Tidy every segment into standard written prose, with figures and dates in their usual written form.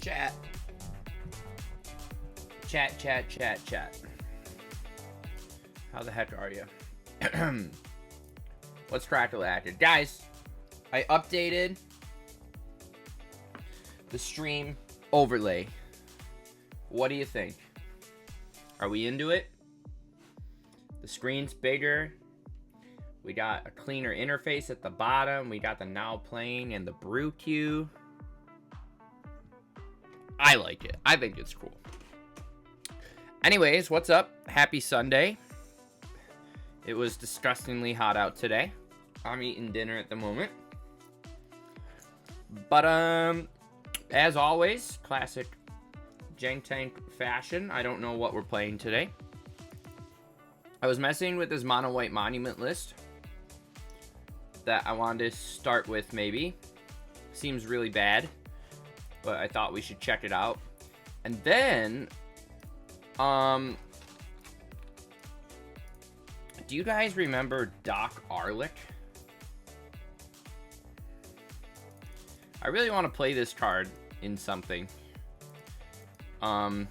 Chat. Chat. How the heck are you? What's crackle-acted? Guys, I updated the stream overlay. What do you think? Are we into it? The screen's bigger. We got a cleaner interface at the bottom. We got the now playing and the brew queue. I like it. I think it's cool. Anyways, what's up? Happy Sunday. It was disgustingly hot out today. I'm eating dinner at the moment. But, as always, classic Jank Tank fashion. I don't know what we're playing today. I was messing with this mono white monument list that I wanted to start with, maybe. Seems really bad, but I thought we should check it out. And then, do you guys remember Doc Arlick? I really want to play this card in something. I'm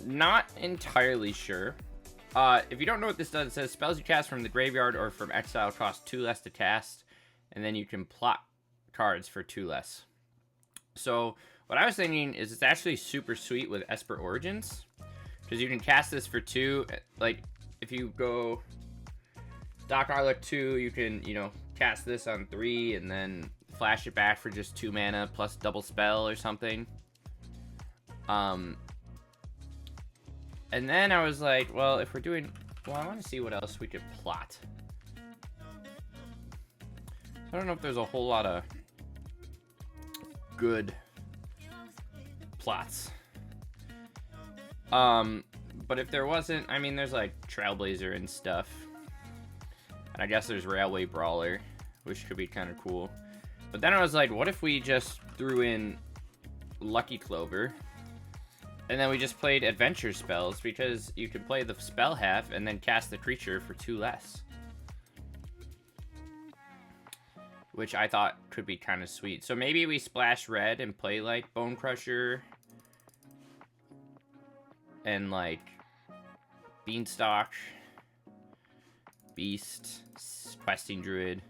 not entirely sure. If you don't know what this does, it says spells you cast from the graveyard or from exile cost 2 less to cast, and then you can plot cards for 2 less. So what I was thinking is it's actually super sweet with Esper Origins, because you can cast this for 2. Like if you go Doc Arlick 2, you can, you know, cast this on 3 and then flash it back for just 2 mana plus double spell or something. And then I was like, well, if we're doing, well, I want to see what else we could plot. I don't know if there's a whole lot of good plots. But if there wasn't, I mean, there's like Trailblazer and stuff. And I guess there's Railway Brawler, which could be kind of cool. But then I was like, what if we just threw in Lucky Clover? And then we just played adventure spells, because you could play the spell half and then cast the creature for 2 less. Which I thought could be kind of sweet. So maybe we splash red and play like Bone Crusher and like Beanstalk, Beast, Questing Druid.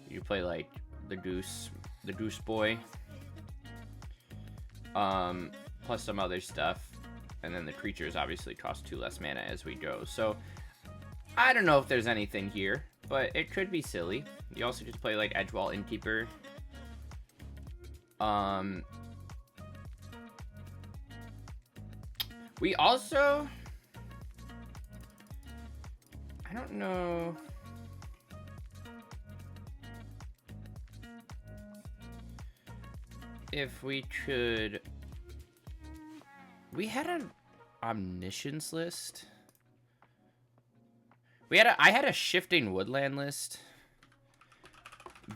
You play like the Goose Boy. Plus some other stuff. And then the creatures obviously cost 2 less mana as we go. So I don't know if there's anything here, but it could be silly. You also get to play like Edgewall Innkeeper. We also, I don't know. If we could, we had an Omniscience list. I had a Shifting Woodland list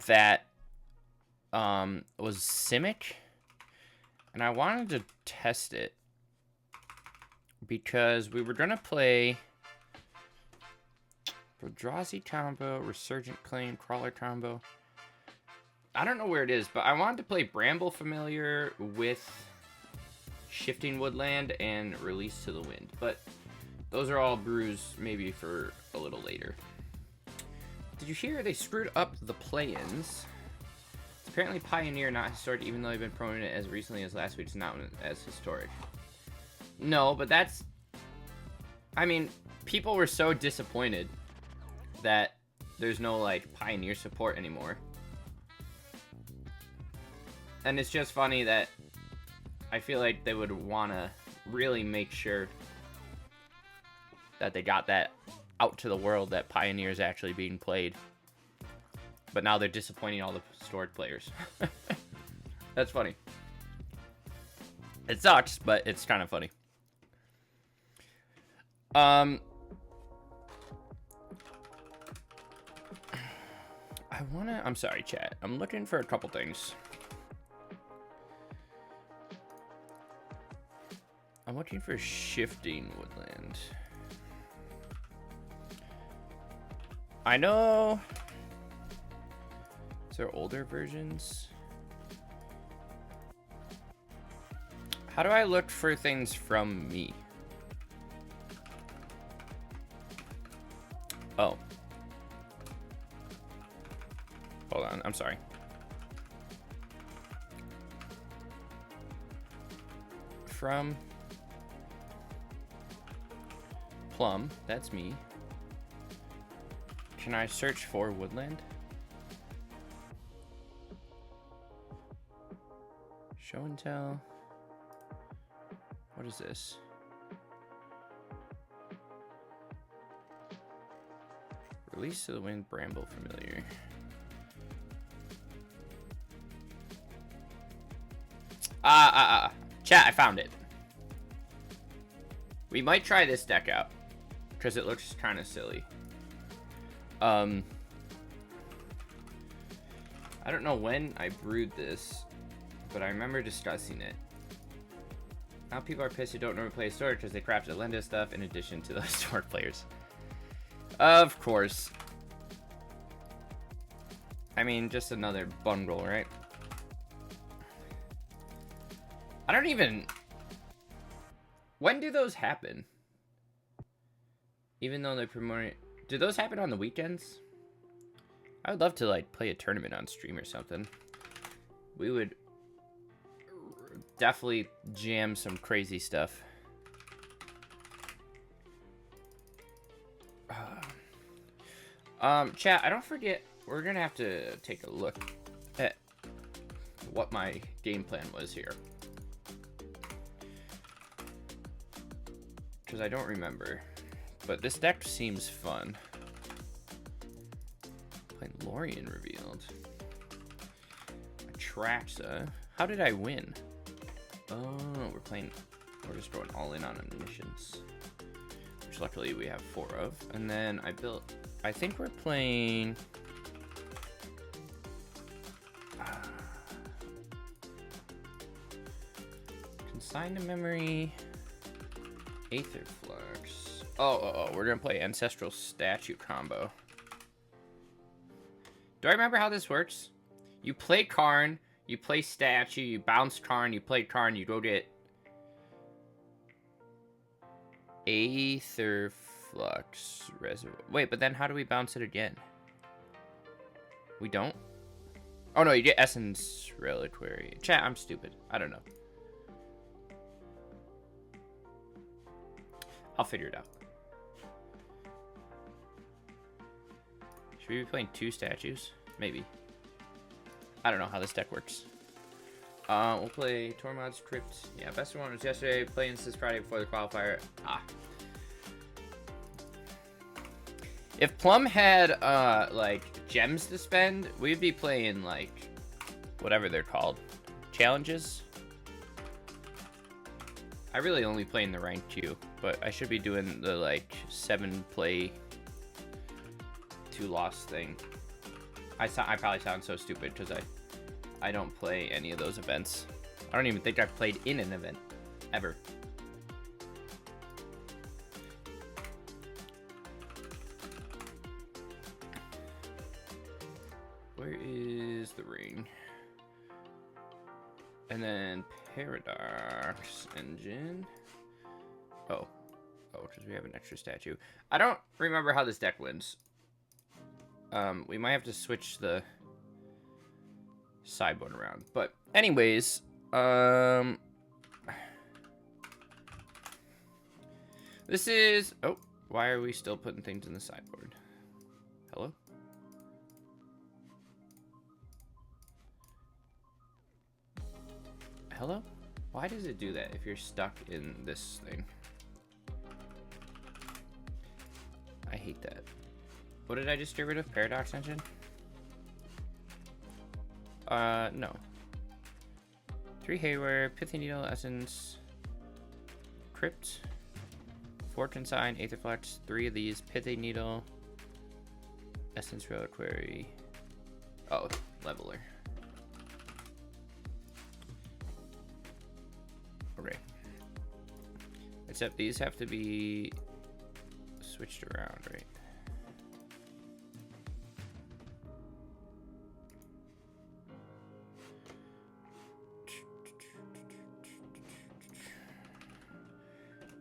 that was Simic, and I wanted to test it because we were gonna play Eldrazi combo, Resurgent Claim, Crawler combo. I don't know where it is, but I wanted to play Bramble Familiar with Shifting Woodland and Release to the Wind. But those are all brews maybe for a little later. Did you hear they screwed up the play-ins? It's apparently Pioneer, not Historic, even though they've been promoting it as recently as last week. It's not as Historic. No, but that's... I mean, people were so disappointed that there's no, like, Pioneer support anymore. And it's just funny that I feel like they would want to really make sure that they got that out to the world, that Pioneer is actually being played. But now they're disappointing all the Historic players. That's funny. It sucks, but it's kind of funny. I'm sorry, chat. I'm looking for a couple things. I'm looking for Shifting Woodland. I know. Is there older versions? How do I look for things from me? Oh. Hold on, I'm sorry. From Plum, that's me. Can I search for Woodland? Show and tell. What is this? Release to the Wind, Bramble Familiar. Chat, I found it. We might try this deck out, because it looks kind of silly. I don't know when I brewed this, but I remember discussing it. Now people are pissed who don't normally play Historic because they crafted Lenda stuff in addition to the Historic players. Of course. I mean, just another bundle, right? I don't even... When do those happen? Even though they're promoting... Do those happen on the weekends? I would love to, like, play a tournament on stream or something. We would definitely jam some crazy stuff. Chat, I don't forget, we're gonna have to take a look at what my game plan was here. Because I don't remember. But this deck seems fun. Playing Lorien revealed. Atraxa. How did I win? Oh, we're just going all in on omniscience. Which luckily we have 4 of. And then I think we're playing... Consign to Memory... Aether Flux. Oh, we're gonna play Ancestral Statue combo. Do I remember how this works? You play Karn, you play Statue, you bounce Karn, you play Karn, you go get Aether Flux Reservoir. Wait, but then how do we bounce it again? We don't? Oh no, you get Essence Reliquary. Chat, I'm stupid. I don't know. I'll figure it out. Should we be playing 2 statues? Maybe. I don't know how this deck works. We'll play Tormod's Crypt. Yeah, best one was yesterday. Playing this Friday before the qualifier. If Plum had, like, gems to spend, we'd be playing, like, whatever they're called. Challenges? I really only play in the ranked queue, but I should be doing the, like, 7-play, 2-loss thing. I probably sound so stupid because I don't play any of those events. I don't even think I've played in an event, ever. is the ring. And then Paradox Engine. Oh, because we have an extra statue. I don't remember how this deck wins. We might have to switch the sideboard around. But anyways, this is... Oh, why are we still putting things in the sideboard? Hello? Hello? Why does it do that if you're stuck in this thing? I hate that. What did I just get rid of? Paradox Engine? No. 3 Haywire, Pithy Needle, Essence, Crypt, Fortune Sign, Aetherflex, 3 of these, Pithy Needle, Essence Reliquary. Oh, Leveler. Okay. Except these have to be switched around, right?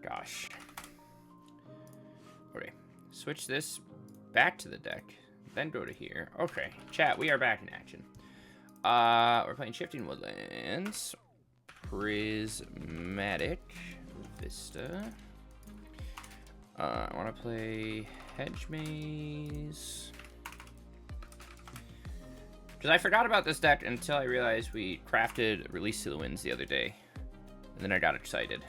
Gosh. Okay. Switch this back to the deck. Then go to here. Okay. Chat, we are back in action. We're playing Shifting Woodlands. Prismatic Vista. I want to play Hedge Maze. Because I forgot about this deck until I realized we crafted Release to the Winds the other day. And then I got excited.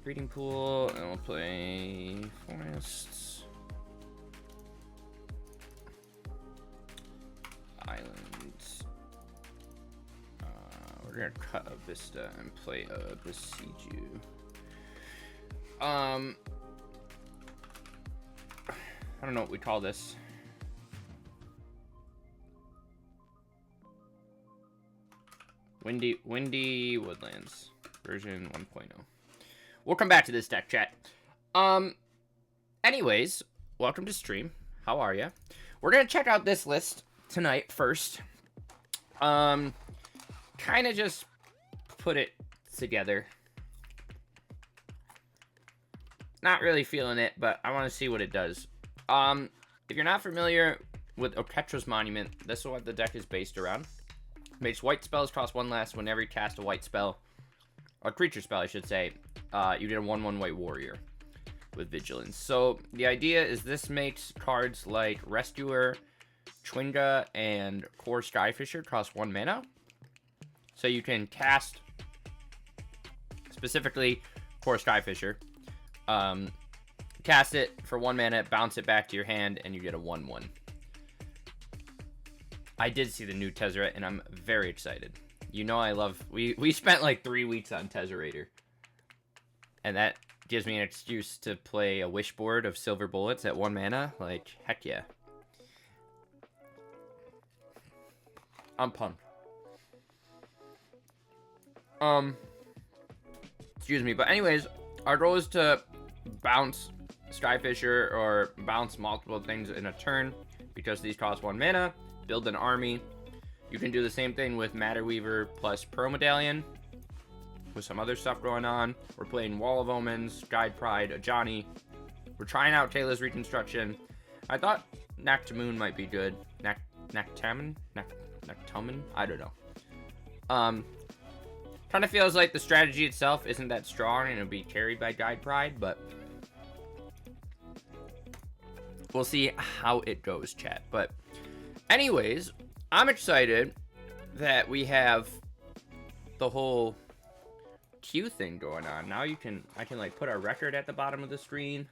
Breeding Pool, and we'll play Forests. Islands. We're gonna cut a Vista and play a Besiege You. I don't know what we call this. Windy Woodlands version 1.0. We'll come back to this deck, chat. Anyways, welcome to stream. How are ya? We're gonna check out this list tonight first. Kind of just put it together. Not really feeling it, but I want to see what it does. If you're not familiar with Oketra's Monument, this is what the deck is based around. Makes white spells cost 1 less whenever you cast a white spell. Or creature spell, I should say. You get a 1/1 white warrior with Vigilance. So the idea is this makes cards like Rescuer, Chwinga, and Core Skyfisher cost 1 mana. So you can cast specifically Core Skyfisher. Cast it for 1 mana, bounce it back to your hand, and you get a 1/1. I did see the new Tezzeret, and I'm very excited. You know I love... We spent like 3 weeks on Tezzerator. And that gives me an excuse to play a wish board of silver bullets at 1 mana. Like, heck yeah. I'm pumped. Excuse me, but anyways, our goal is to bounce Skyfisher or bounce multiple things in a turn because these cost 1 mana. Build an army. You can do the same thing with Matter Weaver plus Pearl Medallion with some other stuff going on. We're playing Wall of Omens, Guide Pride, Ajani. We're trying out Taylor's Reconstruction. I thought Naktamun might be good. Naktamun? I don't know. Kind of feels like the strategy itself isn't that strong and it'll be carried by Guide Pride, but we'll see how it goes, chat. But anyways, I'm excited that we have the whole queue thing going on. Now I can like put our record at the bottom of the screen.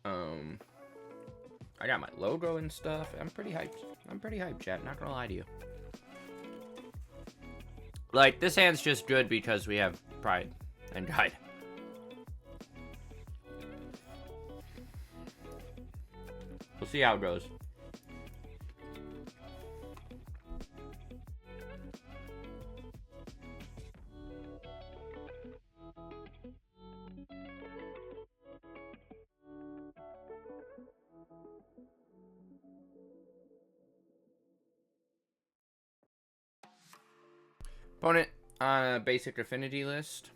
I got my logo and stuff. I'm pretty hyped, chat. Not gonna lie to you. Like, this hand's just good because we have Pride and Guide. We'll see how it goes. Opponent on a basic affinity list.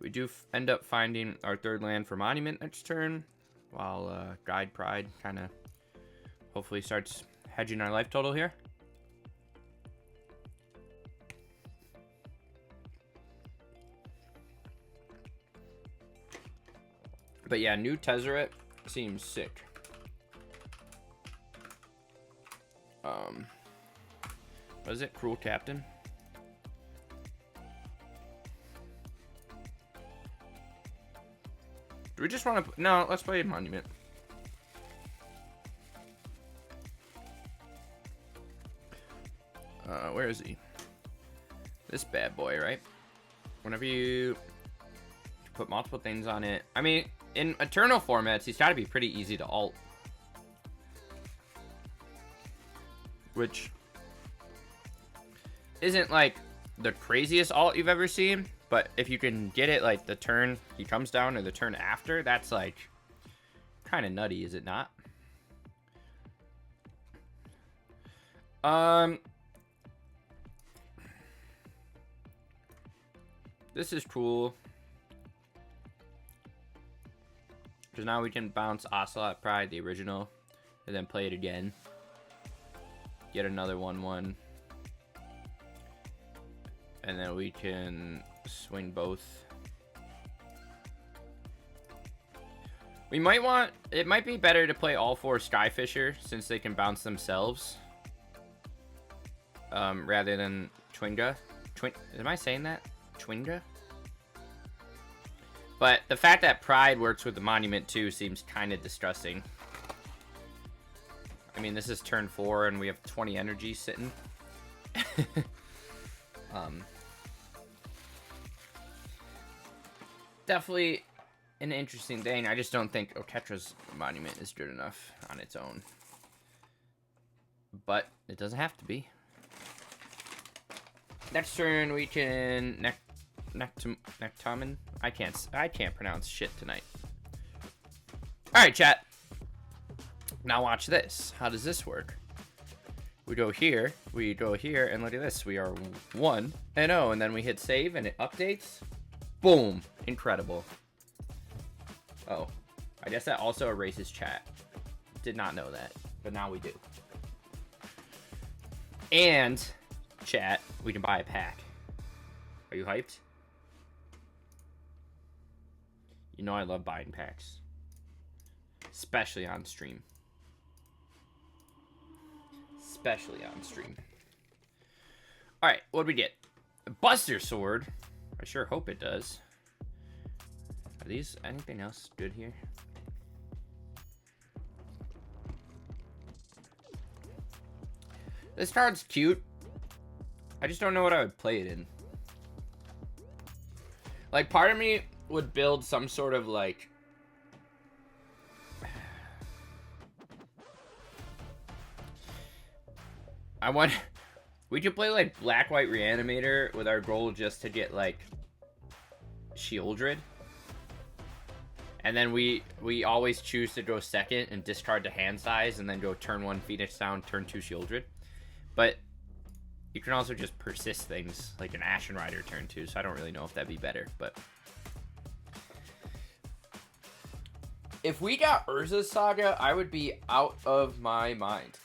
We do end up finding our third land for Monument next turn, while Guide Pride kind of hopefully starts hedging our life total here. But yeah, new Tezzeret seems sick. What is it? Cruel Captain? Do we just want to... No, let's play Monument. Where is he? This bad boy, right? Whenever you put multiple things on it. I mean, in Eternal formats, he's got to be pretty easy to ult. Which isn't like the craziest ult you've ever seen, but if you can get it like the turn he comes down or the turn after, that's like kind of nutty, is it not? This is cool. Because now we can bounce Ocelot Pride, the original, and then play it again. Get another 1/1. And then we can swing both. We might want... It might be better to play all 4 Skyfisher, since they can bounce themselves. Rather than Twinga. Am I saying that? Twinga? But the fact that Pride works with the Monument too seems kind of disgusting. I mean, this is turn 4 and we have 20 energy sitting. Definitely an interesting thing. I just don't think Oketra's Monument is good enough on its own. But it doesn't have to be. Next turn we can Nectamen. I can't pronounce shit tonight. Alright, chat. Now watch this. How does this work? We go here, and look at this. We are 1-0, and then we hit save, and it updates. Boom. Incredible. Oh. I guess that also erases chat. Did not know that, but now we do. And, chat, we can buy a pack. Are you hyped? You know I love buying packs. Especially on stream. Especially on stream. Alright, what do we get? A Buster Sword. I sure hope it does. Are these anything else good here? This card's cute. I just don't know what I would play it in. Like, part of me would build some sort of, like... We could play, like, Black-White Reanimator with our goal just to get, like, Shieldred. And then we always choose to go second and discard the hand size and then go turn 1 Phoenix down, turn 2 Shieldred. But you can also just persist things, like an Ashen Rider turn 2, so I don't really know if that'd be better, but... If we got Urza's Saga, I would be out of my mind.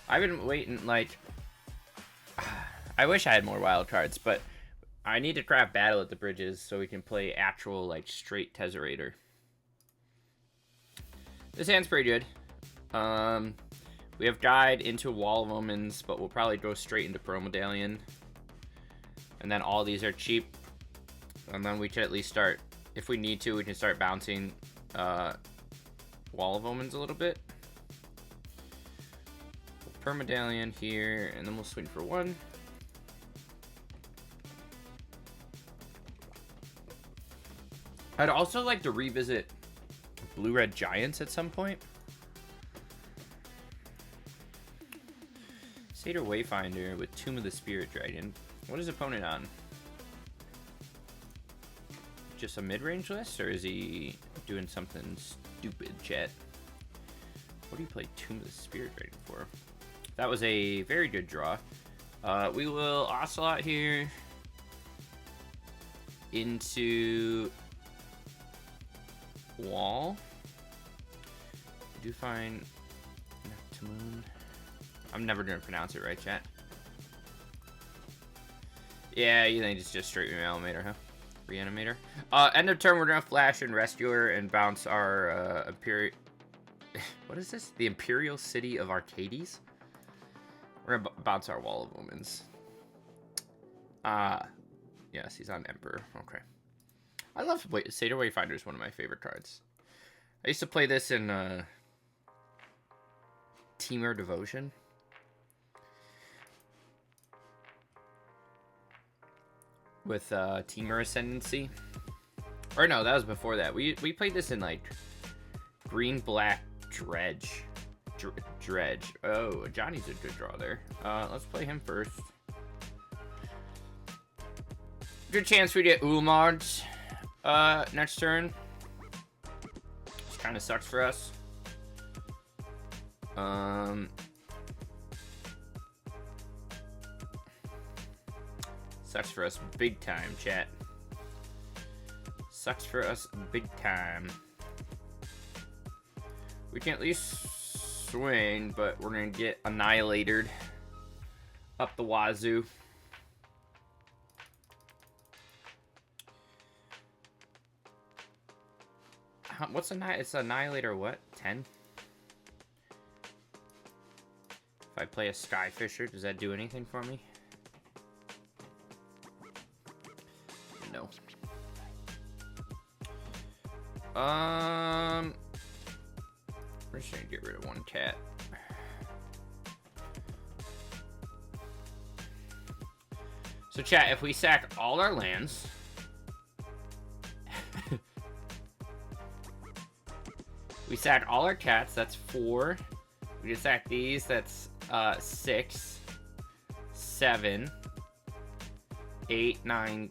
I've been waiting, like... I wish I had more wild cards, but I need to craft Battle at the Bridges so we can play actual, like, straight Tezzerator. This hand's pretty good. We have Guide into Wall of Omens, but we'll probably go straight into Pearl Medallion. And then all these are cheap. And then we can at least start, if we need to, we can start bouncing Wall of Omens a little bit. Pearl Medallion here, and then we'll swing for 1. I'd also like to revisit Blue-Red Giants at some point. Satyr Wayfinder with Tomb of the Spirit Dragon. What is opponent on? Just a mid-range list, or is he doing something stupid, chat? What do you play Tomb of the Spirit Dragon for? That was a very good draw. We will Ocelot here into wall. Do find Neptune. I'm never gonna pronounce it right, chat. Yeah, you think it's just straight Reanimator, huh? Reanimator. End of turn, we're gonna flash and Rescuer and bounce our Imperial. What is this? The Imperial City of Arcades. We're gonna bounce our Wall of Omens. Yes, he's on Emperor. Okay. I love Seder Wayfinder is one of my favorite cards. I used to play this in Temur Devotion. With Temur Ascendancy. Or no, that was before that. We played this in like Green Black Dredge. Dredge. Oh, Johnny's a good draw there. Let's play him first. Good chance we get Ulamog next turn. Which kind of sucks for us. Sucks for us big time, chat. Sucks for us big time. We can at least swing, but we're gonna get annihilated up the wazoo. What's it's annihilator? What? 10? If I play a Skyfisher, does that do anything for me? No. We're just gonna get rid of one cat. So chat, if we sack all our lands, we sack all our cats, that's 4. We just sack these, that's 6, 7, 8, 9,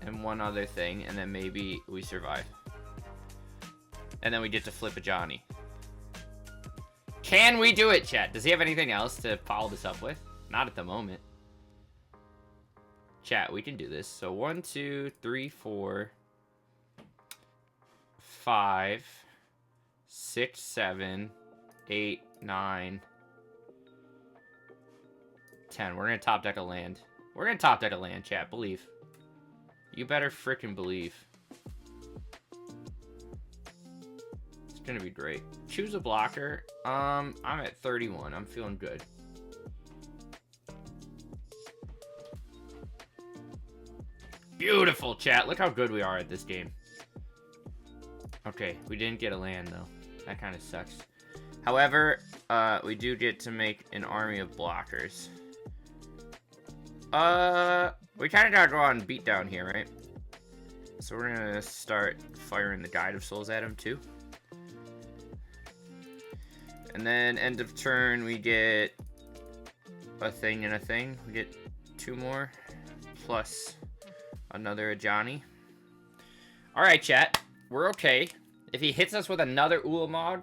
and one other thing, and then maybe we survive. And then we get to flip a Johnny. Can we do it, chat? Does he have anything else to follow this up with? Not at the moment. Chat, we can do this. So 1, 2, 3, 4, 5, 6, 7, 8, 9, 10. We're gonna top deck a land. We're gonna top deck a land, chat. Believe. You better frickin' believe. It's gonna be great. Choose a blocker. I'm at 31. I'm feeling good. Beautiful, chat. Look how good we are at this game. Okay, we didn't get a land, though. That kind of sucks. However, we do get to make an army of blockers. We kind of gotta go on beatdown here, right? So we're gonna start firing the Guide of Souls at him, too. And then, end of turn, we get a thing and a thing. We get 2 more, plus another Johnny. Alright, chat. We're okay. If he hits us with another Ulamog,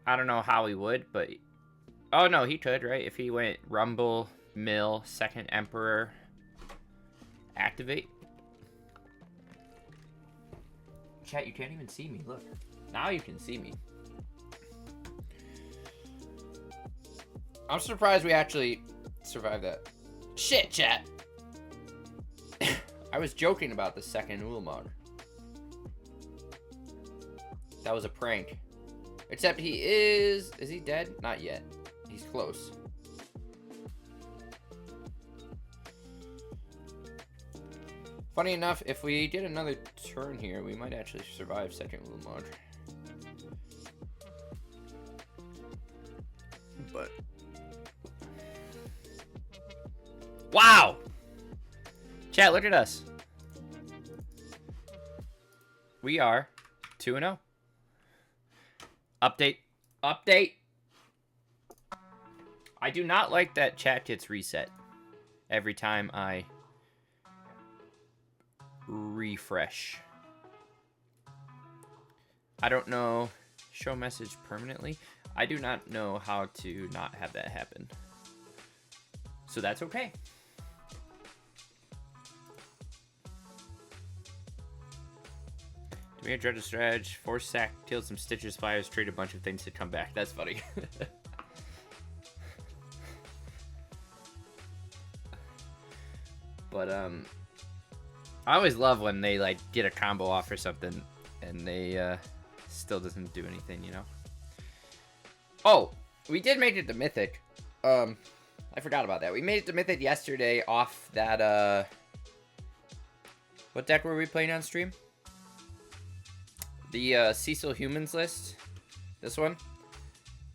I don't know how he would, but... Oh, no, he could, right? If he went Rumble, Mill, Second Emperor, activate. Chat, you can't even see me. Look. Now you can see me. I'm surprised we actually survived that. Shit, chat. I was joking about the second Ulamog. That was a prank. Except he is... Is he dead? Not yet. He's close. Funny enough, if we get another turn here, we might actually survive second Ulamog. But... Wow! Chat, look at us. We are 2-0. Update. Update. I do not like that chat gets reset every time I refresh. I don't know Show message permanently. I do not know how to not have that happen. So that's okay. We had Dredge a Stretch, Force Sack, killed some Stitches, Flyers, trade a bunch of things to come back. That's funny. But, I always love when they, like, get a combo off or something, and they, still doesn't do anything, you know? Oh, we did make it to Mythic. I forgot about that. We made it to Mythic yesterday off that, what deck were we playing on stream? The, Cecil Humans list. This one.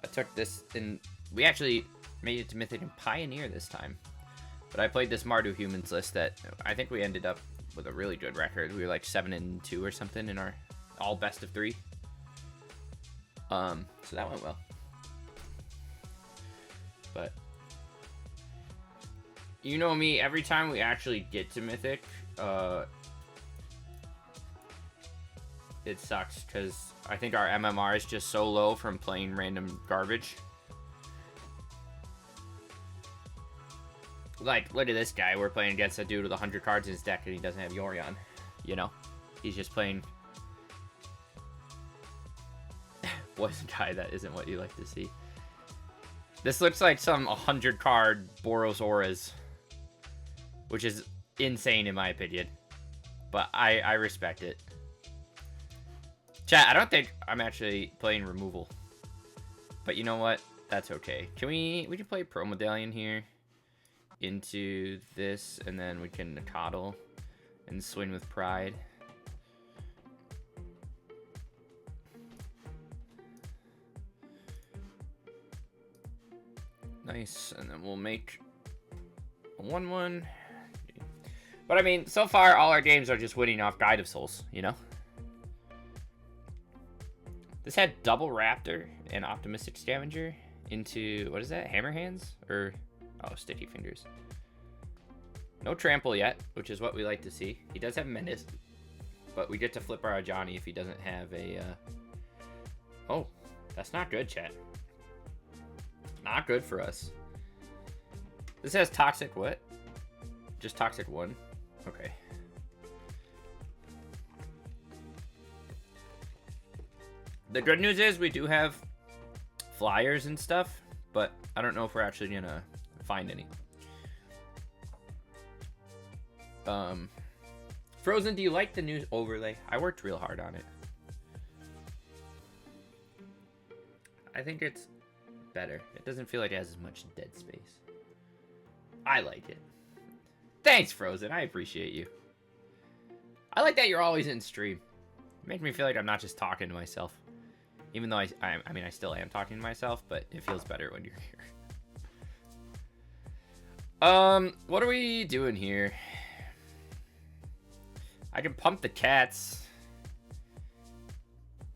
I took this, and we actually made it to Mythic and Pioneer this time. But I played this Mardu Humans list that I think we ended up with a really good record. We were like 7-2 or something in our all best of 3. So that went well. But you know me, every time we actually get to Mythic, it sucks because I think our MMR is just so low from playing random garbage. Like, look at this guy. We're playing against a dude with 100 cards in his deck and he doesn't have Yorion. You know? He's just playing... Voice guy, that isn't what you like to see. This looks like some 100 card Boros Auras. Which is insane in my opinion. But I respect it. Chat, I don't think I'm actually playing removal. But you know what? That's okay. Can we can play Pro Medallion here. Into this, and then we can coddle and swing with pride. Nice, and then we'll make a 1/1. But I mean, so far all our games are just winning off Guide of Souls, you know? This had double Raptor and Optimistic Scavenger into, what is that, Hammer Hands? Or... oh, Sticky Fingers. No Trample yet, which is what we like to see. He does have Menace, but we get to flip our Ajani if he doesn't have a... Oh, that's not good, chat. Not good for us. This has Toxic what? Just Toxic 1? Okay. The good news is we do have Flyers and stuff, but I don't know if we're actually gonna find any. Frozen, do you like the new overlay? I worked real hard on it. I think it's better. It doesn't feel like it has as much dead space. I like it. Thanks, Frozen. I appreciate you. I like that you're always in stream. It makes me feel like I'm not just talking to myself. Even though I mean, I still am talking to myself, but it feels better when you're here. What are we doing here? I can pump the cats.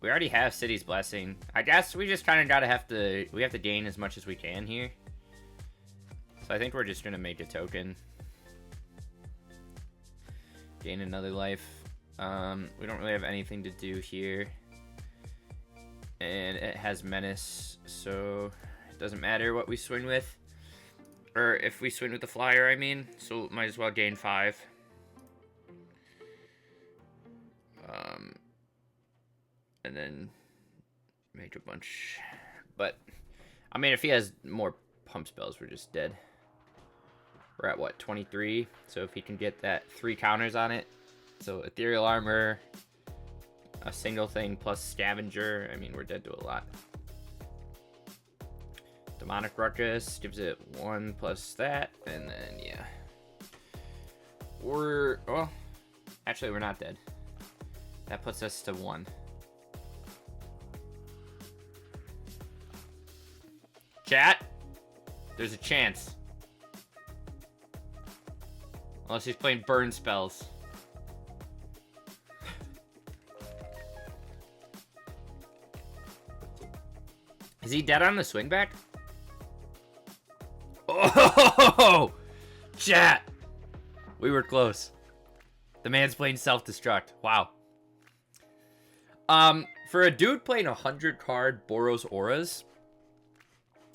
We already have City's Blessing. I guess we just kind of we have to gain as much as we can here. So I think we're just gonna make a token. Gain another life. We don't really have anything to do here. And it has Menace, so it doesn't matter what we swing with. Or if we swing with the Flyer, I mean. So might as well gain 5. And then make a bunch. But, I mean, if he has more pump spells, we're just dead. We're at, what, 23? So if he can get that 3 counters on it. So Ethereal Armor, a single thing plus Scavenger. I mean, we're dead to a lot. Demonic Ruckus gives it 1 plus that. And then, yeah. Well, actually, we're not dead. That puts us to 1. Chat, there's a chance. Unless he's playing burn spells. Is he dead on the swing back? Oh, chat. We were close. The man's playing self-destruct. Wow. For a dude playing 100 card Boros Auras,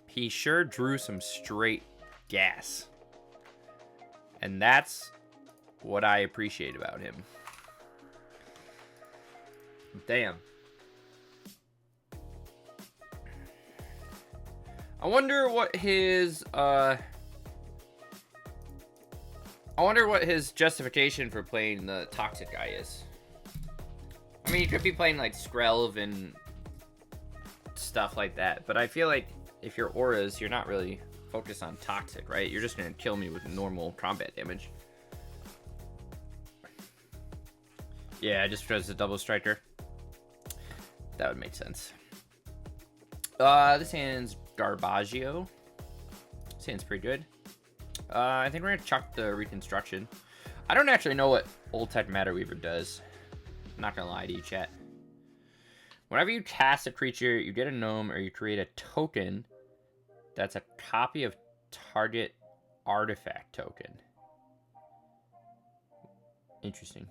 he sure drew some straight gas. And that's what I appreciate about him. Damn. I wonder what his justification for playing the toxic guy is. I mean, you could be playing like Skrelv and stuff like that, but I feel like if you're auras, you're not really focused on toxic, right? You're just gonna kill me with normal combat damage. Yeah, just because it's a double striker. That would make sense. This hand's Garbaggio. This hand's pretty good. I think we're gonna chuck the Reconstruction. I don't actually know what Old Tech Matter Weaver does. I'm not gonna lie to you, chat. Whenever you cast a creature, you get a gnome, or you create a token that's a copy of target artifact token. Interesting.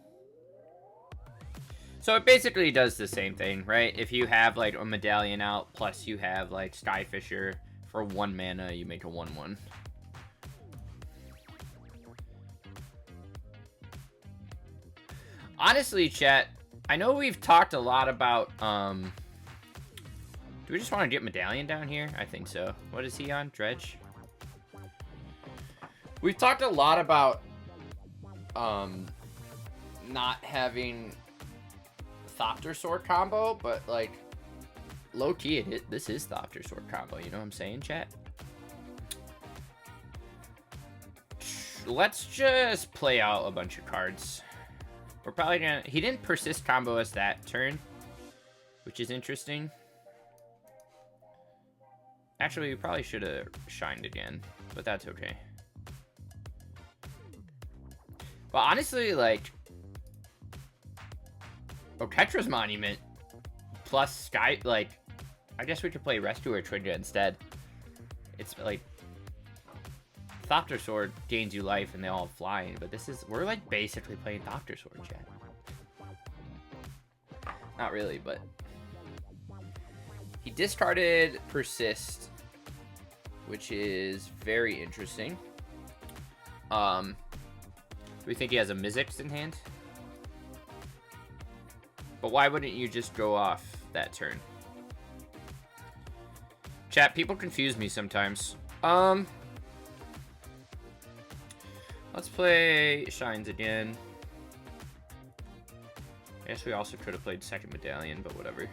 So it basically does the same thing, right? If you have like a medallion out, plus you have like Skyfisher, for 1 mana, you make a 1/1. Honestly, chat, I know we've talked a lot about, do we just want to get Medallion down here? I think so. What is he on? Dredge? We've talked a lot about, not having Thopter Sword combo, but, like, low-key, this is Thopter Sword combo, you know what I'm saying, chat? Let's just play out a bunch of cards. We're probably gonna... He didn't persist combo us that turn, which is interesting. Actually, we probably should have shined again, but that's okay. But honestly, like... Oketra's Monument plus Sky... Like, I guess we could play Rescuer Trigger instead. It's like... Thopter Sword gains you life and they all fly, but this is... We're like basically playing Thopter Sword, chat. Not really, but... He discarded Persist, which is very interesting. Do we think he has a Mizzix in hand? But why wouldn't you just go off that turn? Chat, people confuse me sometimes. Let's play Shines again. I guess we also could have played second Medallion, but whatever.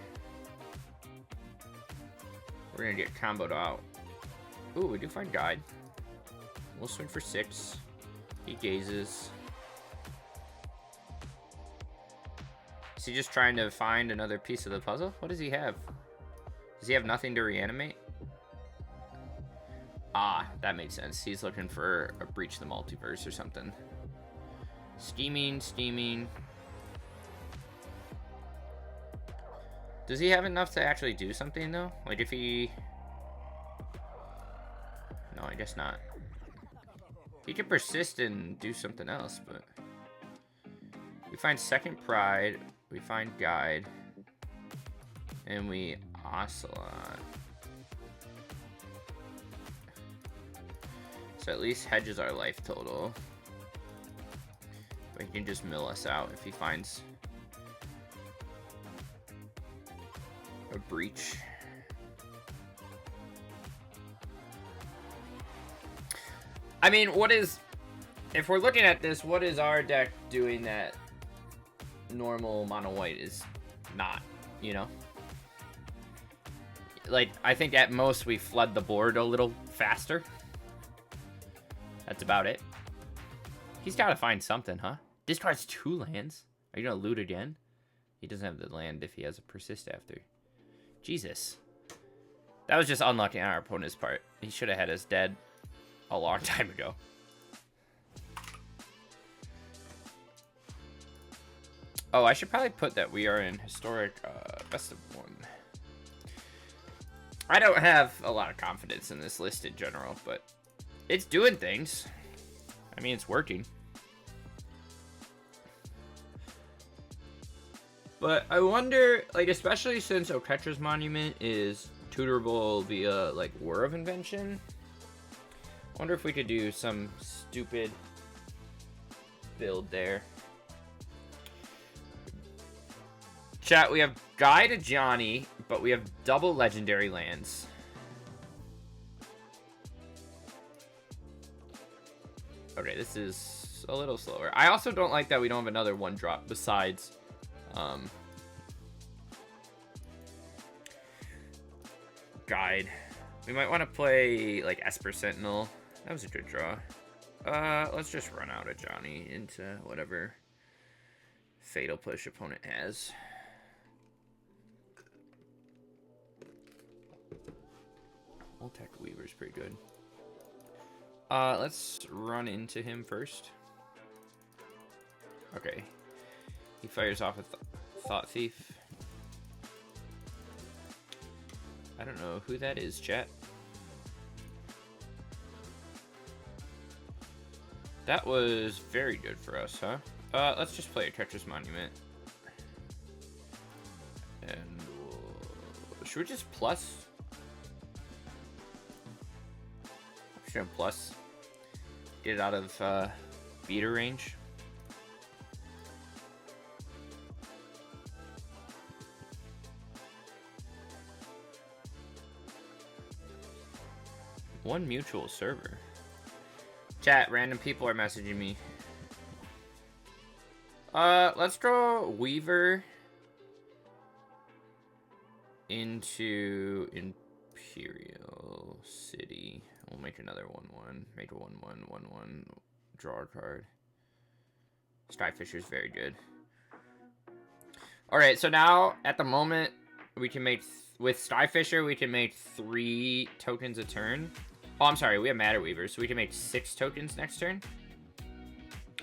We're gonna get comboed out. Ooh, we do find Guide. We'll swing for 6. He gazes. Is he just trying to find another piece of the puzzle? What does he have? Does he have nothing to reanimate? Ah, that makes sense. He's looking for a Breach the Multiverse or something. Scheming, scheming. Does he have enough to actually do something, though? Like, if he... No, I guess not. He could persist and do something else, but... We find Second Pride, we find Guide, and we Ocelot. So at least hedges our life total. But he can just mill us out if he finds a Breach. I mean, what is... If we're looking at this, what is our deck doing that normal mono white is not, you know? Like, I think at most we flood the board a little faster. That's about it. He's got to find something, huh? Discards 2 lands. Are you going to loot again? He doesn't have the land if he has a persist after. Jesus. That was just unlucky on our opponent's part. He should have had us dead a long time ago. Oh, I should probably put that we are in historic best of 1. I don't have a lot of confidence in this list in general, but it's doing things. I mean, it's working. But I wonder, like, especially since Oketra's monument is tutorable via, like, War of Invention. I wonder if we could do some stupid build there. Chat, we have Guy to Johnny, but we have double legendary lands. Okay, this is a little slower. I also don't like that we don't have another one drop besides Guide. We might want to play like Esper Sentinel. That was a good draw. Let's just run out of Johnny into whatever Fatal Push opponent has. Tech Weaver's pretty good. Let's run into him first. Okay. He fires off a Thought Thief. I don't know who that is, chat. That was very good for us, huh? Let's just play a Treacherous Monument. And should we just plus? Sure, plus. Get it out of beater range. One mutual server. Chat, random people are messaging me. Let's draw Weaver into Imperial City. We'll make another 1/1. Make a 1/1, 1/1. Draw a card. Skyfisher's very good. Alright, so now, at the moment, we can make... with Skyfisher, we can make 3 tokens a turn. Oh, I'm sorry, we have Matter Weaver, so we can make 6 tokens next turn.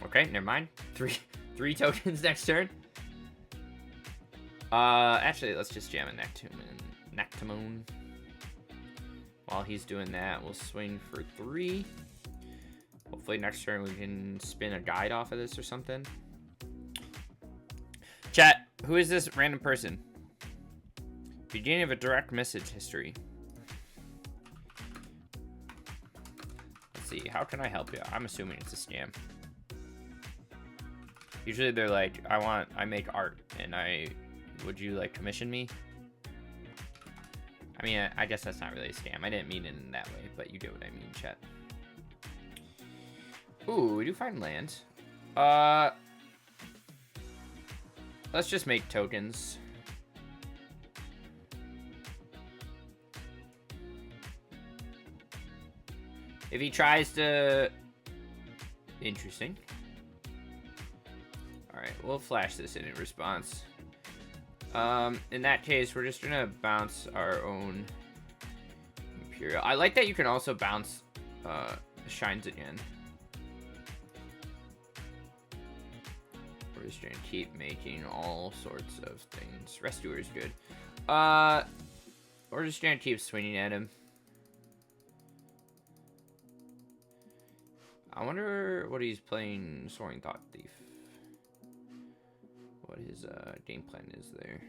Okay, never mind. 3 tokens next turn. Actually, let's just jam a Nactimone. While he's doing that, we'll swing for 3. Hopefully next turn we can spin a guide off of this or something. Chat, who is this random person? Beginning of a direct message history. Let's see, how can I help you? I'm assuming it's a scam. Usually they're like, I make art, and would you like commission me? I mean, I guess that's not really a scam. I didn't mean it in that way, but you get what I mean, chat. Ooh, we do find land. Let's just make tokens. If he tries to... Interesting. Alright, we'll flash this in response. In that case, we're just gonna bounce our own Imperial. I like that you can also bounce Shines again. We're just gonna keep making all sorts of things. Rescuer is good. We're just gonna keep swinging at him. I wonder what he's playing Soaring Thought Thief. What his game plan is there.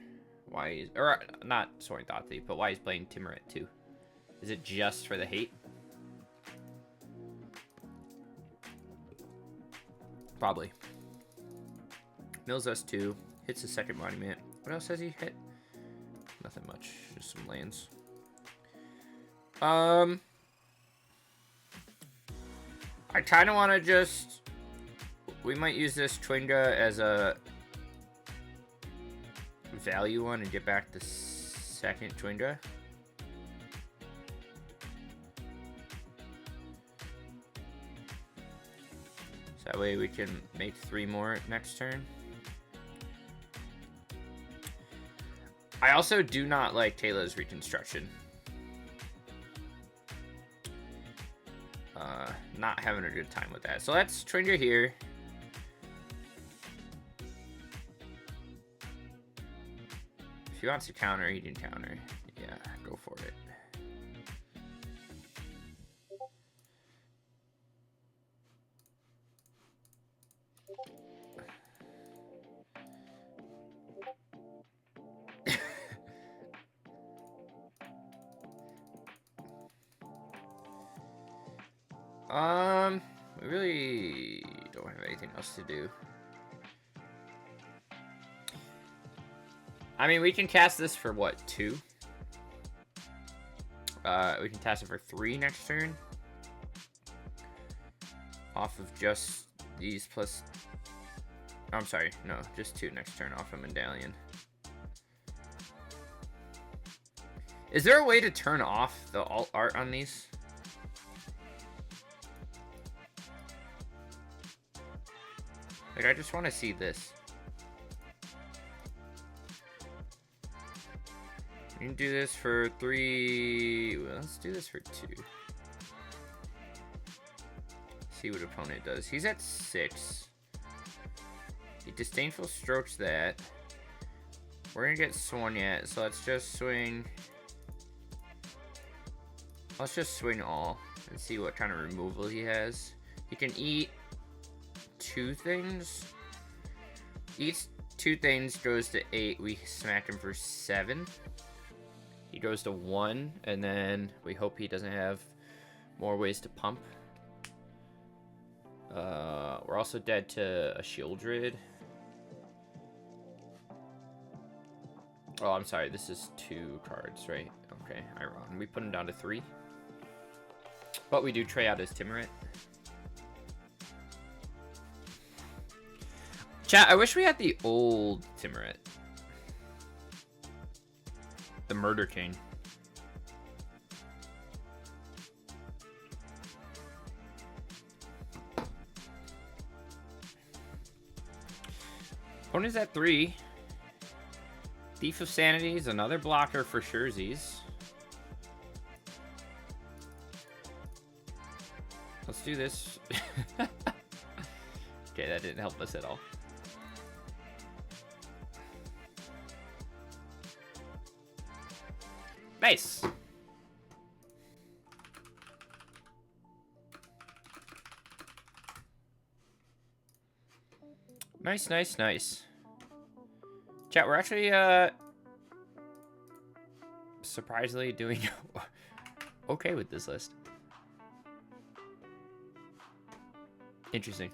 Why he's... Or, not Soaring Thought Thief, but why he's playing Timuret too. Is it just for the hate? Probably. Mills S2. Hits his second monument. What else has he hit? Nothing much. Just some lands. I kind of want to just... We might use this Twinga as a value one and get back the second Twinga. So that way we can make 3 more next turn. I also do not like Taylor's Reconstruction. Not having a good time with that. So let's Twinga here. If he wants to counter, he can counter. Yeah, go for it. We really don't have anything else to do. I mean, we can cast this for what, 2? We can cast it for 3 next turn. Off of just these plus... I'm sorry, no, just 2 next turn off of Medallion. Is there a way to turn off the alt art on these? Like, I just want to see this. We can do this for 3. Well, let's do this for 2. See what opponent does. He's at 6. He disdainful strokes that. We're gonna get sworn yet, so let's just swing. Let's just swing all and see what kind of removal he has. He can eat 2 things. Eats 2 things, goes to 8. We smack him for 7. He goes to 1, and then we hope he doesn't have more ways to pump. We're also dead to a Shieldred. Oh, I'm sorry. This is 2 cards, right? Okay, I wrong. We put him down to 3. But we do tray out his Timurit. Chat, I wish we had the old Timurit. The Murder King. Opponent's at 3. Thief of Sanity is another blocker for Sherzies. Let's do this. Okay, that didn't help us at all. Nice. Nice, nice, nice. Chat, we're actually surprisingly doing okay with this list. Interesting.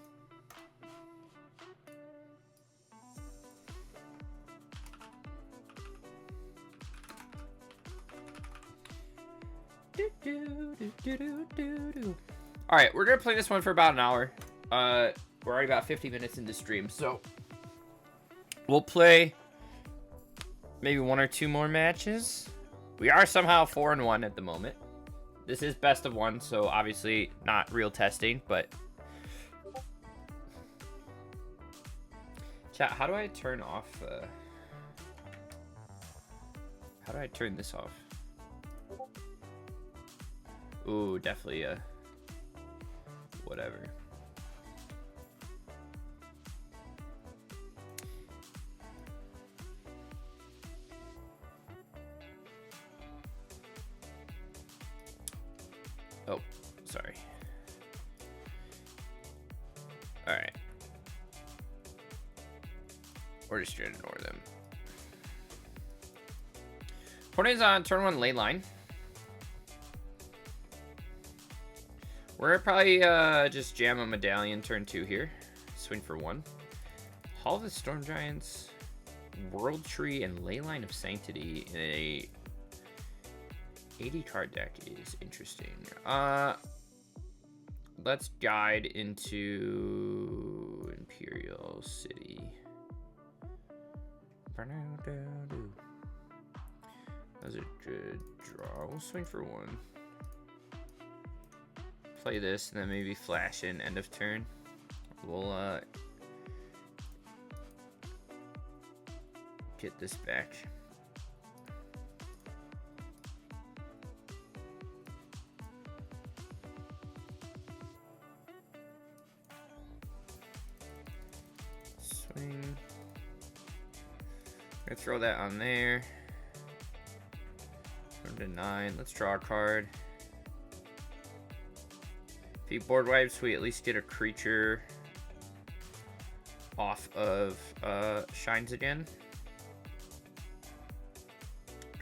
All right, we're gonna play this one for about an hour. We're already about 50 minutes into stream, so we'll play maybe 1 or 2 more matches. We are somehow 4-1 at the moment. This is best of 1, so obviously not real testing, but chat, how do I turn off how do I turn this off? Ooh, definitely whatever. Oh, sorry. All right. We're just gonna ignore them. Opponent's on turn 1 ley line. We're probably just jam a Medallion turn 2 here. Swing for 1. Hall of the Storm Giants, World Tree, and Leyline of Sanctity in a 80 card deck is interesting. Let's guide into Imperial City. That's a good draw. We'll swing for 1. Play this and then maybe flash in end of turn. We'll get this back. Swing. I'm gonna throw that on there. Turn to 9. Let's draw a card. If he board wipes, we at least get a creature off of Shines again.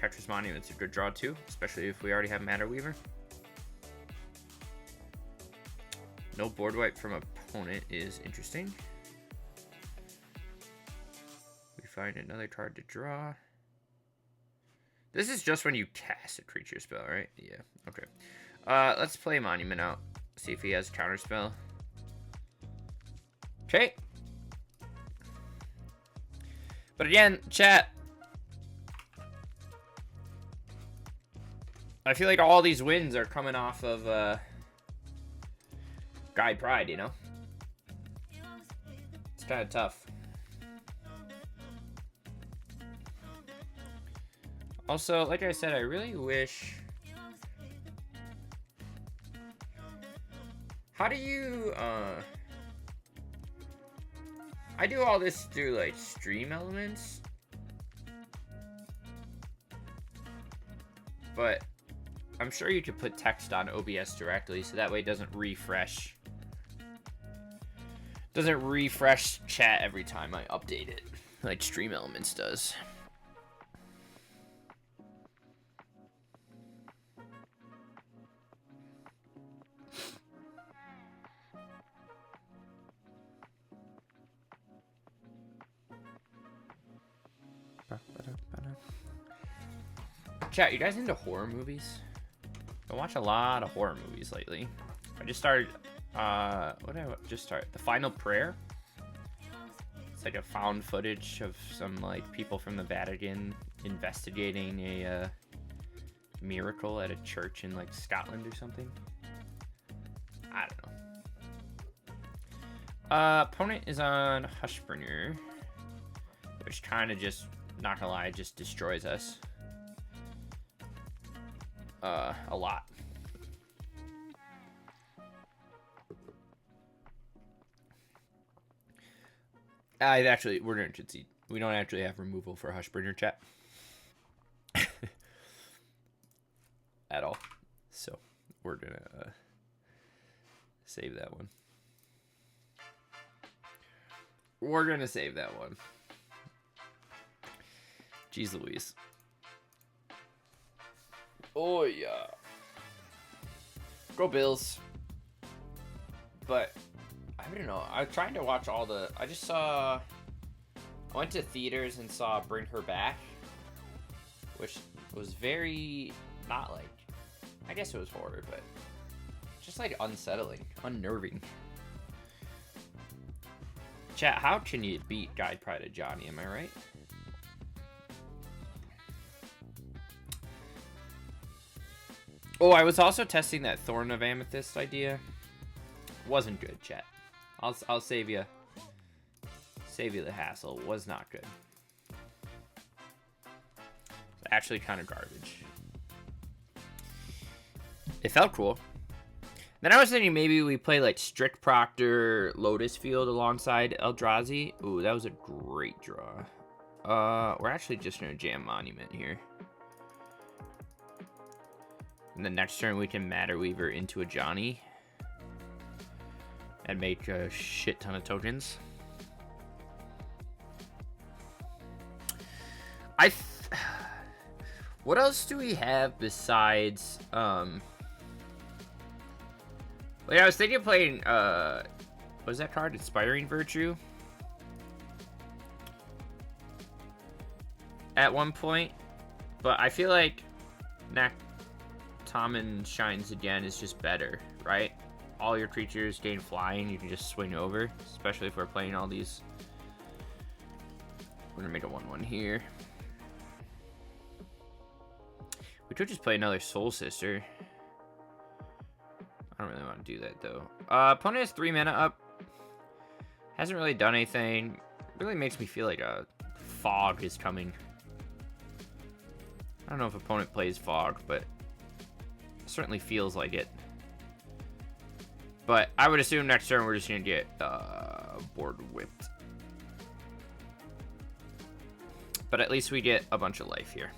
Catcher's Monument's a good draw too, especially if we already have Matter Weaver. No board wipe from opponent is interesting. We find another card to draw. This is just when you cast a creature spell, right? Yeah, okay. Let's play Monument out. See if he has counterspell. Okay. But again, chat. I feel like all these wins are coming off of Guide Pride, you know? It's kind of tough. Also, like I said, I really wish... How do you, I do all this through, like, Stream Elements. But I'm sure you could put text on OBS directly, so that way it doesn't refresh. Doesn't refresh chat every time I update it, like Stream Elements does. Chat, you guys into horror movies? I watch a lot of horror movies lately. I just started, what did I just start? The Final Prayer. It's like a found footage of some, like, people from the Vatican investigating a miracle at a church in, like, Scotland or something. I don't know. Opponent is on Hushbringer, which kind of just, not gonna lie, just destroys us. A lot. We don't actually have removal for Hushbringer, chat. At all. So, we're gonna save that one. We're gonna save that one. Jeez Louise. Oh, yeah. Go Bills. But, I don't know. I'm trying to watch all the... I went to theaters and saw Bring Her Back. Which was very... Not like... I guess it was horror, but... Just like unsettling. Unnerving. Chat, how can you beat Guide Pride of Johnny? Am I right? Oh, I was also testing that Thorn of Amethyst idea. Wasn't good, chat. I'll save you the hassle. Was not good. It's actually kind of garbage. It felt cool. Then I was thinking maybe we play like Strict Proctor, Lotus Field alongside Eldrazi. Ooh, that was a great draw. We're actually just gonna jam Monument here. And the next turn we can Matter Weaver into a Johnny. And make a shit ton of tokens. What else do we have besides, well, yeah, I was thinking of playing, what was that card? Inspiring Virtue? At one point. But I feel like Tommen Shines Again is just better, right? All your creatures gain flying, you can just swing over. Especially if we're playing all these. We're gonna make a 1/1 here. We could just play another Soul Sister. I don't really want to do that though. Opponent has 3 mana up. Hasn't really done anything. Really makes me feel like a fog is coming. I don't know if opponent plays fog, but it certainly feels like it. But I would assume next turn we're just gonna get board whipped. But at least we get a bunch of life here.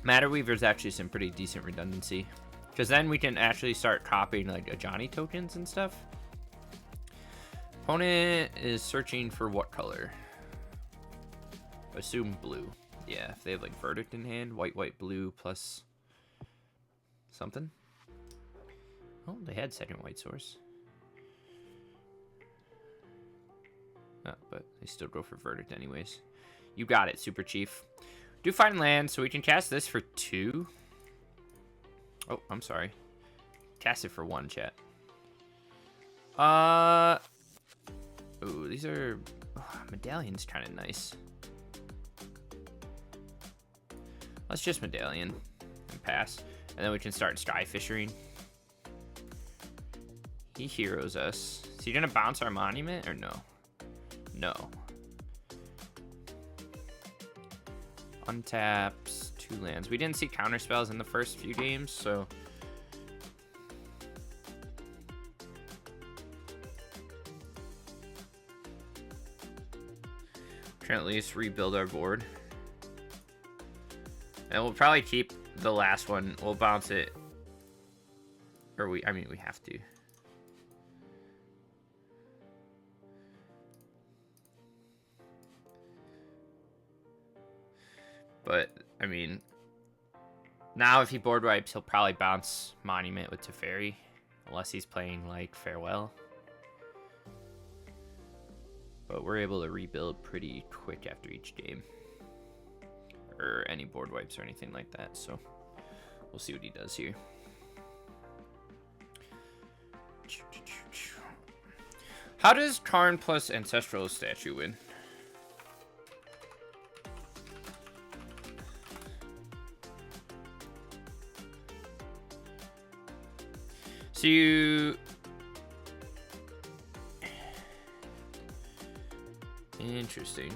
Matter Weaver's actually some pretty decent redundancy. Because then we can actually start copying like a Johnny tokens and stuff. Opponent is searching for what color? Assume blue. Yeah, if they have like Verdict in hand, white, white, blue plus something. Oh, they had second white source. But they still go for Verdict anyways. You got it, Super Chief. Do find land, so we can cast this for 2. Oh, I'm sorry. Cast it for 1, chat. Ooh, these are... Oh, Medallion's kind of nice. Let's just Medallion and pass. And then we can start Sky Fishing. He heroes us. Is he gonna bounce our monument or no? No. Untaps 2 lands. We didn't see counter spells in the first few games, so can at least rebuild our board. And we'll probably keep the last one. We'll bounce it. Or we have to. But, I mean, now if he board wipes, he'll probably bounce Monument with Teferi. Unless he's playing, like, Farewell. But we're able to rebuild pretty quick after each game. Or any board wipes or anything like that. So, we'll see what he does here. How does Karn plus Ancestral Statue win? So you... Interesting.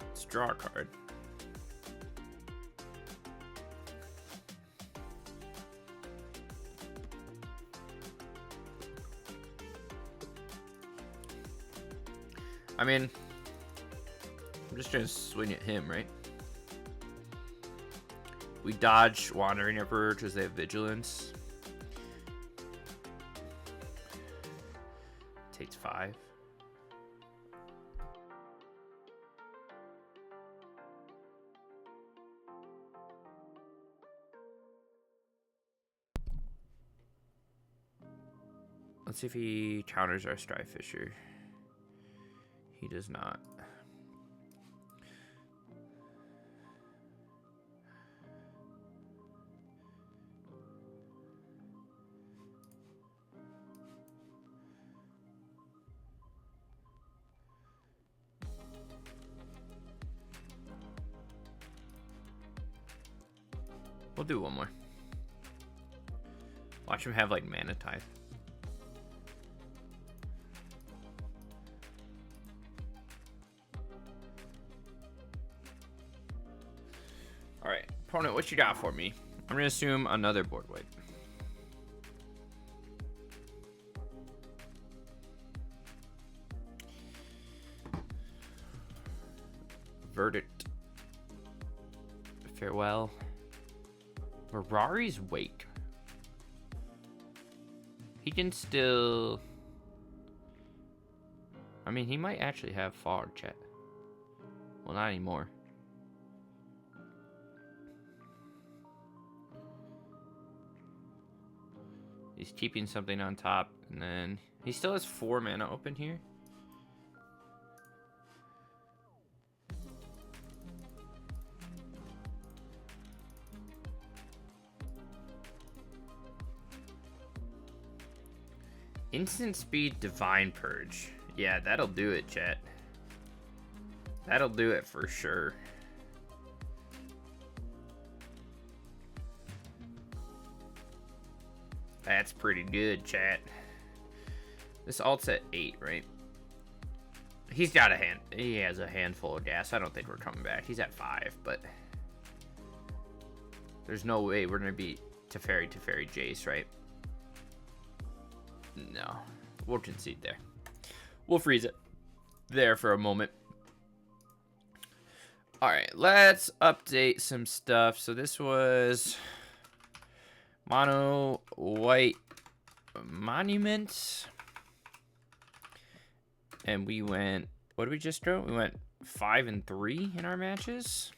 Let's draw a card. I mean, I'm just gonna swing at him, right? We dodge Wandering Emperor because they have Vigilance. Takes 5. Let's see if he counters our Strife Fisher. He does not. We'll do one more. Watch him have like Mana Tithe. Alright, opponent, what you got for me? I'm gonna assume another board wipe. Verdict. Farewell. Mirari's Wake. He can still... I mean, he might actually have Fog, chat. Well, not anymore. He's keeping something on top, and then he still has 4 mana open here. Instant speed Divine Purge. Yeah, that'll do it, chat. That'll do it for sure. That's pretty good, chat. This alt's at 8, right? He's got a hand. He has a handful of gas. I don't think we're coming back. He's at 5, but there's no way we're gonna beat Teferi Jace, right? No. We'll concede there. We'll freeze it there for a moment. Alright, let's update some stuff. So this was Mono White Monument. And we went What did we just draw? We went 5 and 3 in our matches.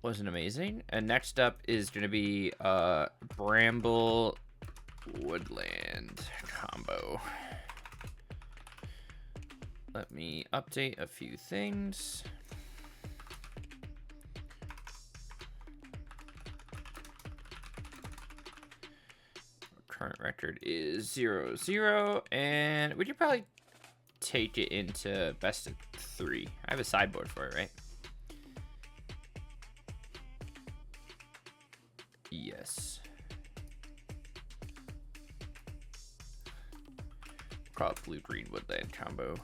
Wasn't amazing. And next up is going to be Bramble Woodland combo. Let me update a few things. Current record is 0-0, and we could probably take it into best of 3. I have a sideboard for it, right? Yes. Call it blue-green woodland combo.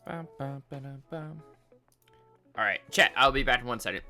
Bum, bum, ba-dum, bum. All right, chat. I'll be back in 1 second.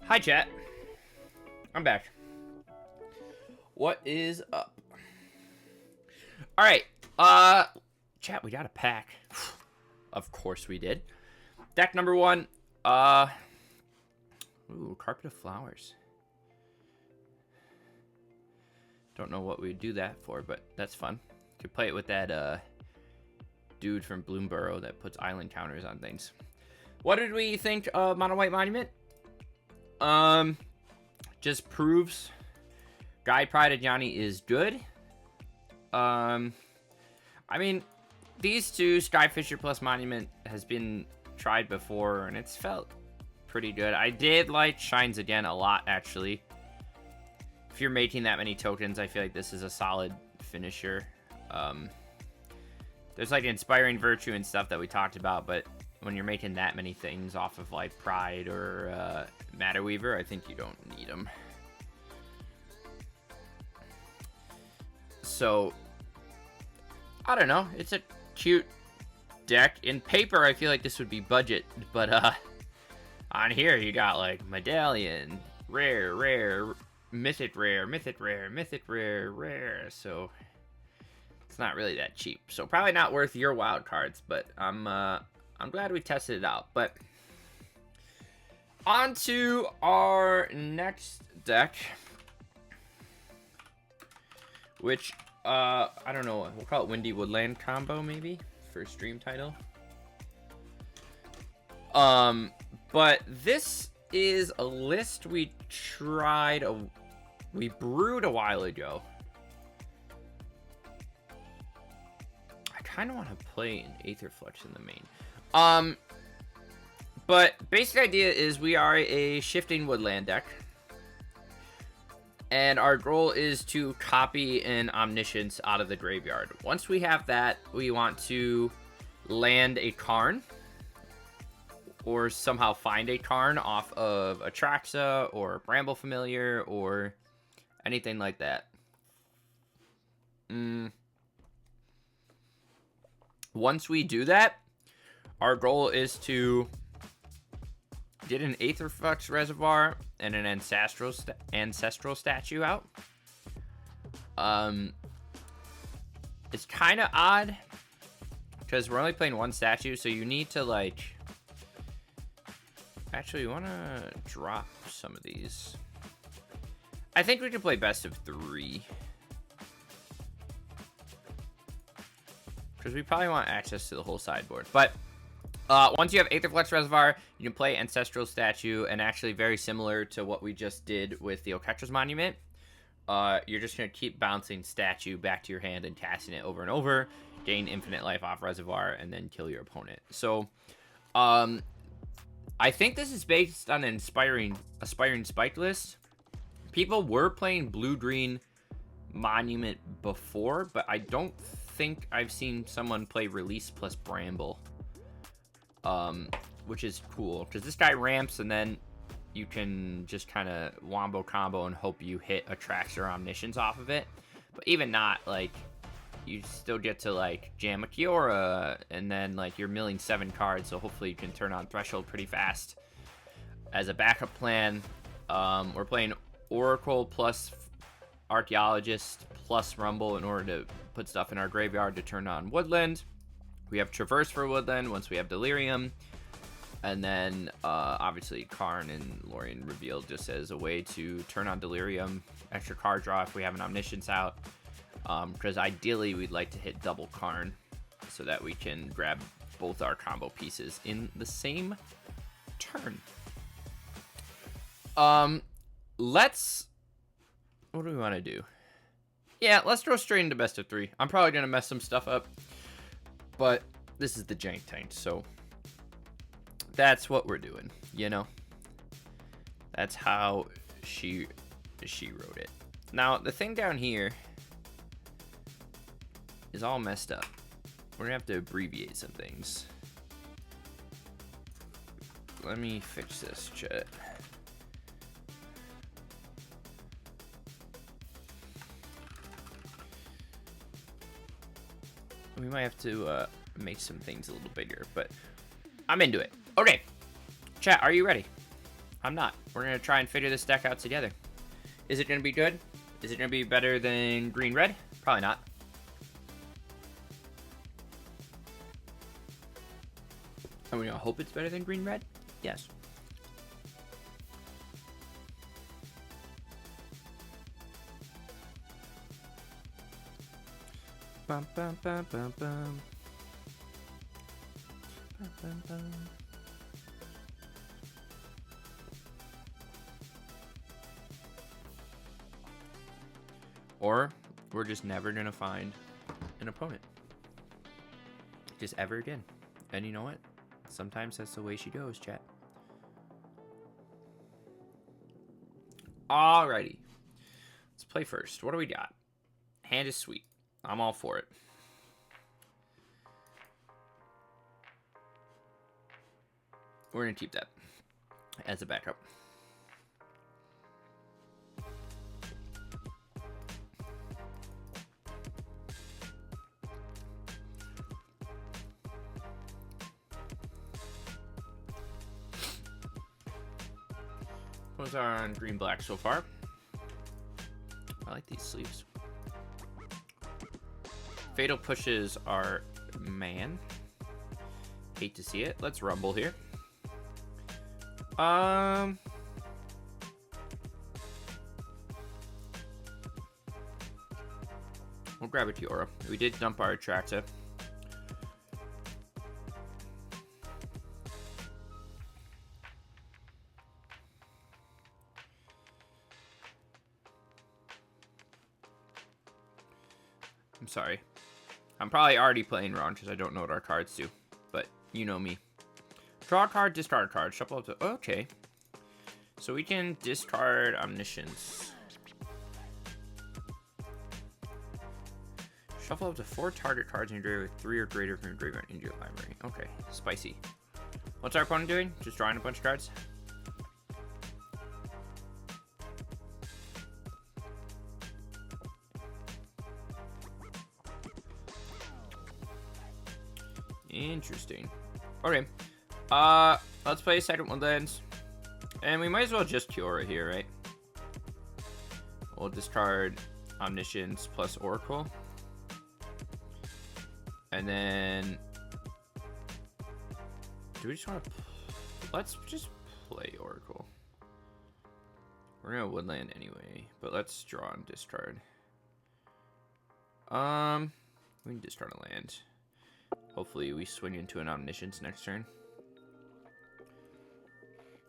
Hi, chat. I'm back. What is up? All right. Chat, we got a pack. Of course we did. Deck number 1. Ooh, Carpet of Flowers. Don't know what we'd do that for, but that's fun. Could play it with that dude from Bloomborough that puts island counters on things. What did we think of Mono White Monument? Just proves Guide Pride of Yanni is good. I mean, these two, Skyfisher plus Monument, has been tried before, and it's felt pretty good. I did like Shines Again a lot, actually. If you're making that many tokens, I feel like this is a solid finisher. There's like Inspiring Virtue and stuff that we talked about, but when you're making that many things off of like Pride or Matter Weaver, I think you don't need them. So, I don't know. It's a cute deck. In paper, I feel like this would be budget, but on here you got like Medallion, Rare, Rare, Mythic Rare, Mythic Rare, Mythic Rare, Rare. So it's not really that cheap. So probably not worth your wild cards, but I'm glad we tested it out. But on to our next deck, which I don't know. We'll call it Windy Woodland combo, maybe for stream title. But this is a list we brewed a while ago. I kind of want to play an Aetherflux in the main. But basic idea is we are a shifting woodland deck. And our goal is to copy an Omniscience out of the graveyard. Once we have that, we want to land a Karn. Or somehow find a Karn off of Atraxa or Bramble Familiar or anything like that. Once we do that, our goal is to get an Aetherflux Reservoir and an Ancestral Statue out. It's kind of odd because we're only playing one statue, so you need to like. Actually, you want to drop some of these. I think we can play best of 3. Because we probably want access to the whole sideboard. But once you have Aetherflux Reservoir, you can play Ancestral Statue. And actually very similar to what we just did with the Oketra's Monument. You're just going to keep bouncing Statue back to your hand and casting it over and over. Gain infinite life off Reservoir and then kill your opponent. So, I think this is based on an aspiring spike list. People were playing blue-green Monument before, but I don't think I've seen someone play Release plus Bramble. Which is cool, because this guy ramps and then you can just kind of wombo combo and hope you hit Attracts or Omniscience off of it. But even not, like, you still get to, like, jam a Kiora, and then, like, you're milling 7 cards, so hopefully you can turn on Threshold pretty fast. As a backup plan, we're playing Oracle plus Archaeologist plus Rumble in order to put stuff in our graveyard to turn on Woodland. We have Traverse for Woodland once we have Delirium. And then, obviously, Karn and Lorien revealed just as a way to turn on Delirium. Extra card draw if we have an Omniscience out. Because ideally, we'd like to hit double Karn so that we can grab both our combo pieces in the same turn. Let's... What do we want to do? Yeah, let's throw straight into best of 3. I'm probably going to mess some stuff up. But this is the Jank Tank, so... That's what we're doing, you know? That's how she wrote it. Now, the thing down here is all messed up. We're gonna have to abbreviate some things. Let me fix this, chat. We might have to make some things a little bigger, but I'm into it. Okay, chat, are you ready? I'm not. We're gonna try and figure this deck out together. Is it gonna be good? Is it gonna be better than green-red? Probably not. Are we gonna hope it's better than green-red? Yes. Bum, bum, bum, bum, bum. Bum, bum, bum. Or we're just never gonna find an opponent. Just ever again. And you know what? Sometimes that's the way she goes, chat. Alrighty. Let's play first. What do we got? Hand is sweet. I'm all for it. We're gonna keep that as a backup. Those are on green-black so far. I like these sleeves. Fatal pushes our man. Hate to see it. Let's rumble here. We'll grab a Kiora. We did dump our Atraxa. I'm sorry. I'm probably already playing wrong because I don't know what our cards do. But you know me. Draw a card, discard a card. Shuffle up to... Okay. So we can discard Omniscience. Shuffle up to 4 target cards in your graveyard with 3 or greater from your graveyard into your library. Okay. Spicy. What's our opponent doing? Just drawing a bunch of cards? Interesting. Okay. Let's play second Woodland. And we might as well just Kiora here, right? We'll discard Omniscience plus Oracle. And then, do we just want to? Let's just play Oracle. We're gonna Woodland anyway, but let's draw and discard. We can discard a land. Hopefully, we swing into an Omniscience next turn.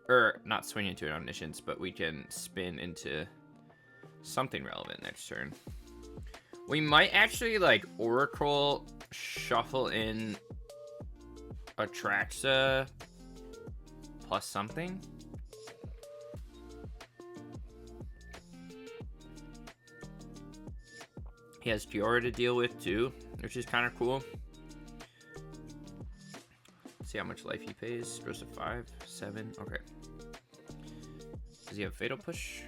Or not swing into an Omniscience, but we can spin into something relevant next turn. We might actually like Oracle, shuffle in Atraxa plus something. He has Kiora to deal with too, which is kind of cool. Let's see how much life he pays. Goes to 5, 7. Okay. Does he have Fatal Push?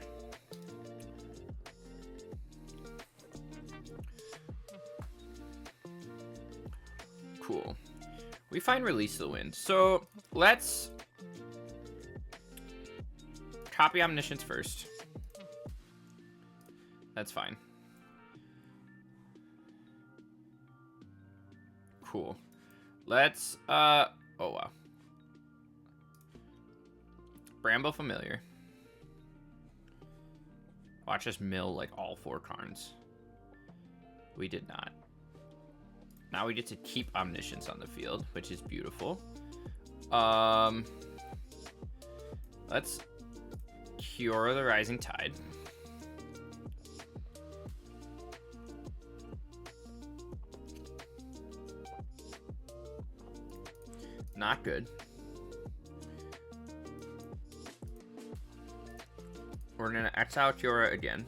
Cool. We find Release the Wind. So let's copy Omniscience first. That's fine. Cool. Let's oh wow. Bramble Familiar. Watch us mill like all 4 cards. We did not. Now we get to keep Omniscience on the field, which is beautiful. Let's Kiora the Rising Tide. Not good. We're gonna exile Kiora again.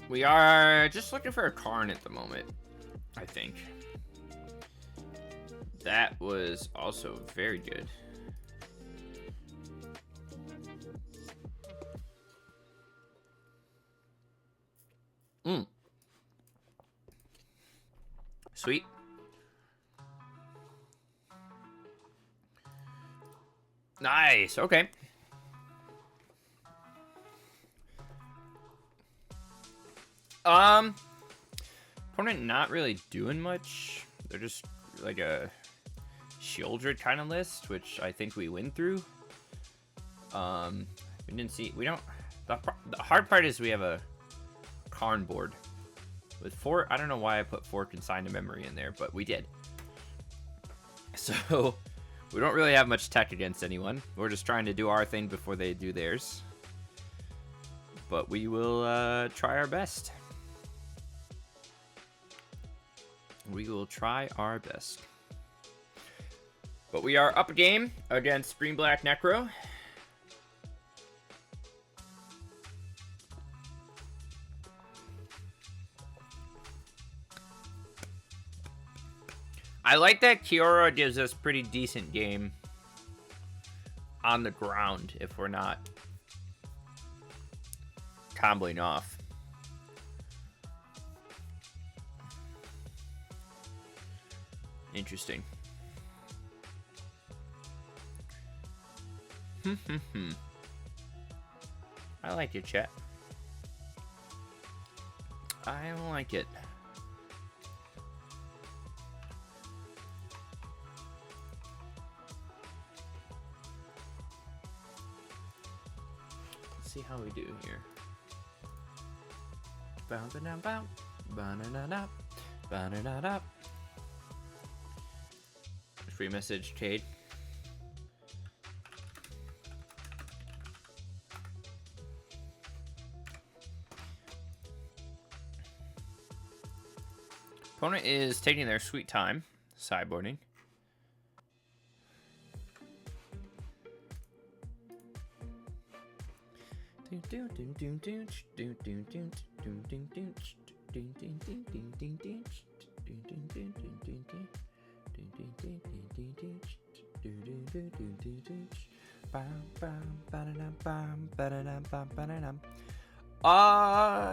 We are just looking for a Karn at the moment, I think. That was also very good. Sweet. Nice. Okay. Opponent not really doing much. They're just like a Shieldred kind of list, which I think we win through. We didn't see. We don't. The hard part is we have a Karn board with 4. I don't know why I put 4 Consigned to Memory in there, but we did. So we don't really have much tech against anyone. We're just trying to do our thing before they do theirs. But we will try our best. We will try our best. But we are up a game against Green Black Necro. I like that Kiora gives us pretty decent game on the ground if we're not comboing off. Interesting. I like it, chat. I like it. Let's see how we do here. Free message, Cade. Opponent is taking their sweet time, sideboarding.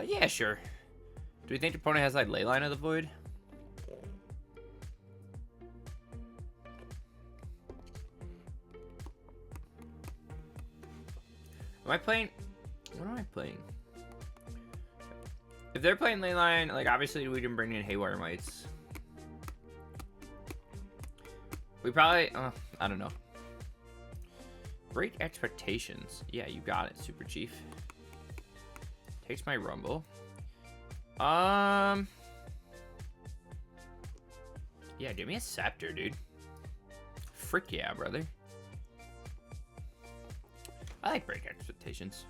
Yeah, sure. Do we think the opponent has like Leyline of the Void? Am I playing? What am I playing? If they're playing ley line, like obviously we can bring in haywire mites. We probably, I don't know. Break expectations. Yeah, you got it, Super Chief. Takes my rumble. Yeah, give me a scepter, dude. Frick yeah, brother. I like break expectations.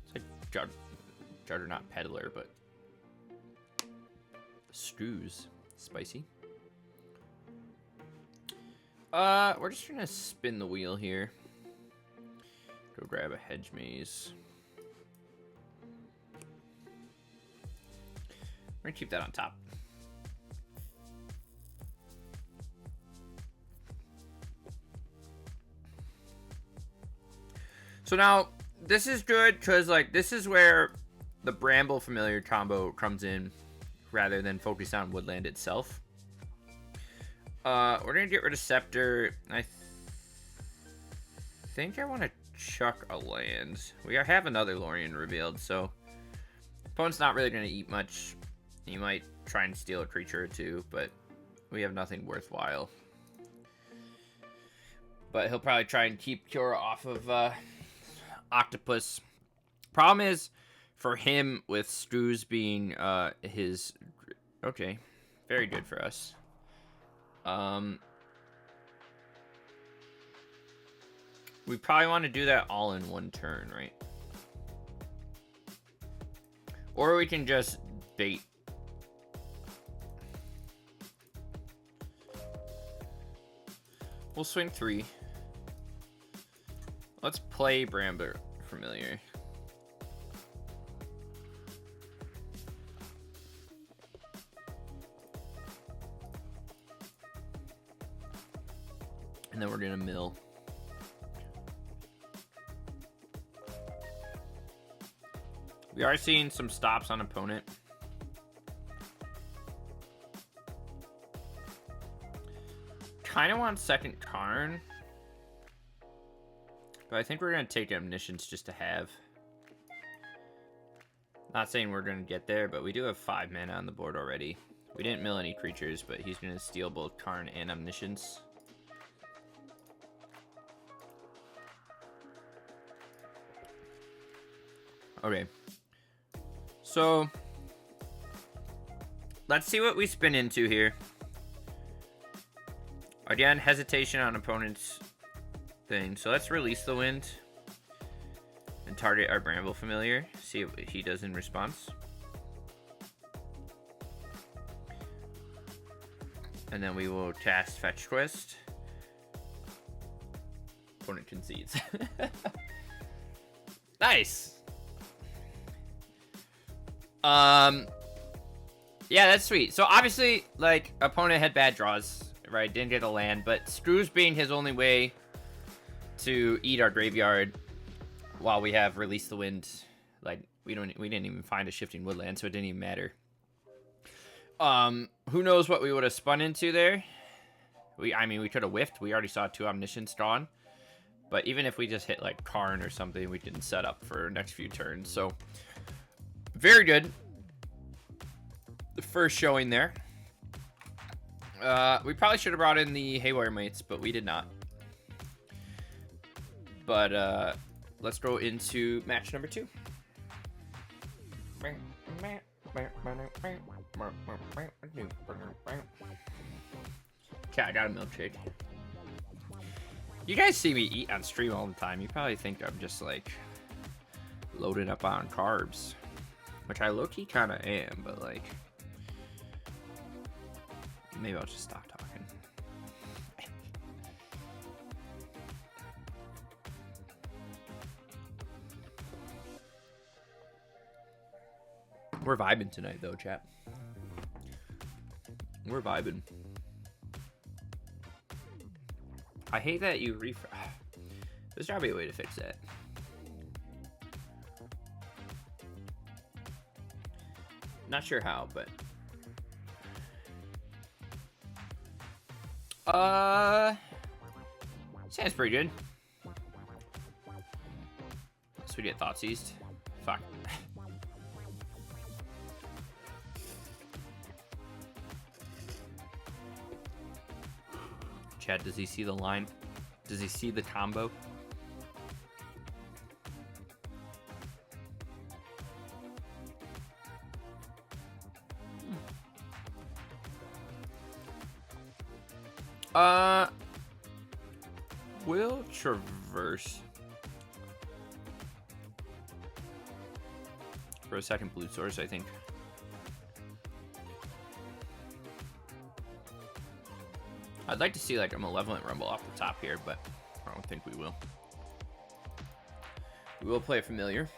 It's like Juggernaut Peddler, but stews. Spicy. We're just trying to spin the wheel here. Go grab a hedge maze. We're gonna keep that on top. So now, this is good because, like, this is where the Bramble Familiar combo comes in rather than focus on Woodland itself. We're going to get rid of Scepter. I think I want to chuck a land. We have another Lorien revealed, so opponent's not really going to eat much. He might try and steal a creature or two, but we have nothing worthwhile. But he'll probably try and keep Cura off of Octopus. Problem is, for him, with Stews being his... Okay, very good for us. We probably want to do that all in one turn, right? Or we can just bait. We'll swing 3. Let's play Bramble Familiar. And then we're gonna mill. We are seeing some stops on opponent. Kind of want second Karn. But I think we're going to take Omniscience just to have. Not saying we're going to get there, but we do have 5 mana on the board already. We didn't mill any creatures, but he's going to steal both Karn and Omniscience. Okay. So, let's see what we spin into here. Again, hesitation on opponent's thing. So let's release the wind and target our Bramble Familiar. See what he does in response. And then we will cast Fetch Quest. Opponent concedes. Nice. Yeah, that's sweet. So obviously, like, opponent had bad draws, right? Didn't get a land, but Screws being his only way to eat our graveyard while we have Release the Wind. Like, we didn't even find a Shifting Woodland, so it didn't even matter. Who knows what we would have spun into there? I mean, we could have whiffed. We already saw 2 Omniscience drawn. But even if we just hit, like, Karn or something, we can set up for next few turns. So, very good. The first showing there. We probably should have brought in the Haywire Mates, but we did not. But, let's go into match number 2. Okay, I got a milkshake. You guys see me eat on stream all the time. You probably think I'm just, like, loaded up on carbs. Which I low-key kind of am, but, like, maybe I'll just stop talking. We're vibing tonight, though, chat. We're vibing. I hate that you refresh. There's gotta be a way to fix that. Not sure how, but sounds pretty good. So we get Thoughtseized. Fuck. Chad, does he see the line? Does he see the combo? We'll traverse for a second blue source, I think. I'd like to see like a Malevolent Rumble off the top here, but I don't think we will. We will play a familiar.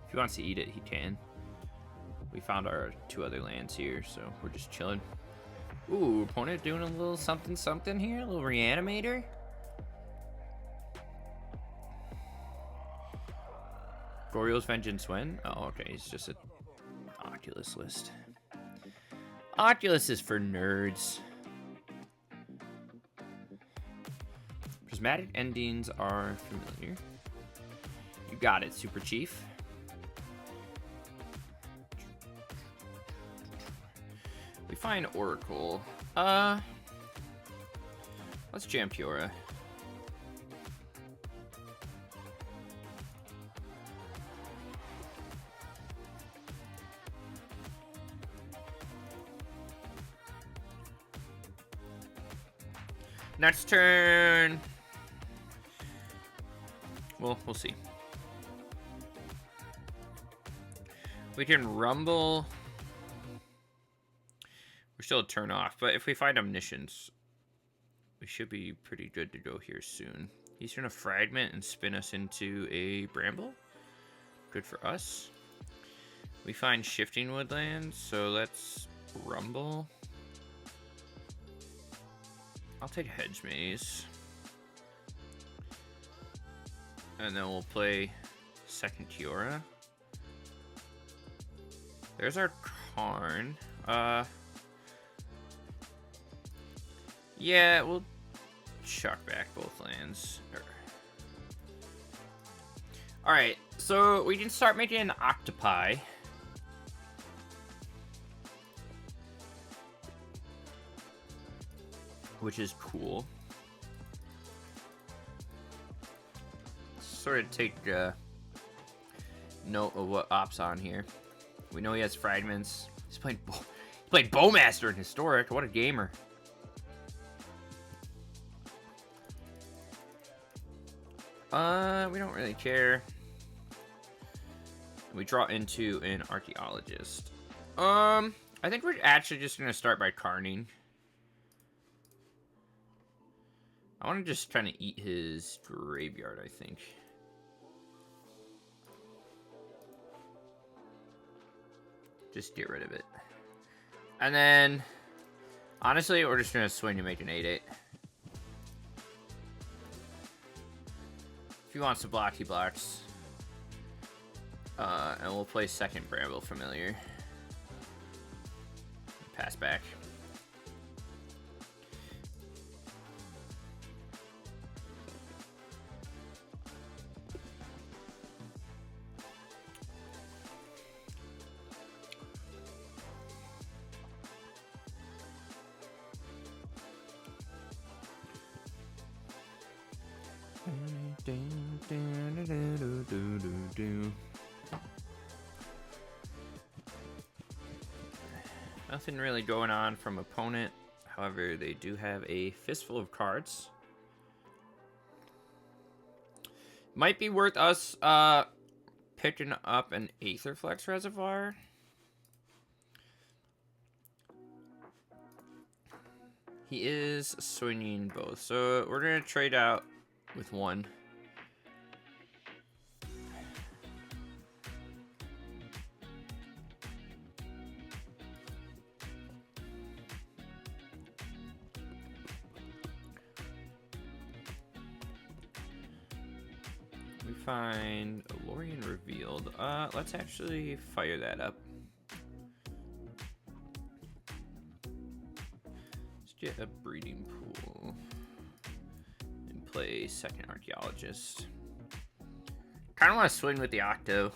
If he wants to eat it, he can. We found our 2 other lands here, so we're just chilling. Ooh, opponent doing a little something something here, a little reanimator. Goryo's Vengeance when? Oh, okay, he's just a Oculus list. Oculus is for nerds. Prismatic Endings are familiar. You got it, Super Chief. We find Oracle. Let's jam Piora. Next turn. Well, we'll see. We can Rumble. We're still a turn off, but if we find Omniscience, we should be pretty good to go here soon. He's gonna Fragment and spin us into a Bramble. Good for us. We find Shifting Woodlands, so let's Rumble. I'll take Hedge Maze. And then we'll play second Kiora. There's our Karn. Yeah, we'll chuck back both lands. Alright, so we can start making octopi. Which is cool. Sort of take note of what op's on here. We know he has fragments. He's played Bowmaster in Historic. What a gamer. We don't really care. We draw into an Archaeologist. I think we're actually just gonna start by Karning. I want to just kind of eat his graveyard, I think. Just get rid of it. And then, honestly, we're just going to swing to make an 8/8. If he wants to block, he blocks. And we'll play second Bramble Familiar. Pass back. Nothing really going on from opponent. However, they do have a fistful of cards. Might be worth us picking up an Aetherflex Reservoir. He is swinging both, so we're gonna trade out with one. We find Lorien Revealed. Let's actually fire that up. Get a breeding pool and play second Archaeologist. Kind of want to swing with the Octo.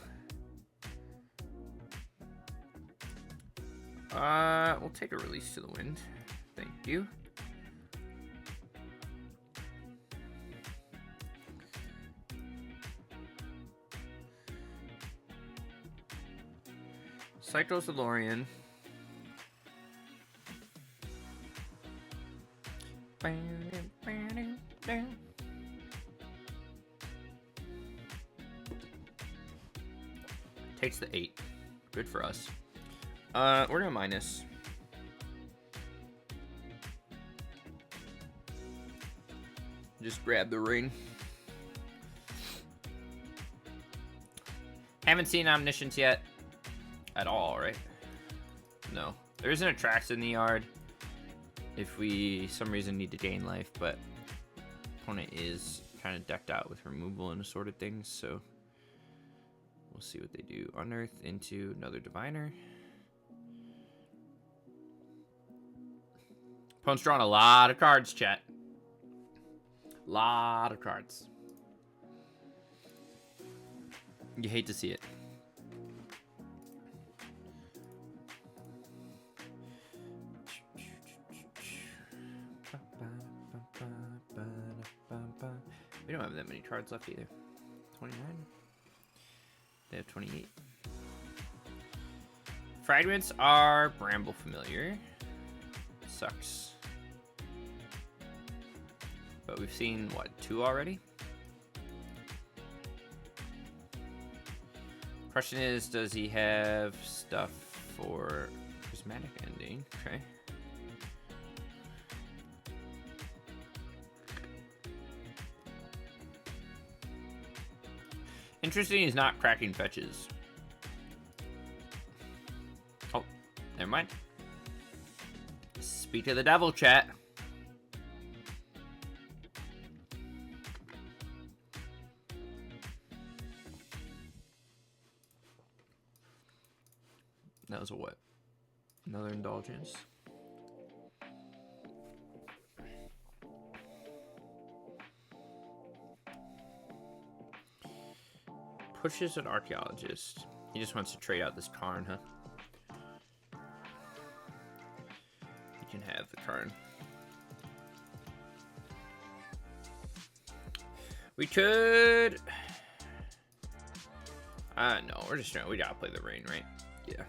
We'll take a release to the wind. Thank you. Cyclosalorian. Takes the 8. Good for us. We're gonna minus. Just grab the ring. Haven't seen Omniscience yet. At all, right? No. There isn't a Trax in the yard if we, some reason, need to gain life, but opponent is kind of decked out with removal and assorted things, so we'll see what they do. Unearth into another Diviner. Opponent's drawing a lot of cards, chat. Lot of cards. You hate to see it. We don't have that many cards left either. 29. They have 28. Fragments are Bramble Familiar. Sucks. But we've seen, what, 2 already? Question is, does he have stuff for Prismatic Ending? Okay. Interesting, he's not cracking fetches. Oh, never mind. Speak to the devil, chat. That was a what? Another indulgence. Pushes an archaeologist. He just wants to trade out this Karn, huh? He can have the Karn. We could... no, we're just trying... We gotta play the rain, right? Yeah.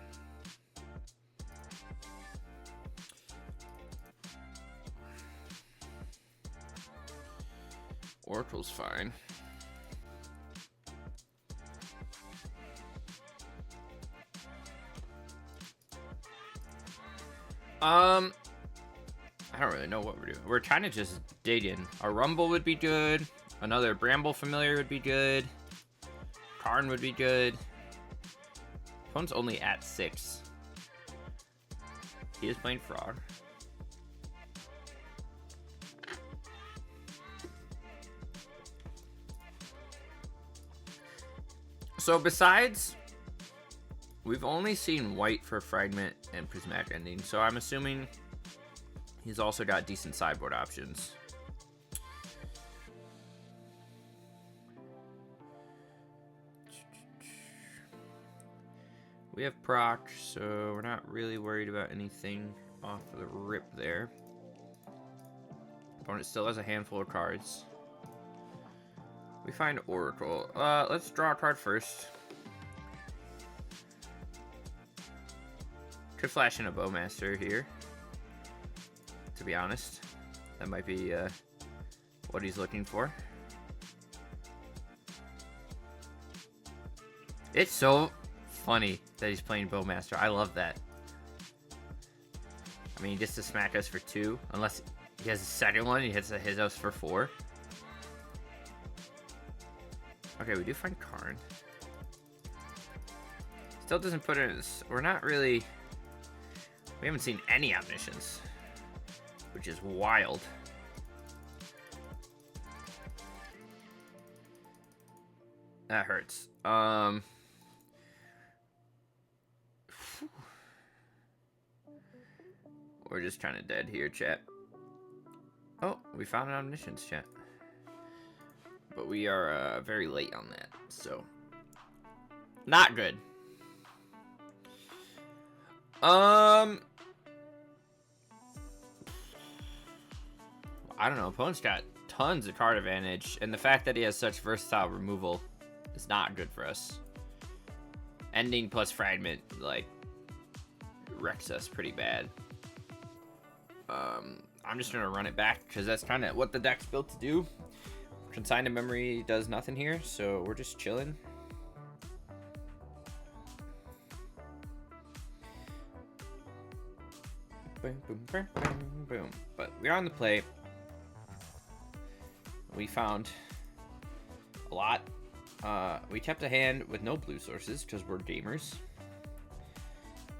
Oracle's fine. I don't really know what we're doing. We're trying to just dig in. A Rumble would be good. Another Bramble Familiar would be good. Karn would be good. Opponent's only at 6. He is playing Frog. So besides, we've only seen white for Fragment and Prismatic Ending, so I'm assuming he's also got decent sideboard options. We have proc, so we're not really worried about anything off of the rip there. Opponent still has a handful of cards. We find Oracle. Let's draw a card first. Could flash in a Bowmaster here, to be honest. That might be what he's looking for. It's so funny that he's playing Bowmaster. I love that. I mean, he gets to smack us for 2. Unless he has a second one, he hits us for 4. Okay, we do find Karn. Still doesn't put it. We're not really. We haven't seen any Omniscience, which is wild. That hurts. We're just trying to dead here, chat. Oh, we found an Omniscience, chat. But we are very late on that, so not good. I don't know. Opponent's got tons of card advantage, and the fact that he has such versatile removal is not good for us. Ending plus fragment, like, wrecks us pretty bad. I'm just gonna run it back because that's kind of what the deck's built to do. Consigned memory does nothing here, so we're just chilling. Boom, boom, boom, boom, boom. But we're on the play. We found a lot. We kept a hand with no blue sources because we're gamers.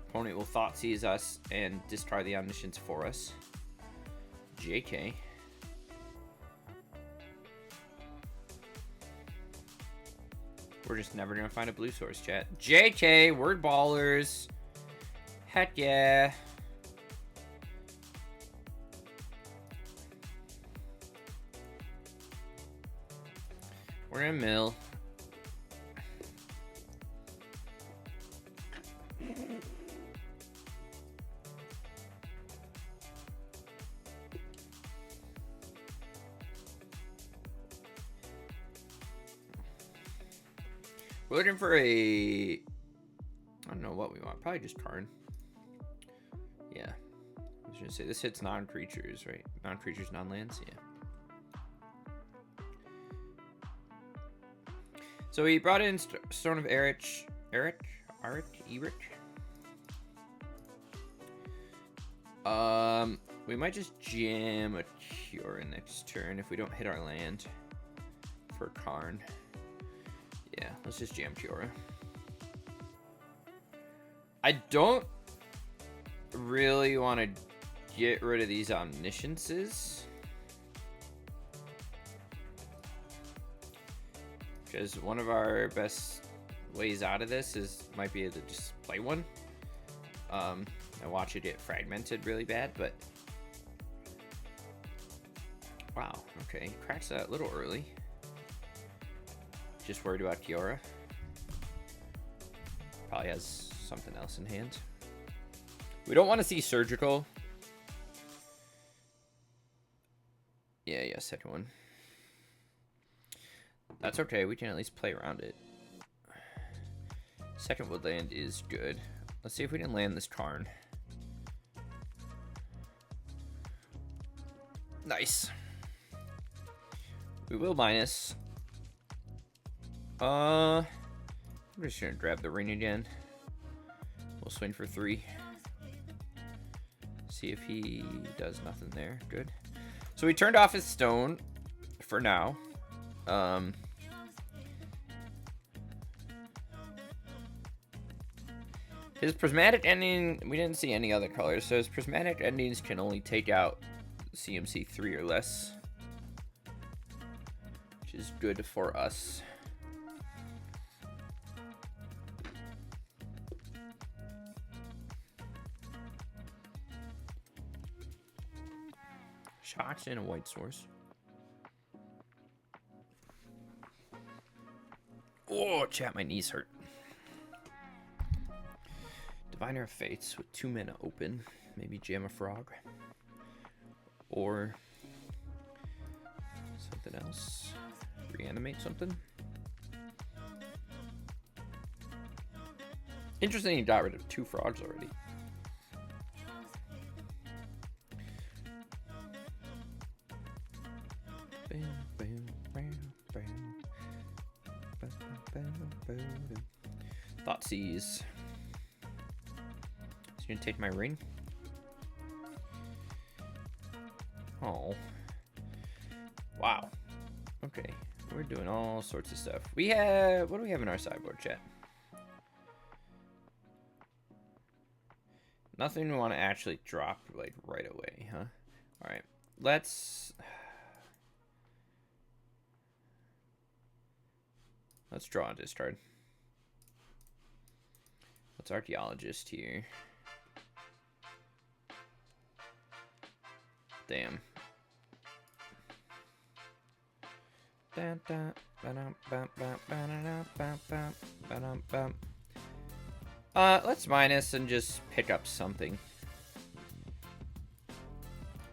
Opponent will thought seize us and discard the omniscience for us. JK. We're just never gonna find a blue source, chat. JK, word ballers. Heck yeah. We're in mill. We're looking for a... I don't know what we want. Probably just Karn. Yeah. I was gonna say, this hits non-creatures, right? Non-creatures, non-lands? Yeah. So we brought in Stone of Eric. We might just jam a Cure next turn if we don't hit our land for Karn. Yeah, let's just jam Cure. I don't really want to get rid of these omnisciences, because one of our best ways out of this might be to just play one. I watch it get fragmented really bad, but wow, okay, cracks that a little early. Just worried about Kiora. Probably has something else in hand. We don't want to see Surgical. Yeah, second one. That's okay, we can at least play around it. Second Woodland is good. Let's see if we can land this Karn. Nice. We will minus. I'm just gonna grab the ring again. We'll swing for 3. See if he does nothing there. Good. So we turned off his stone for now. His prismatic ending, we didn't see any other colors, so his prismatic endings can only take out CMC 3 or less, which is good for us. Shocks and a white source. Oh, chat, my knees hurt. Diviner of Fates with 2 mana open. Maybe jam a frog. Or something else. Reanimate something. Interesting, you got rid of 2 frogs already. Thoughtseize. He's gonna take my ring. Oh. Wow. Okay. We're doing all sorts of stuff. We have... What do we have in our sideboard, chat? Nothing we want to actually drop, like, right away, huh? Alright. Let's draw a discard. Let's Archaeologist here. Damn. Let's minus and just pick up something.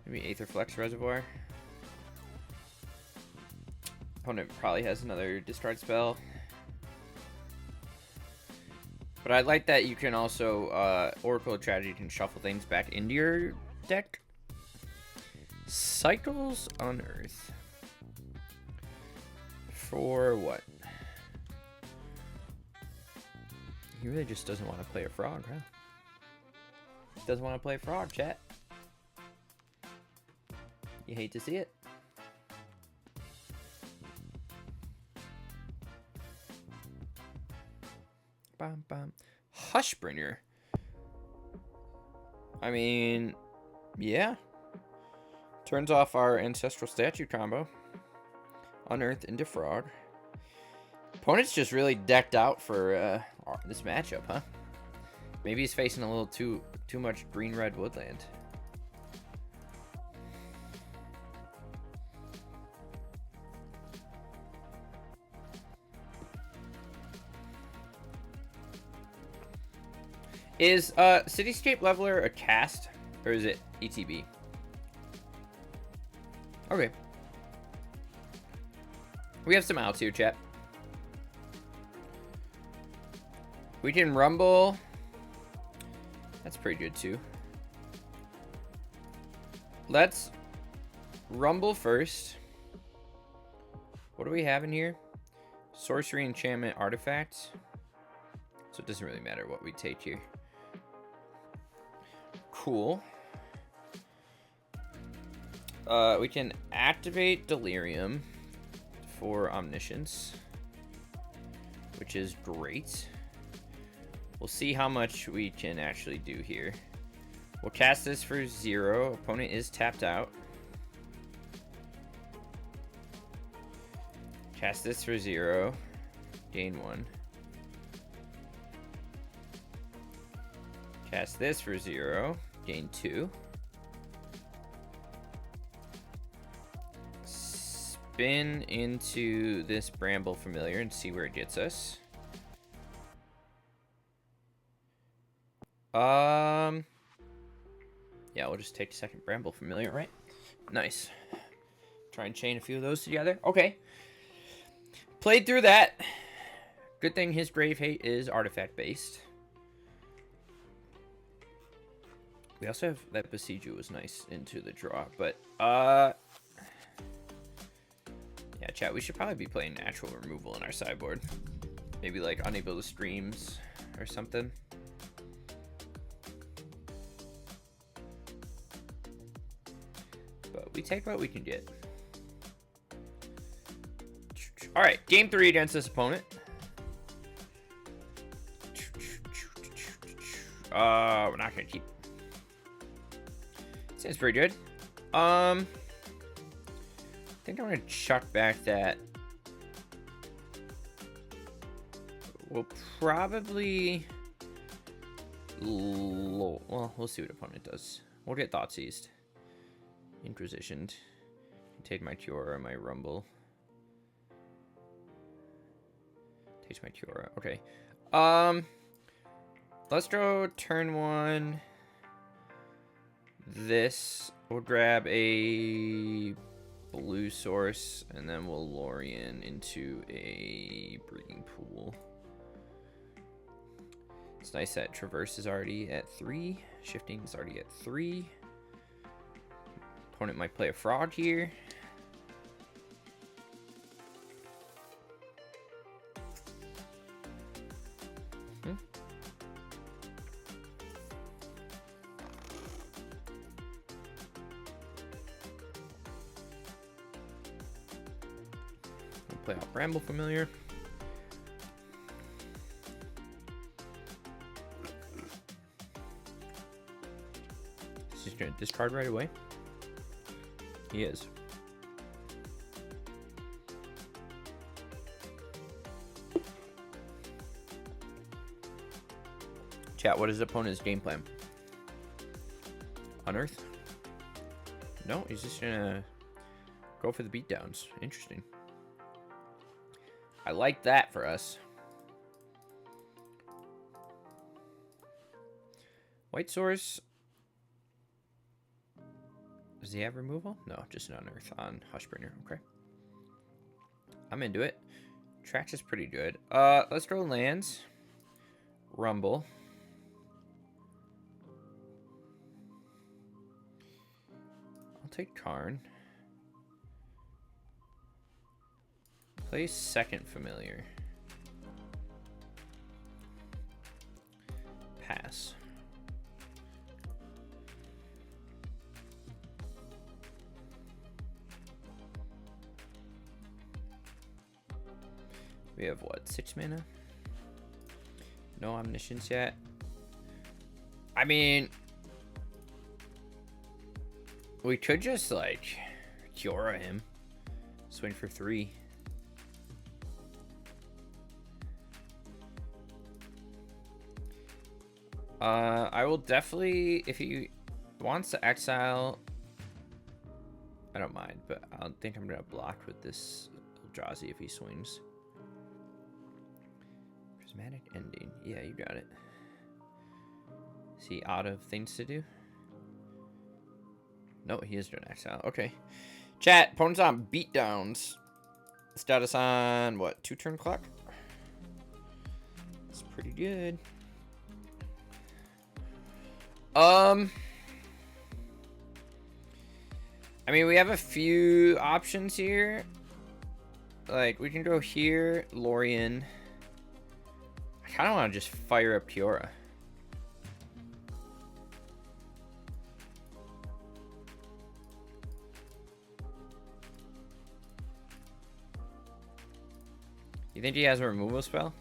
Maybe Aetherflex Reservoir. Opponent probably has another discard spell. But I like that you can also, Oracle of Tragedy can shuffle things back into your deck. Cycles Unearth. For what? He really just doesn't want to play a frog, huh? Doesn't want to play a frog, chat. You hate to see it. Bum, bum. Hushbringer. I mean, yeah. Turns off our Ancestral Statue combo. Unearth into Frog. Opponent's just really decked out for this matchup, huh? Maybe he's facing a little too much green-red Woodland. Is Cityscape Leveler a cast, or is it ETB? Okay. We have some outs here, chat. We can Rumble. That's pretty good, too. Let's Rumble first. What do we have in here? Sorcery, Enchantment, Artifacts. So it doesn't really matter what we take here. Cool. We can activate Delirium for Omniscience, which is great. We'll see how much we can actually do here. We'll cast this for 0. Opponent is tapped out. Cast this for 0. Gain 1. Cast this for 0. Gain 2. Spin into this Bramble Familiar and see where it gets us. Yeah, we'll just take a second Bramble Familiar, right? Nice. Try and chain a few of those together. Okay. Played through that. Good thing his Grave Hate is artifact based. We also have that Besieger was nice into the draw, but yeah, chat, we should probably be playing natural removal in our sideboard. Maybe like Unable to Streams or something. But we take what we can get. All right, game 3 against this opponent. We're not gonna keep. Seems pretty good. I think I'm gonna chuck back that. We'll probably. Well, we'll see what opponent does. We'll get Thought Seized. Inquisitioned. Take my Tiora, my Rumble. Takes my Tiora. Okay. Let's go turn 1. This. We'll grab a blue source, and then we'll Lorien into a breeding pool. It's nice that Traverse is already at 3. Shifting is already at 3. Opponent might play a Frog here. Play out Bramble Familiar. Is he gonna discard right away? He is. Chat, what is the opponent's game plan? Unearth? No, he's just gonna go for the beatdowns. Interesting. I like that for us. White source. Does he have removal? No, just an unearth on Hushbringer. Okay. I'm into it. Trash is pretty good. Let's throw lands. Rumble. I'll take Karn. Play second familiar. Pass. We have what, 6 mana? No omniscience yet. I mean, we could just like Kiora him. Swing for 3. I will definitely, if he wants to exile, I don't mind, but I don't think I'm gonna block with this Eldrazi if he swings. Prismatic ending. Yeah, you got it. Is he out of things to do? No, he is doing exile. Okay. Chat, opponent's on beatdowns. Status on what? 2 turn clock? It's pretty good. I mean, we have a few options here. Like, we can go here, Lorien. I kind of want to just fire up Kiora. You think he has a removal spell?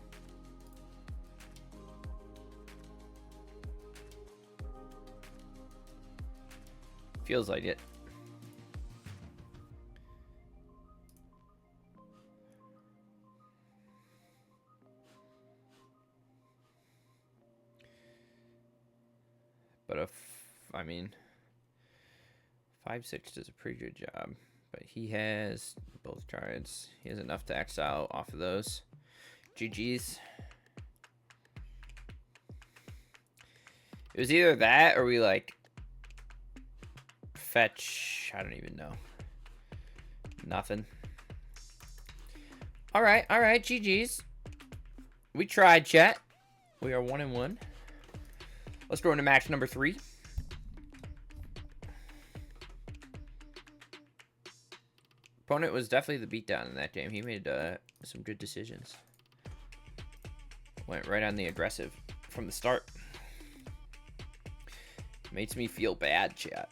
Feels like it. But I mean, 5/6 does a pretty good job. But he has both cards. He has enough to exile off of those. GG's. It was either that or we like fetch. I don't even know. Nothing. All right. GG's. We tried, chat. We are 1-1. Let's go into match number 3. Opponent was definitely the beatdown in that game. He made some good decisions. Went right on the aggressive from the start. Makes me feel bad, chat.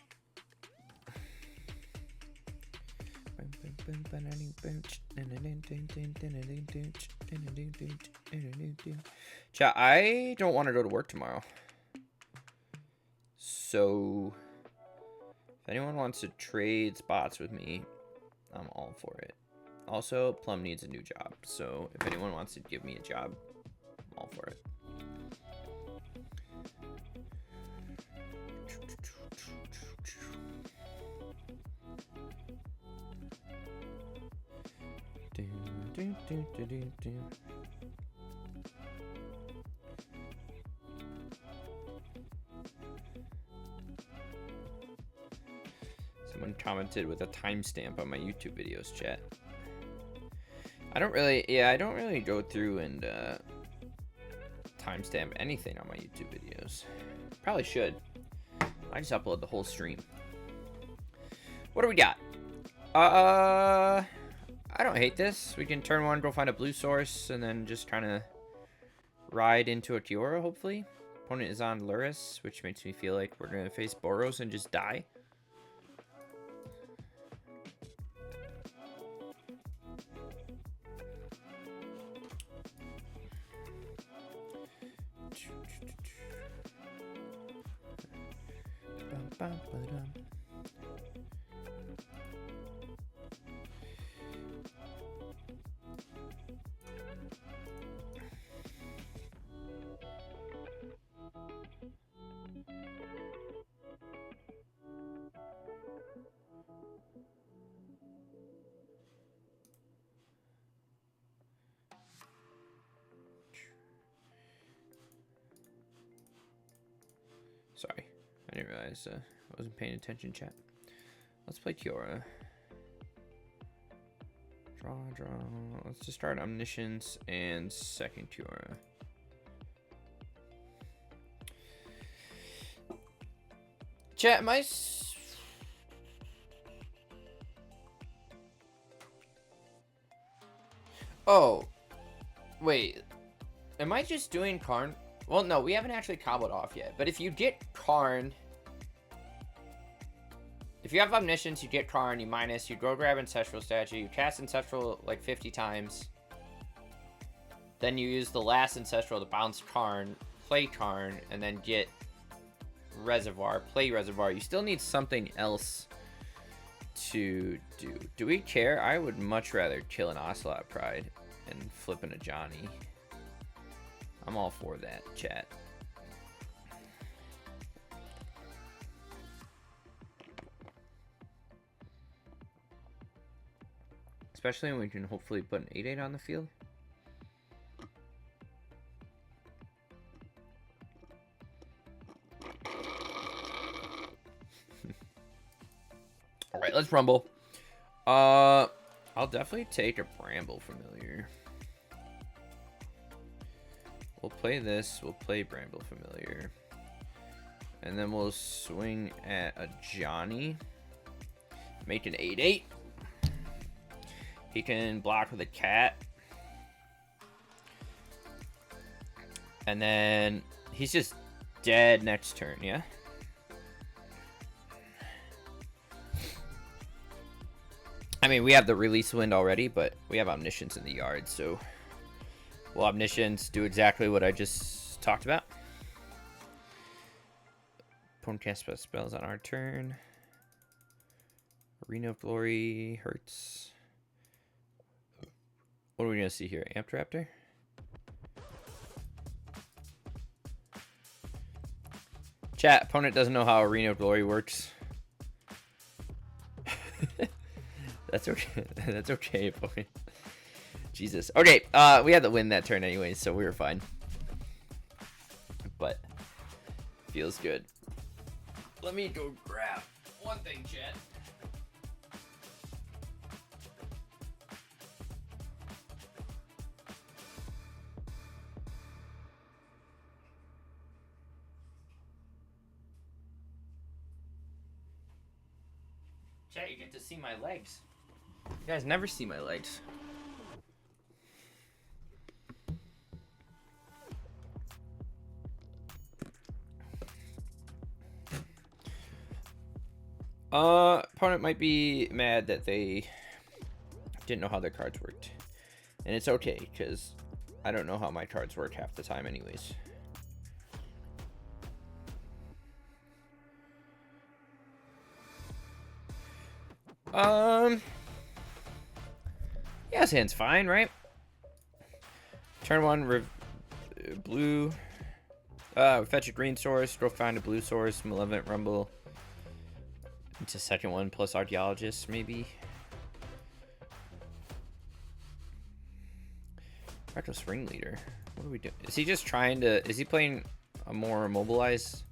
Chat, I don't want to go to work tomorrow. So, if anyone wants to trade spots with me, I'm all for it. Also, Plum needs a new job. So, if anyone wants to give me a job, I'm all for it. Someone commented with a timestamp on my YouTube videos, chat. I don't really go through and timestamp anything on my YouTube videos. Probably should. I just upload the whole stream. What do we got? I don't hate this. We can turn 1, go find a blue source, and then just kind of ride into a Kiora, hopefully. Opponent is on Luris, which makes me feel like we're going to face Boros and just die. Sorry, I didn't realize I wasn't paying attention, chat. Let's play Kiora. Draw. Let's just start Omniscience and second Kiora. Chat, oh, wait. Am I just doing Karn? Well, no, we haven't actually comboed off yet. But if you get Karn... If you have Omniscience, you get Karn, you minus, you go grab Ancestral Statue, you cast Ancestral like 50 times. Then you use the last Ancestral to bounce Karn, play Karn, and then get Reservoir, play Reservoir. You still need something else to do. Do we care? I would much rather kill an Ocelot Pride and flipping a Johnny. I'm all for that, chat. Especially when we can hopefully put an 8/8 on the field. Alright, let's rumble. I'll definitely take a Bramble Familiar. We'll play this, we'll play Bramble Familiar. And then we'll swing at a Johnny. Make an 8/8. He can block with a cat. And then he's just dead next turn, yeah? I mean, we have the release wind already, but we have Omniscience in the yard, so will Omniscience do exactly what I just talked about? Opponent cast spells on our turn. Arena of Glory hurts. What are we going to see here? Amped Raptor? Chat, opponent doesn't know how Arena of Glory works. That's okay. That's okay, opponent. Jesus. Okay, we had to win that turn anyway, so we were fine. But feels good. Let me go grab one thing, chat. Chat, you get to see my legs. You guys never see my legs. Opponent might be mad that they didn't know how their cards worked. And it's okay, because I don't know how my cards work half the time anyways. Yeah, his hand's fine, right? Turn one, blue. Fetch a green source, go find a blue source, Malevolent Rumble. It's a second one plus Archaeologist, maybe. Reckless Ringleader. What are we doing? Is he just trying to... Is he playing a more immobilized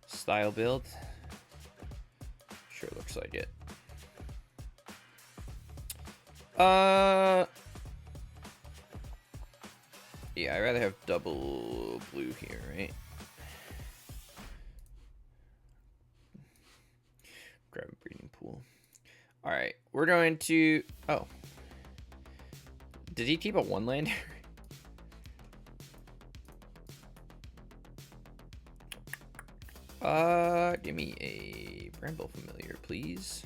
style build? Sure looks like it. Yeah, I'd rather have double blue here, right? Grab a breeding pool. Alright, we're going to... Oh. Did he keep a one-lander? Give me a Bramble Familiar, please.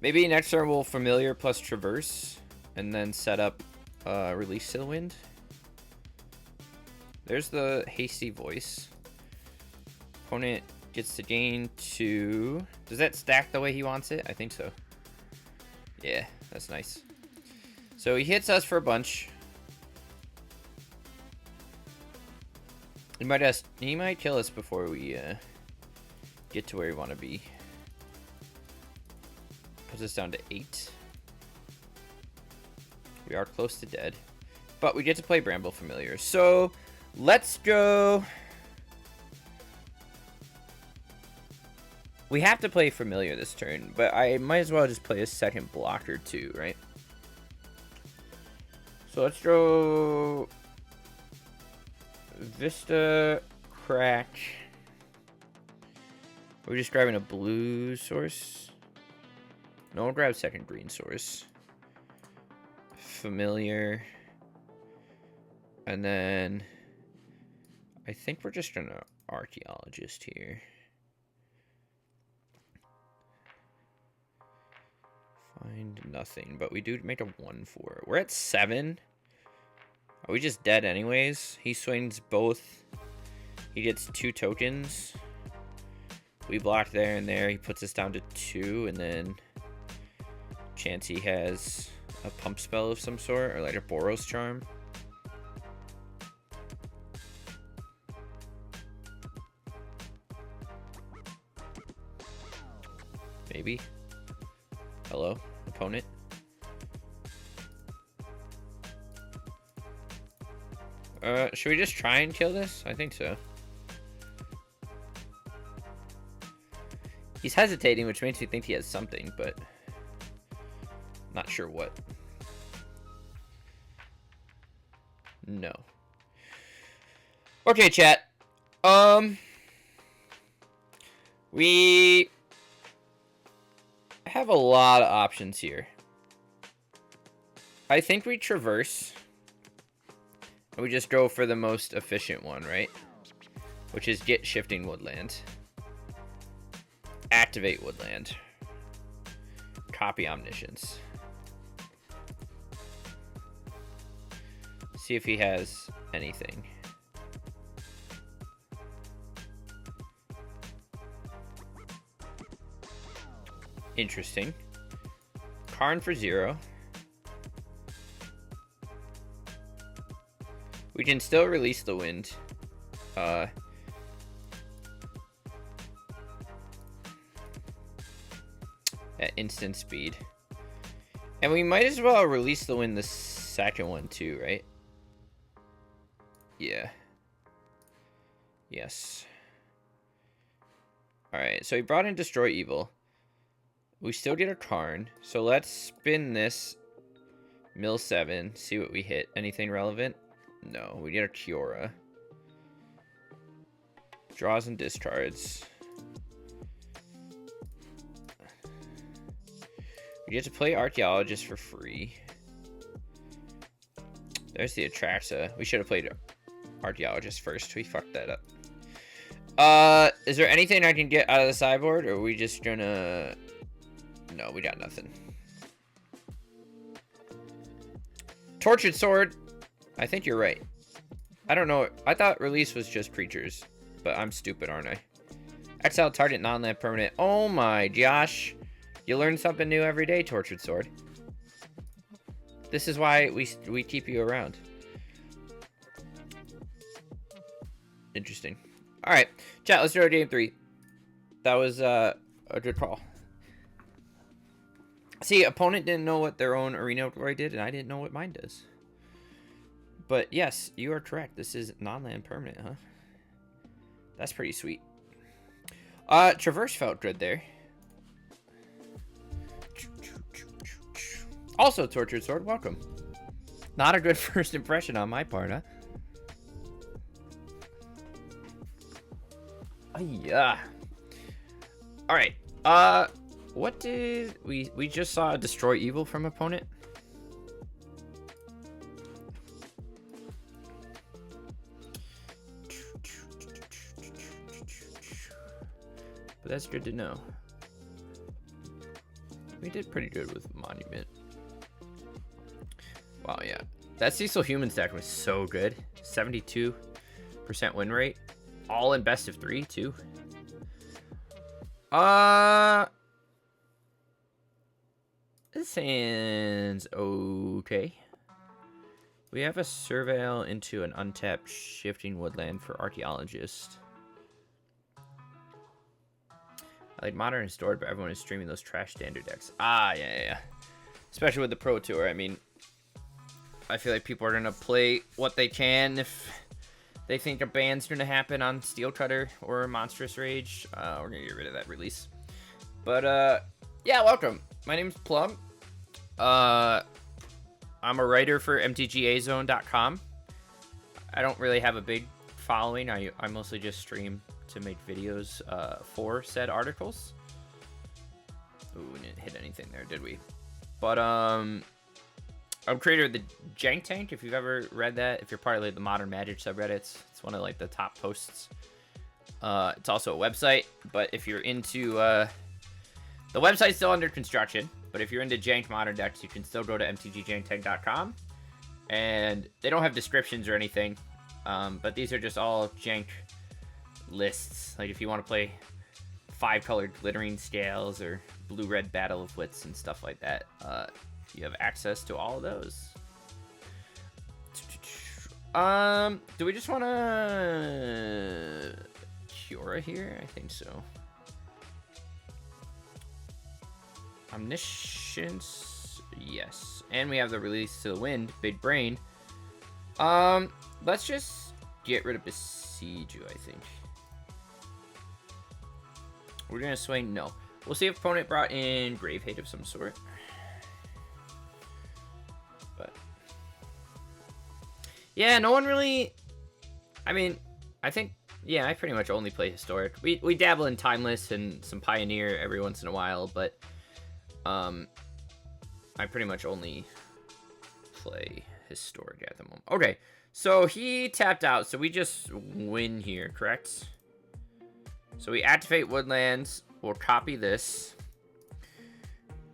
Maybe next turn we'll Familiar plus Traverse, and then set up Release Silwind. There's the Hasty Voice. Opponent gets to gain 2. Does that stack the way he wants it? I think so. Yeah, that's nice. So he hits us for a bunch. He might kill us before we get to where we want to be. Puts us down to 8. We are close to dead. but we get to play Bramble Familiar. So let's go. We have to play Familiar this turn, but I might as well just play a second blocker too, right? So let's go Vista, Crack. We're just grabbing a blue source. No, we'll grab second green source. Familiar. And then I think we're just gonna Archaeologist here. Find nothing, but we do make a 1/4. We're at 7. Are we just dead anyways? He swings both. He gets 2 tokens. We block there and there. He puts us down to 2, and then chance he has a pump spell of some sort, or like a Boros Charm. Maybe. Hello, opponent. Should we just try and kill this? I think so. He's hesitating, which makes me think he has something, but not sure what. No. Okay, chat. We have a lot of options here. I think we traverse. And we just go for the most efficient one, right? Which is get shifting Woodland. Activate Woodland. Copy Omniscience. See if he has anything. Interesting. Karn for 0. We can still release the wind. At instant speed. And we might as well release the wind the second one too, right? Yeah. Yes. Alright, so he brought in Destroy Evil. We still get a Karn. So let's spin this. Mill 7. See what we hit. Anything relevant? No. We get a Kiora. Draws and discards. We get to play Archaeologist for free. There's the Atraxa. We should have played Archaeologist first. We fucked that up. Is there anything I can get out of the sideboard? Or are we just gonna... No, we got nothing. Tortured Sword. I think you're right. I don't know. I thought release was just creatures. But I'm stupid, aren't I? Exile target non-land permanent. Oh my gosh. You learn something new every day, Tortured Sword. This is why we keep you around. Interesting. Alright. Chat, let's do game 3. That was a good call. See, opponent didn't know what their own Arena of Glory did, and I didn't know what mine does. But yes, you are correct. This is non-land permanent, huh? That's pretty sweet. Traverse felt good there. Also, Tortured Sword, welcome. Not a good first impression on my part, huh? Yeah. All right. What did we just saw? Destroy Evil from opponent. But that's good to know. We did pretty good with Monument. Wow, yeah. That Cecil Human stack was so good. 72% win rate. All in best of 3, too. This hand's okay. We have a Surveil into an untapped Shifting Woodland for Archaeologist. I like Modern and Stored, but everyone is streaming those trash standard decks. Ah, yeah. Especially with the Pro Tour. I mean, I feel like people are gonna play what they can if they think a ban's gonna happen on Steel Cutter or Monstrous Rage. We're gonna get rid of that release. But yeah, welcome. My name's Plum. I'm a writer for mtgazone.com. I don't really have a big following. I mostly just stream to make videos for said articles. Ooh, we didn't hit anything there, did we? But I'm creator of the Jank Tank. If you've ever read that, if you're part of like the Modern Magic subreddits, it's one of like the top posts. It's also a website, but if you're into the website's still under construction, but if you're into Jank Modern decks, you can still go to mtgjanktank.com. And they don't have descriptions or anything, but these are just all Jank lists. Like if you want to play 5-colored glittering scales or blue-red battle of wits and stuff like that, you have access to all of those. Do we just want to Cura here? I think so. Omniscience, yes. And we have the Release to the Wind, Big Brain. Let's just get rid of Besieju, I think. We're gonna swing, no. We'll see if opponent brought in Grave Hate of some sort. But yeah, no one really. I mean, I think yeah, I pretty much only play Historic. We dabble in Timeless and some Pioneer every once in a while, but I pretty much only play Historic at the moment. Okay, so he tapped out, so we just win here, correct? So we activate Woodlands, we'll copy this,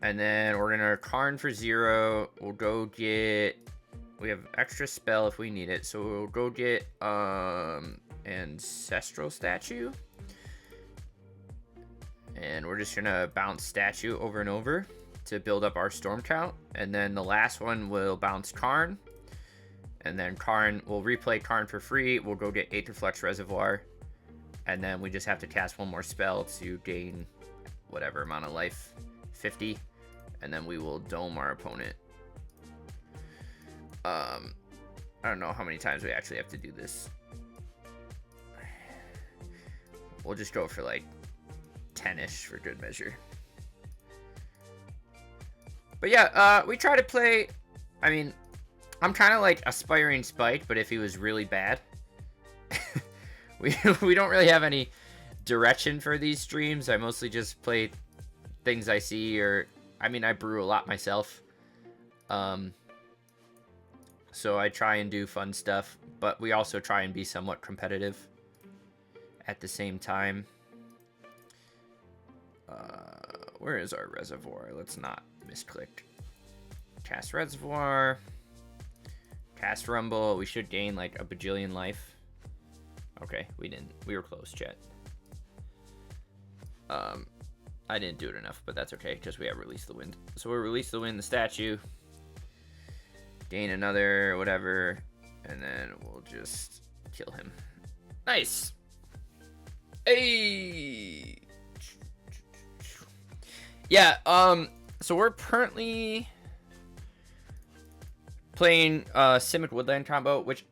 and then we're gonna Karn for 0, we'll go get, we have extra spell if we need it, so we'll go get Ancestral Statue, and we're just gonna bounce Statue over and over to build up our storm count, and then the last one will bounce Karn, and then Karn, we'll replay Karn for free, we'll go get Aetherflux Reservoir, and then we just have to cast one more spell to gain whatever amount of life, 50, and then we will dome our opponent. I don't know how many times we actually have to do this. We'll just go for like 10-ish for good measure. But yeah, we try to play, I mean, I'm kind of like Aspiring Spike, but if he was really bad. we don't really have any direction for these streams. I mostly just play things I see, or, I mean, I brew a lot myself. So I try and do fun stuff, but we also try and be somewhat competitive at the same time. Where is our reservoir? Let's not misclick. Cast Reservoir. Cast Rumble. We should gain like a bajillion life. Okay, we didn't. We were close, chat. I didn't do it enough, but that's okay, because we have Release the Wind. So we'll Release the Wind, the statue. Gain another, whatever. And then we'll just kill him. Nice! Hey! Yeah, so we're currently playing Simic Woodland combo, which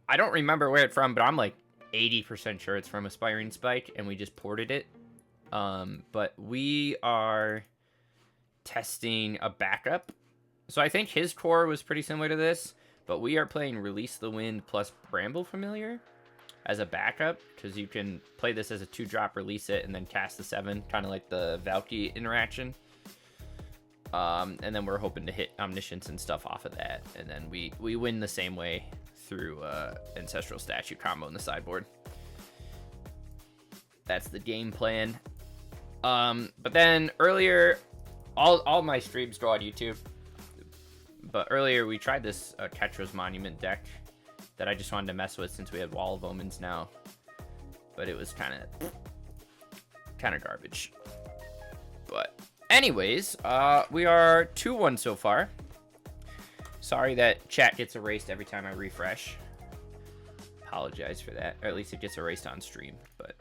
I don't remember where it's from, but I'm like 80% sure it's from Aspiring Spike, and we just ported it. But we are testing a backup. So I think his core was pretty similar to this, but we are playing Release the Wind plus Bramble Familiar as a backup, because you can play this as a 2-drop, release it, and then cast the 7, kind of like the Valky interaction. And then we're hoping to hit Omniscience and stuff off of that, and then we win the same way through Ancestral Statue combo in the sideboard. That's the game plan. But then earlier, all my streams go on YouTube, but earlier we tried this Oketra's Monument deck that I just wanted to mess with since we had Wall of Omens now, but it was kind of garbage. But anyways, we are 2-1 so far. Sorry that chat gets erased every time I refresh. Apologize for that, or at least it gets erased on stream, but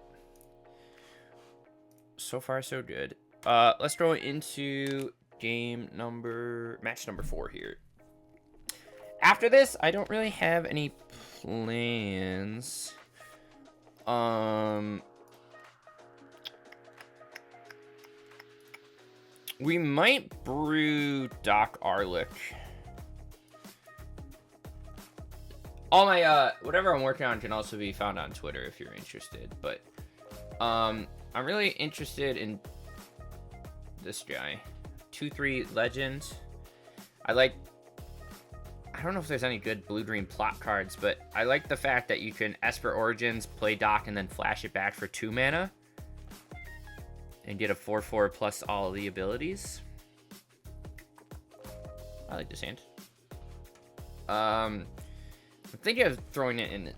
so far so good. Let's go into match number 4 here. After this, I don't really have any plans. We might brew Doc Arlick. All my, whatever I'm working on can also be found on Twitter if you're interested. But, I'm really interested in this guy. 2/3 Legend. I don't know if there's any good blue-green plot cards, but I like the fact that you can Esper Origins, play Doc, and then flash it back for 2 mana. And get a 4/4 plus all of the abilities. I like this hand. I'm thinking of throwing it in.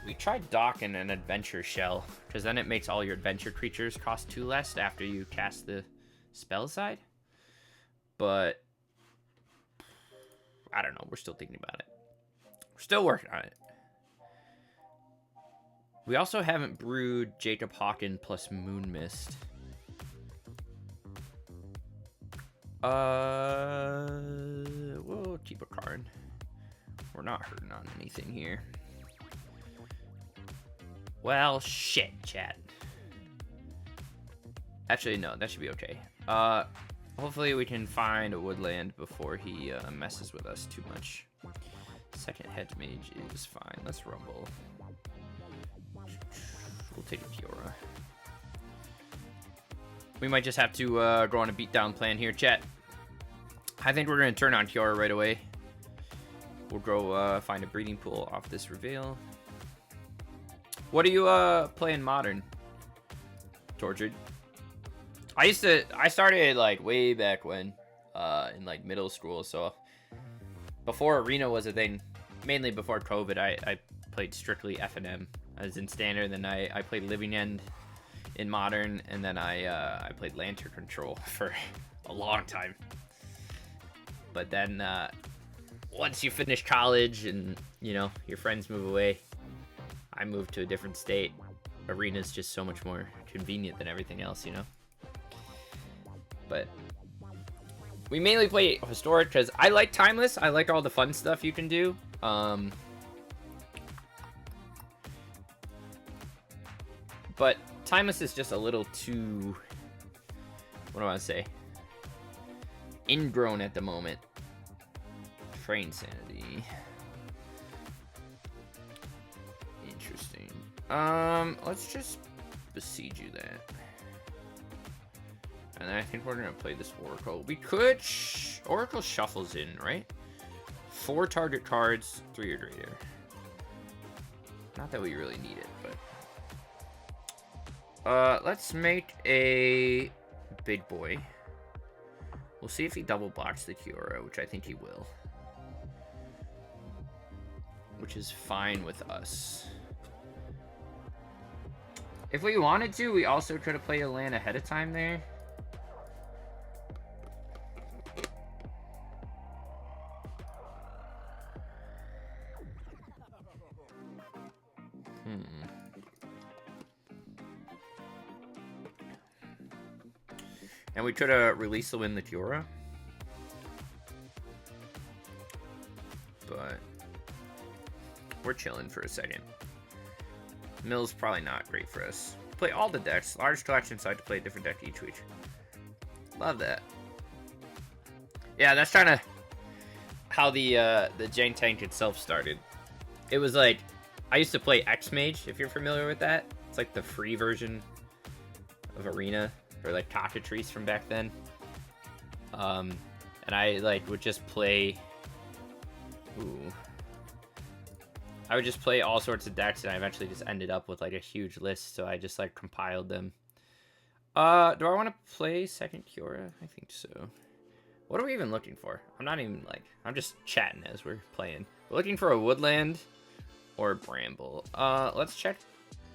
We tried Doc in an Adventure Shell, because then it makes all your adventure creatures cost 2 less after you cast the spell side. But I don't know. We're still thinking about it. We're still working on it. We also haven't brewed Jacob Hawken plus Moon Mist. We'll keep a card. We're not hurting on anything here. Well, shit, chat. Actually, no, that should be okay. Hopefully we can find a Woodland before he messes with us too much. Second Hedge Mage is fine. Let's rumble. We'll take a Kiora. We might just have to go on a beatdown plan here, chat. I think we're going to turn on Kiora right away. We'll go find a breeding pool off this reveal. What are you playing Modern, Tortured? I started like way back when, in like middle school, so before Arena was a thing, mainly before COVID, I played strictly F&M. I was in Standard, then I played Living End in Modern, and then I played Lantern Control for a long time. But then once you finish college and, you know, your friends move away, I moved to a different state. Arena's just so much more convenient than everything else, you know? But we mainly play Historic because I like Timeless. I like all the fun stuff you can do. But Timeless is just a little too, what do I want to say? Ingrown at the moment. Frame Sanity. Interesting. Let's just besiege you that. And then I think we're gonna play this Oracle. We could Oracle shuffles in, right? 4 target cards, 3 or greater. Not that we really need it, but let's make a big boy. We'll see if he double blocks the Kiora, which I think he will. Which is fine with us. If we wanted to, we also could have played a land ahead of time there. And we could have released the win the Kiora. But we're chilling for a second. Mill's probably not great for us. Play all the decks. Large collection side to play a different deck each week. Love that. Yeah, that's kind of how the Jank Tank itself started. It was like, I used to play X-Mage, if you're familiar with that. It's like the free version of Arena, or like Cockatrice from back then. And I like would just play, I would just play all sorts of decks, and I eventually just ended up with like a huge list, so I just like compiled them. Do I want to play second Kiora? I think so. What are we even looking for? I'm not even like, I'm just chatting as we're playing. We're looking for a Woodland or a Bramble. Let's check.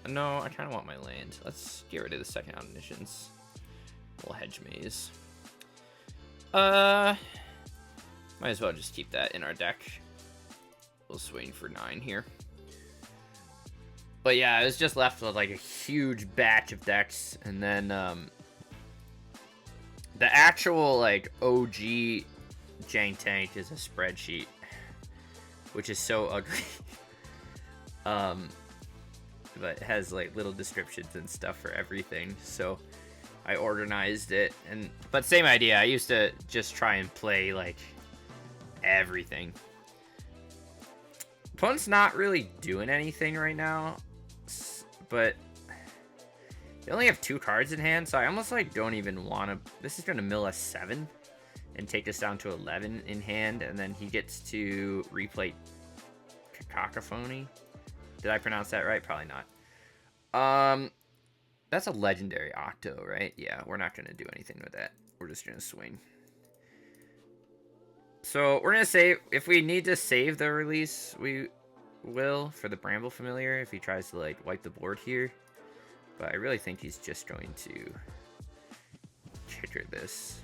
No, I kind of want my land. Let's get rid of the second omniscience. Little Hedge Maze. Might as well just keep that in our deck. We'll swing for 9 here. But yeah, I was just left with like a huge batch of decks, and then the actual like OG Jank Tank is a spreadsheet. which is so ugly. But it has like little descriptions and stuff for everything, so I organized it. But same idea. I used to just try and play like everything. Opponent's not really doing anything right now, but they only have 2 cards in hand, so I almost like don't even want to. This is gonna mill us 7 and take us down to 11 in hand, and then he gets to replay Cacophony. Did I pronounce that right? Probably not. That's a legendary Octo, right? Yeah, we're not gonna do anything with that. We're just gonna swing. So we're gonna save. If we need to save the release, we will for the Bramble Familiar if he tries to like wipe the board here. But I really think he's just going to trigger this.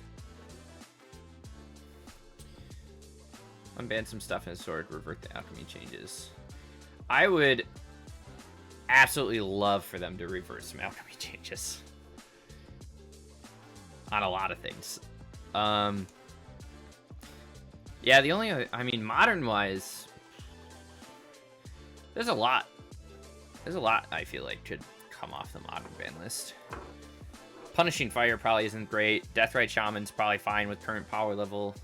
Unban some stuff in his sword, revert the alchemy changes. I would absolutely love for them to reverse some alchemy changes on a lot of things. Yeah, the only, I mean, modern-wise, there's a lot I feel like could come off the modern ban list. Punishing Fire probably isn't great. Deathrite Shaman's probably fine with current power level.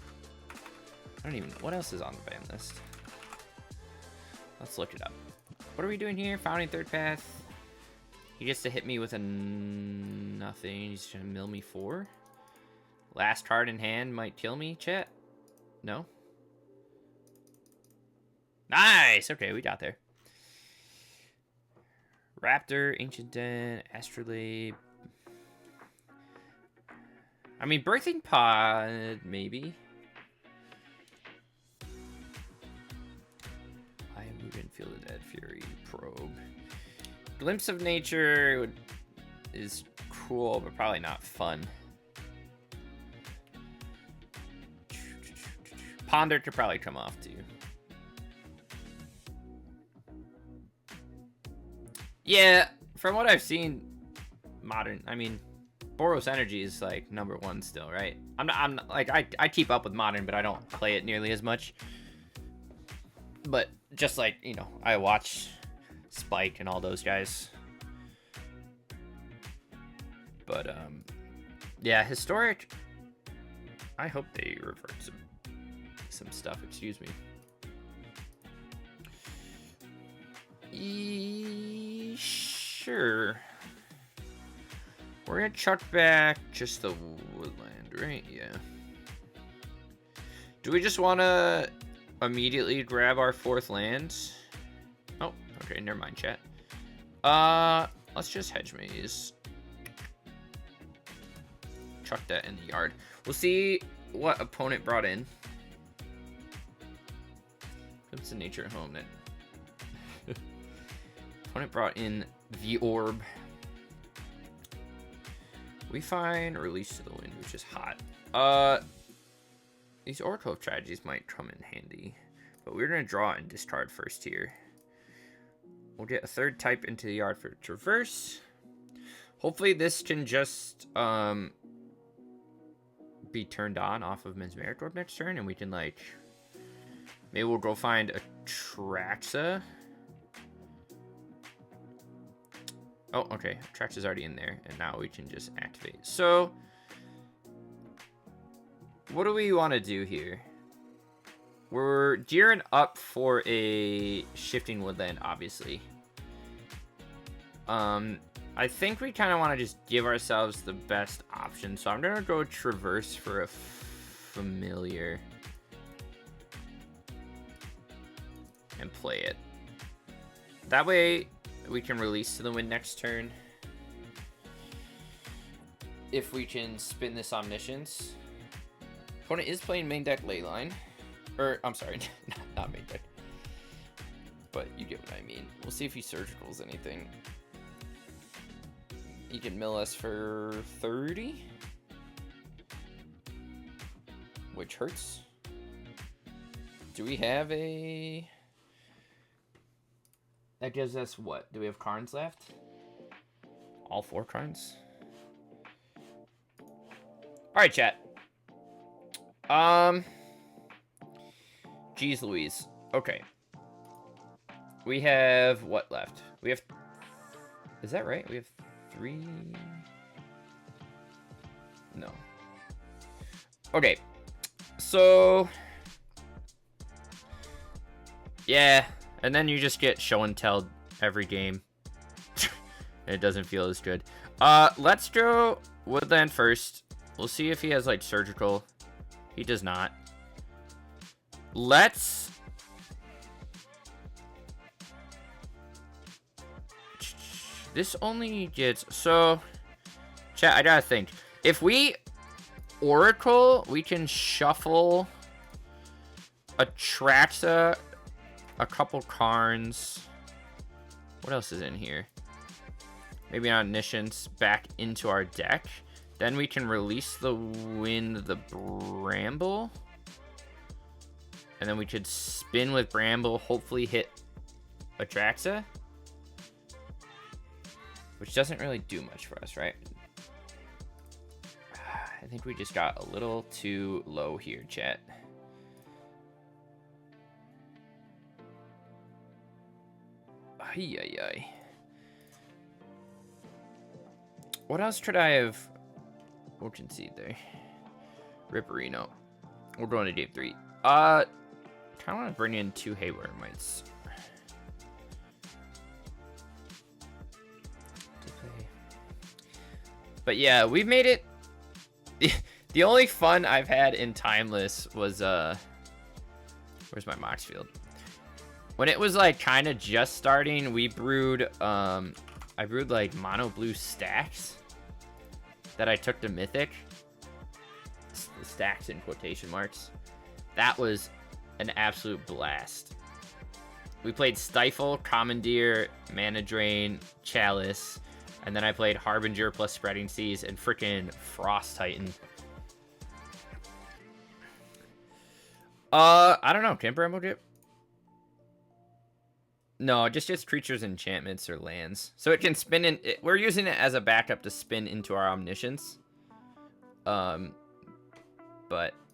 I don't even, what else is on the ban list? Let's look it up. What are we doing here? Founding Third Path. He gets to hit me with a nothing. He's gonna mill me 4. Last card in hand might kill me, chat. No? Nice! Okay, we got there. Raptor, Ancient Den, Astrolabe. I mean, Birthing Pod, maybe. I wouldn't feel the Dead Fury. Probe. Glimpse of Nature is cool, but probably not fun. Ponder could probably come off too. Yeah, from what I've seen, modern. I mean, Boros Energy is like #1 still, right? I'm not like I keep up with modern, but I don't play it nearly as much. But just like, you know, I watch Spike and all those guys. But yeah, historic. I hope they revert some stuff. Excuse me. Sure. We're gonna chuck back just the Woodland, right? Yeah. Do we just want to immediately grab our 4th land? Oh, okay, never mind, chat. Let's just hedge maze. Chuck that in the yard. We'll see what opponent brought in. What's the nature at home that opponent brought in the orb. We find release to the wind, which is hot. These Oracle of Tragedies might come in handy, but we're gonna draw and discard first here. We'll get a 3rd type into the yard for traverse. Hopefully this can just be turned on off of Mesmeric Orb next turn, and we can like maybe we'll go find a Traxa. Oh, okay. Traxa's already in there, and now we can just activate. So, what do we want to do here? We're gearing up for a Shifting Woodland, obviously. I think we kind of want to just give ourselves the best option. So I'm going to go Traverse for a Familiar. And play it. That way, we can release to the wind next turn. If we can spin this Omniscience. Opponent is playing main deck Leyline. Or, I'm sorry, not main deck. But you get what I mean. We'll see if he surgicals anything. He can mill us for 30. Which hurts. Do we have a... That gives us what? Do we have Karns left? All 4 Karns? Alright, chat. Jeez Louise. Okay. We have what left? We have... Is that right? We have 3... No. Okay. So... Yeah. And then you just get show and tell every game. It doesn't feel as good. Let's go Woodland first. We'll see if he has, like, surgical. He does not. Let's... This only gets... So... Chat, I gotta think. If we Oracle, we can shuffle Atraxa, a couple Karns. What else is in here? Maybe an Omniscience back into our deck. Then we can release the Wind, the Bramble. And then we could spin with Bramble, hopefully hit Atraxa. Which doesn't really do much for us, right? I think we just got a little too low here, chat. Ay, ay, ay. What else could I have? Ocean Seed there. Ripperino. We're going to game 3. Kind of want to bring in 2 Haywire Mites. But yeah, we've made it. The only fun I've had in Timeless was where's my Moxfield? When it was like kind of just starting, we brewed I brewed like mono blue stacks that I took to Mythic. Stacks in quotation marks. That was an absolute blast. We played Stifle, Commandeer, Mana Drain, Chalice, and then I played Harbinger plus Spreading Seas and freaking Frost Titan. I don't know. Can Bramble get... No, just creatures, enchantments, or lands. So it can spin in... We're using it as a backup to spin into our Omniscience. But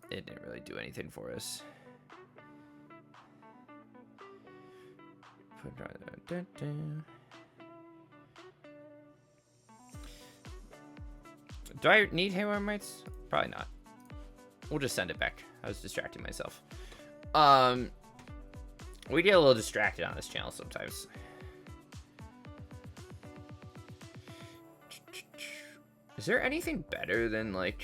it didn't really do anything for us. Do I need Haywire Mites? Probably not. We'll just send it back. I was distracting myself. We get a little distracted on this channel sometimes. Is there anything better than, like...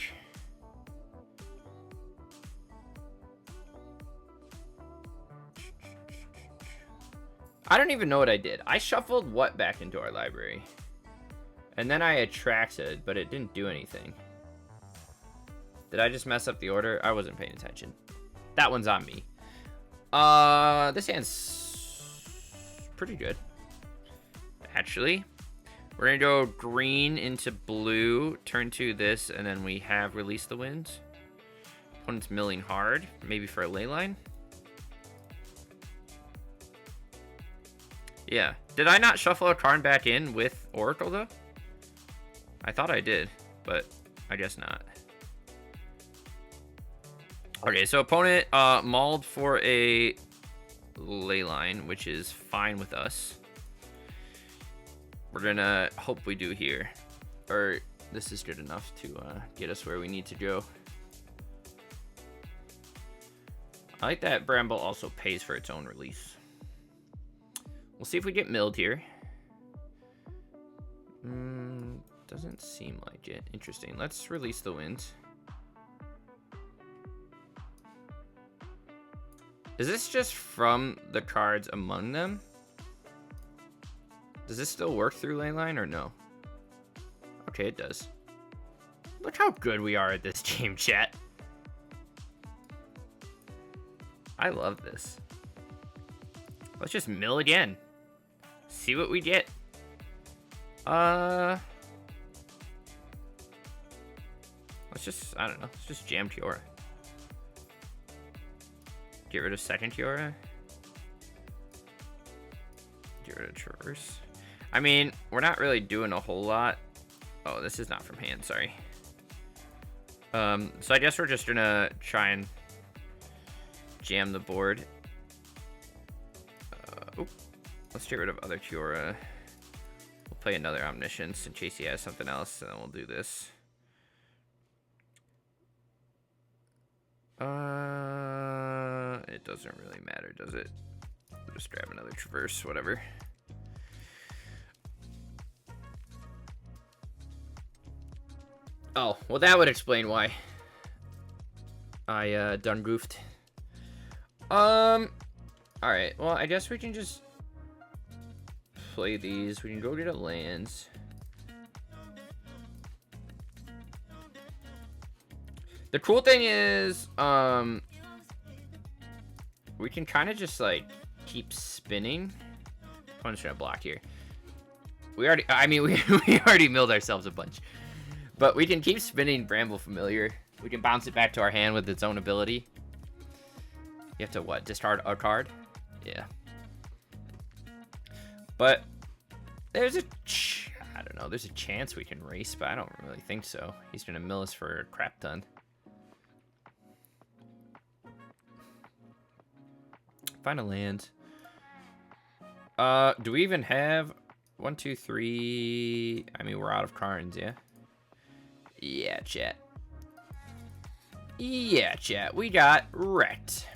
I don't even know what I did. I shuffled what back into our library? And then I attracted, but it didn't do anything. Did I just mess up the order? I wasn't paying attention. That one's on me. This hand's pretty good, actually. We're gonna go green into blue, turn to this, and then we have Release the Wind. Opponent's milling hard, maybe for a ley line. Yeah. Did I not shuffle a card back in with Oracle, though? I thought I did, but I guess not. Okay, so opponent mauled for a ley line, which is fine with us. We're gonna hope we do here. Or this is good enough to get us where we need to go. I like that Bramble also pays for its own release. We'll see if we get milled here. Doesn't seem like it. Interesting. Let's Release the Wind. Is this just from the cards among them? Does this still work through Leyline or no? Okay, it does. Look how good we are at this game, chat. I love this. Let's just mill again. See what we get. Let's just, I don't know. Let's just jam Kiora. Get rid of second Kiora. Get rid of Traverse. I mean, we're not really doing a whole lot. Oh, this is not from hand, sorry. So I guess we're just gonna try and jam the board. Oop. Let's get rid of other Kiora. We'll play another Omniscience in case he has something else, and then we'll do this. It doesn't really matter, does it? We'll just grab another Traverse, whatever. Oh, well that would explain why I done goofed. Alright, well I guess we can just play these. We can go get a lands. The cool thing is, we can kind of just like keep spinning. I'm just gonna block here. We already milled ourselves a bunch, but we can keep spinning Bramble Familiar. We can bounce it back to our hand with its own ability. You have to what? Discard a card? Yeah. But there's I don't know. There's a chance we can race, but I don't really think so. He's gonna mill us for a crap ton. Find a land. Do we even have 1, 2, 3? I mean, we're out of cards, yeah? Yeah, chat. Yeah, chat. We got wrecked.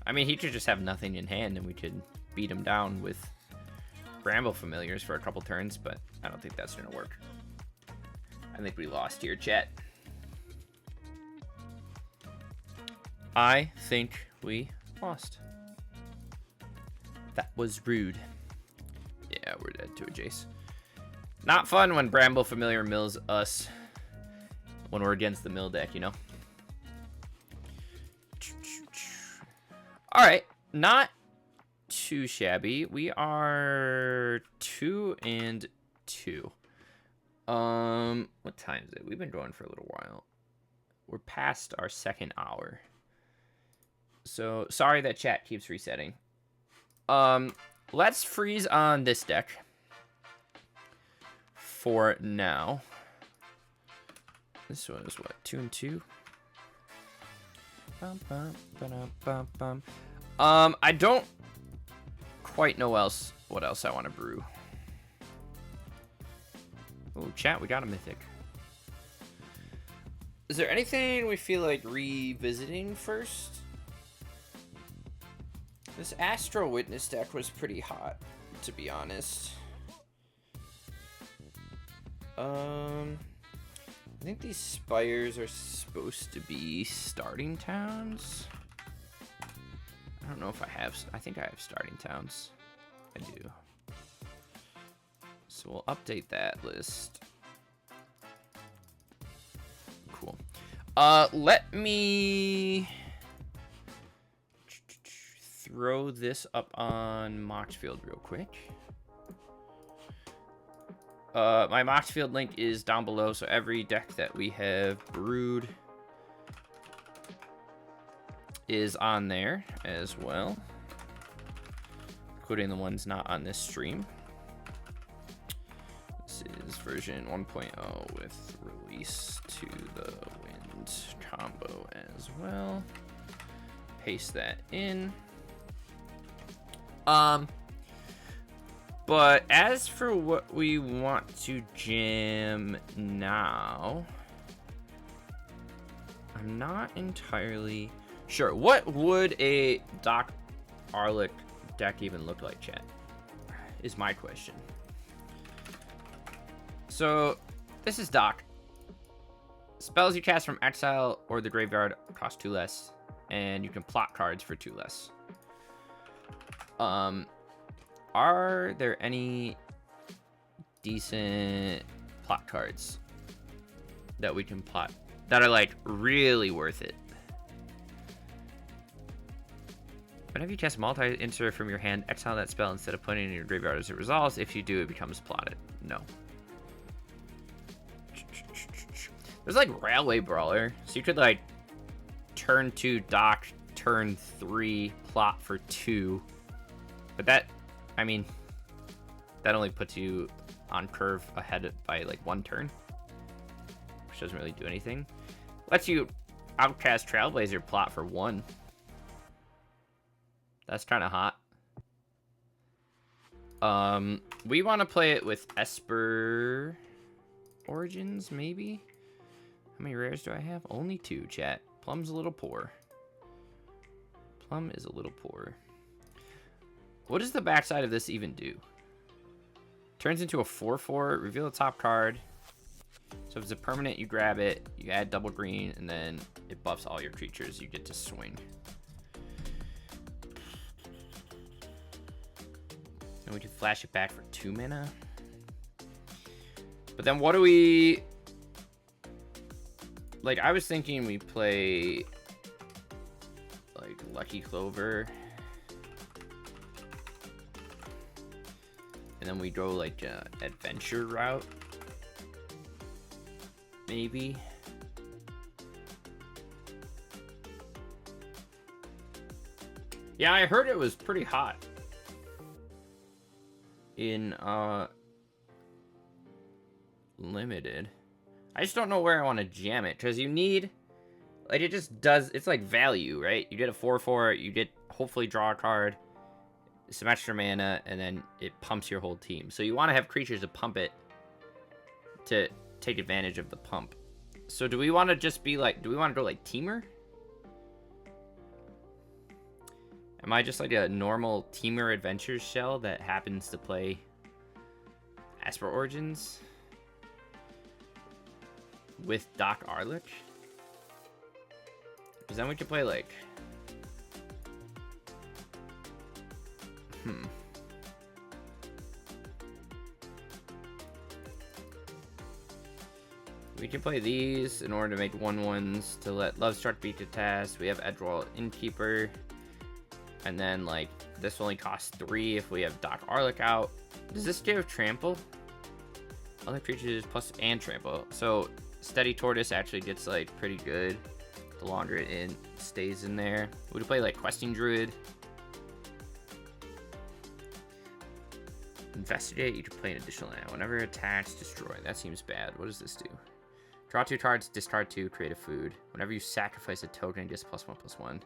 I mean, he could just have nothing in hand and we could beat him down with Bramble Familiars for a couple turns, but I don't think that's gonna work. I think we lost here, chat. I think we lost. That was rude. Yeah, we're dead to a Jace. Not fun when Bramble Familiar mills us when we're against the mill deck, you know? Alright, not too shabby. We are 2-2. What time is it? We've been going for a little while. We're past our second hour. So, sorry that chat keeps resetting. Let's freeze on this deck for now. This one is what, 2-2? I don't quite know what else I want to brew. Oh, chat, we got a mythic. Is there anything we feel like revisiting first? This Astro Witness deck was pretty hot, to be honest. I think these spires are supposed to be starting towns. I don't know if I have. I think I have starting towns. I do. So we'll update that list. Cool. Let me throw this up on Moxfield real quick. My Moxfield link is down below, so every deck that we have brewed is on there as well, including the ones not on this stream. This is version 1.0 with release to the wind combo as well. Paste that in. But as for what we want to jam now, I'm not entirely sure. What would a Doc Arlic deck even look like, chat? Is my question. So, this is Doc. Spells you cast from exile or the graveyard cost 2 less, and you can plot cards for 2 less. Are there any decent plot cards that we can plot that are like really worth it? Whenever you cast multi-insert from your hand, exile that spell instead of putting it in your graveyard as it resolves. If you do, it becomes plotted. No. There's like Railway Brawler, so you could like turn 2 Doc, turn 3 plot for 2. But that, I mean, that only puts you on curve ahead by like 1 turn, which doesn't really do anything. Lets you outcast Trailblazer plot for 1. That's kind of hot. We want to play it with Esper Origins, maybe? How many rares do I have? Only 2, chat. Plum's a little poor. Plum is a little poor. What does the backside of this even do? Turns into a 4/4, reveal the top card. So if it's a permanent, you grab it, you add double green, and then it buffs all your creatures. You get to swing. And we can flash it back for 2 mana. But then what do we... Like, I was thinking we play... like, Lucky Clover. And then we go, like, adventure route. Maybe. Yeah, I heard it was pretty hot. In, limited. I just don't know where I want to jam it, because you need, like, it just does, it's like value, right? You get a 4/4, you get, hopefully draw a card, some extra mana, and then it pumps your whole team. So you want to have creatures to pump it, to take advantage of the pump. So do we want to just be like, do we want to go like Teamer? Am I just like a normal Teamer Adventures shell that happens to play Esper Origins with Doc Arlick? Because then we could play like... We can play these in order to make 1/1s to let Lovestruck beat the task. We have Edgewall Innkeeper. And then, like, this only costs 3 if we have Doc Arlick out. Does this give Trample? Other creatures plus and Trample. So, Steady Tortoise actually gets, like, pretty good the longer it stays in there. We could play, like, Questing Druid. Investigate, you can play an additional land. Whenever attacks, destroy. That seems bad. What does this do? Draw 2 cards, discard 2, create a food. Whenever you sacrifice a token, it gets +1/+1.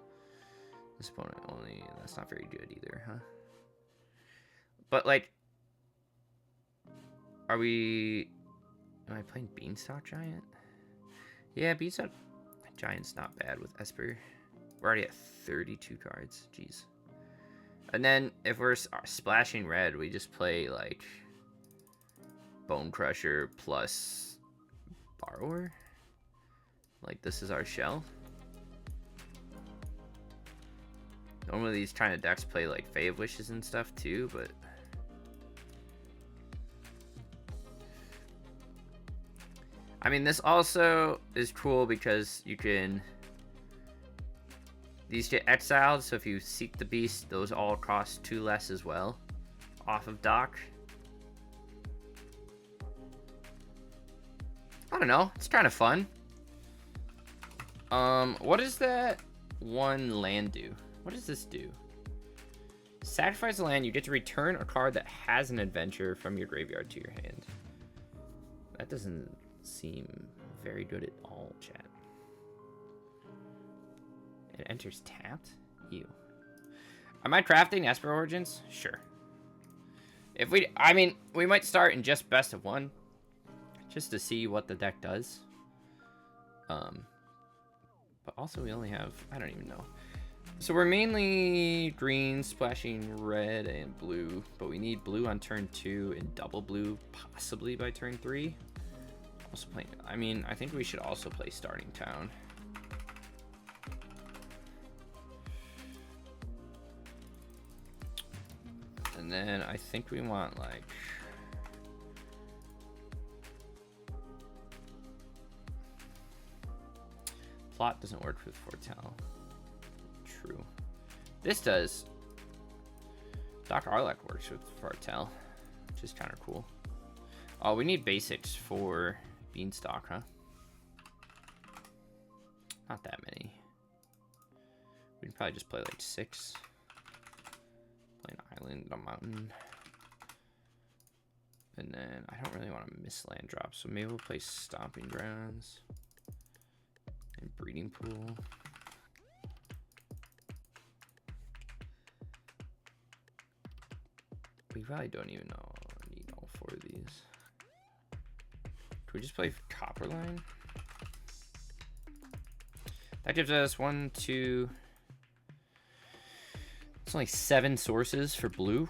This opponent only, that's not very good either, huh? But, like, am I playing Beanstalk Giant? Yeah, Beanstalk Giant's not bad with Esper. We're already at 32 cards, jeez. And then, if we're splashing red, we just play, like, Bone Crusher plus Borrower. Like, this is our shell. Normally these kind of decks play, like, Fae of Wishes and stuff, too, but... I mean, this also is cool because you can... These get exiled, so if you seek the beast, those all cost 2 less as well. Off of Doc. I don't know. It's kind of fun. What does that one land do? What does this do? Sacrifice a land. You get to return a card that has an adventure from your graveyard to your hand. That doesn't seem very good at all, chat. It enters tapped? Ew. Am I crafting Esper Origins? Sure. If we... I mean, we might start in just best of 1. Just to see what the deck does. But also we only have... I don't even know. So we're mainly green, splashing red and blue. But we need blue on turn 2 and double blue possibly by turn 3. Also playing... I mean, I think we should also play Starting Town. And then I think we want, like... Plot doesn't work with Foretell. True. This does. Doc Arlick works with Foretell, which is kind of cool. Oh, we need basics for Beanstalk, huh? Not that many. We can probably just play like 6. Play an island, a mountain. And then I don't really want to miss land drops, so maybe we'll play Stomping Grounds. And Breeding Pool. We probably don't even need all 4 of these. Can we just play copper line? That gives us 1, 2. It's only 7 sources for blue.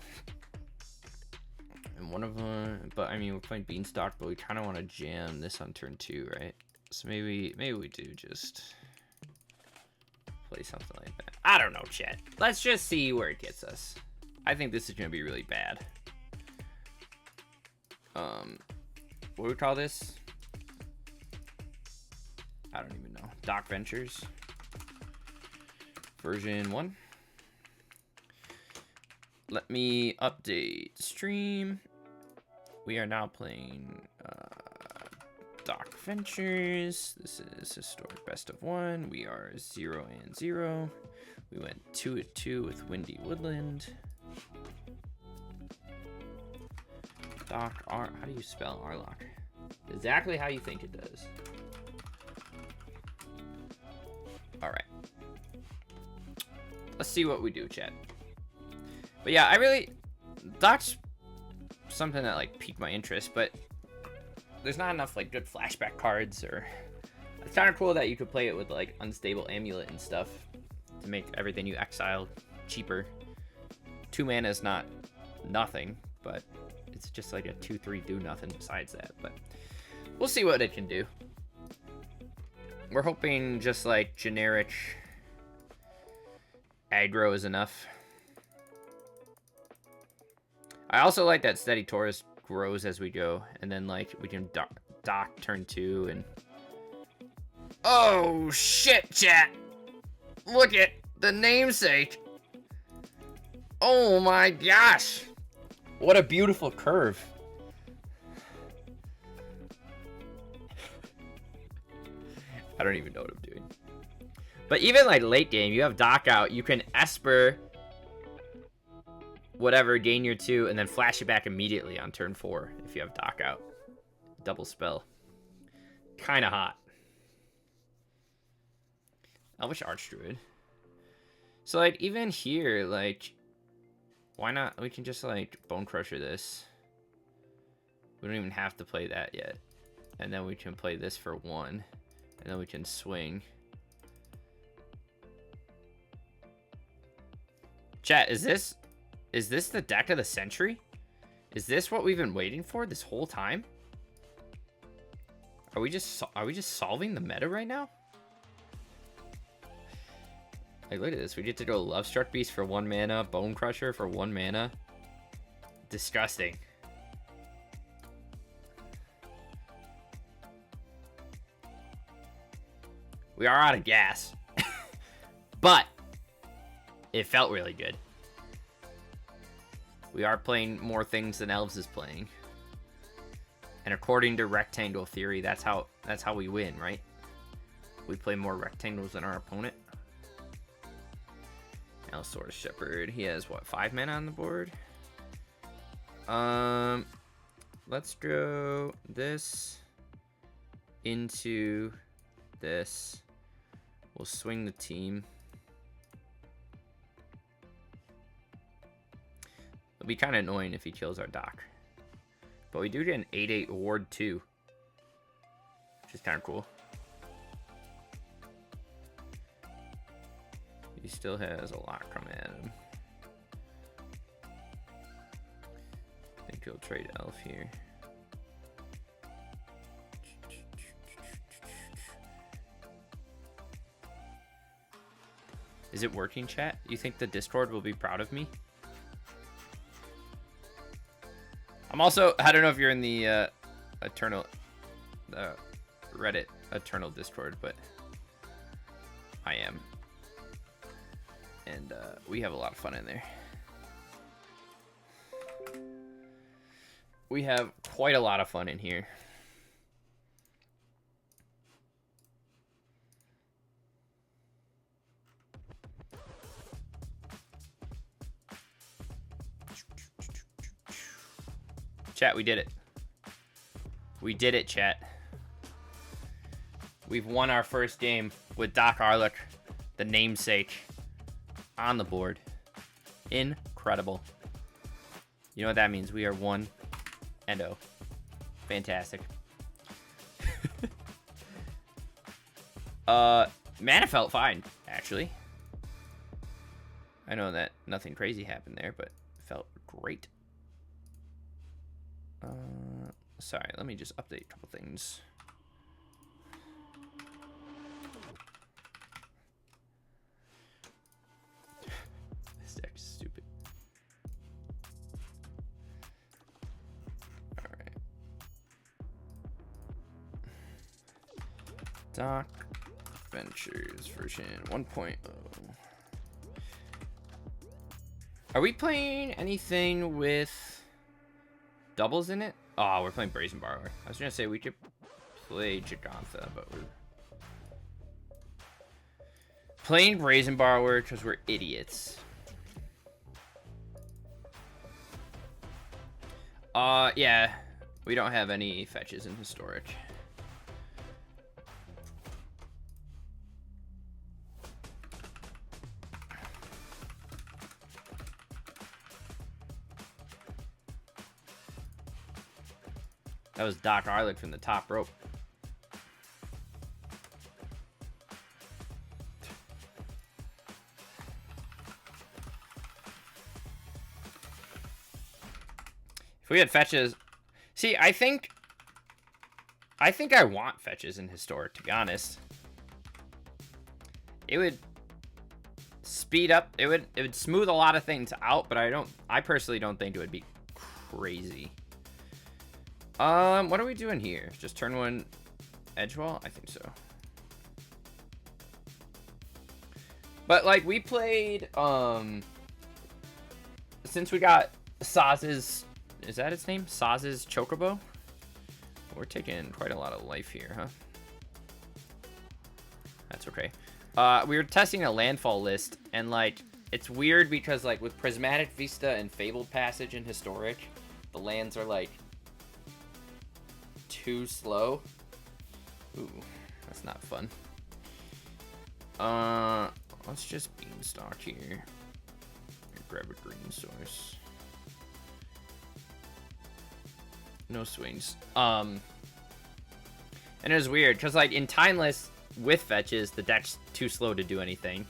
And one of them, but I mean, we're playing Beanstalk, but we kind of want to jam this on turn 2, right? So maybe we do just play something like that. I don't know, chat. Let's just see where it gets us. I think this is going to be really bad. What do we call this? I don't even know. Dock Ventures. Version 1. Let me update stream. We are now playing Dock Ventures. This is historic best of 1. We are 0-0. We went 2-2 with Windy Woodland. Dock R. How do you spell Arlock? Exactly how you think it does. All right. Let's see what we do, chat. But yeah, I really, Dock's something that like piqued my interest, but there's not enough like good flashback cards, or it's kind of cool that you could play it with like Unstable Amulet and stuff to make everything you exile cheaper. 2 mana is not nothing, but it's just like a 2/3 do nothing besides that. But we'll see what it can do. We're hoping just like generic aggro is enough. I also like that Steady Taurus grows as we go, and then like we can dock turn 2 and oh shit, chat! Look at the namesake. Oh my gosh, what a beautiful curve. I don't even know what I'm doing. But even like late game, you have dock out, you can Esper whatever, gain your 2, and then flash it back immediately on turn 4 if you have dock out. Double spell. Kind of hot. Elvish Archdruid. So like even here, like, why not? We can just like Bone Crusher this. We don't even have to play that yet. And then we can play this for 1. And then we can swing. Chat, is this the deck of the century? Is this what we've been waiting for this whole time? Are we just solving the meta right now? Like, look at this. We get to go Love Struck Beast for 1 mana, Bone Crusher for 1 mana. Disgusting. We are out of gas. But it felt really good. We are playing more things than Elves is playing. And according to Rectangle Theory, that's how we win, right? We play more rectangles than our opponent. Allosaurus Shepherd. He has what, 5 mana on the board? Let's go this into this. We'll swing the team. It'll be kind of annoying if he kills our dock. But we do get an 8/8 ward too, which is kind of cool. He still has a lot coming at him. I think he'll trade Elf here. Is it working, chat? You think the Discord will be proud of me? I'm also, I don't know if you're in the Reddit Eternal Discord, but I am. And we have a lot of fun in there. We have quite a lot of fun in here. Chat, we did it. We did it, chat. We've won our first game with Doc Arlick, the namesake, on the board. Incredible. You know what that means? We are 1-0. Fantastic. Mana felt fine, actually. I know that nothing crazy happened there, but it felt great. Sorry, let me just update a couple things. This deck is stupid. Alright. Doc Ventures version 1.0. Are we playing anything with doubles in it? Oh, we're playing Brazen Borrower. I was gonna say we could play Jagantha, but we're playing Brazen Borrower because we're idiots. Yeah, we don't have any fetches in Historic. That was Doc Arlick from the top rope. If we had fetches... See, I think I want fetches in Historic, to be honest. It would speed up... It would smooth a lot of things out, but I personally don't think it would be crazy. What are we doing here? Just turn one Edgewall? I think so. But, like, we played, since we got Saz's, is that its name? Saz's Chocobo? We're taking quite a lot of life here, huh? That's okay. We were testing a landfall list, and, like, it's weird because, like, with Prismatic Vista and Fabled Passage in Historic, the lands are, like, too slow. Ooh, that's not fun. Let's just Beanstalk here. Grab a green source. No swings. And it was weird, because, like, in Timeless, with fetches, the deck's too slow to do anything.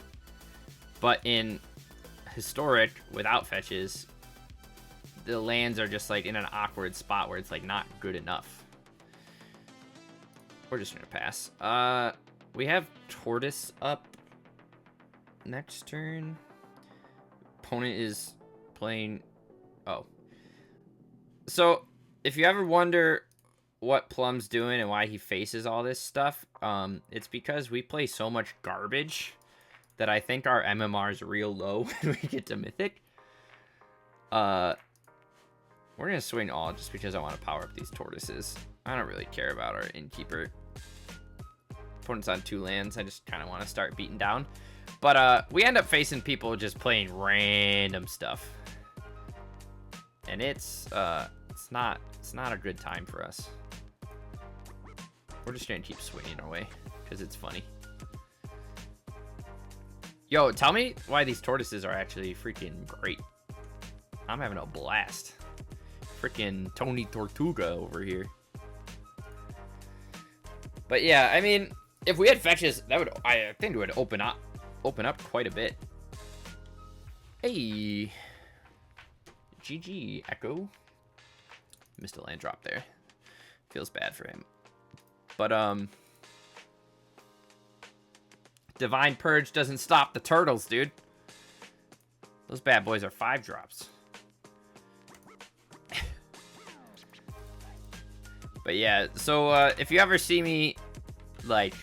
But in Historic, without fetches, the lands are just, like, in an awkward spot where it's, like, not good enough. We're just gonna pass. We have Tortoise up next turn. Opponent is playing... Oh. So, if you ever wonder what Plum's doing and why he faces all this stuff, it's because we play so much garbage that I think our MMR is real low when we get to Mythic. We're gonna swing all just because I want to power up these Tortoises. I don't really care about our Innkeeper. Opponent's on 2 lands. I just kind of want to start beating down. But we end up facing people just playing random stuff. And it's not a good time for us. We're just gonna keep swinging our way because it's funny. Yo, tell me why these Tortoises are actually freaking great. I'm having a blast. Freaking Tony Tortuga over here. But yeah, I mean, if we had fetches, that would, I think it would open up quite a bit. Hey, GG Echo. Missed a land drop there. Feels bad for him. But Divine Purge doesn't stop the turtles, dude. Those bad boys are 5 drops. But yeah, so if you ever see me like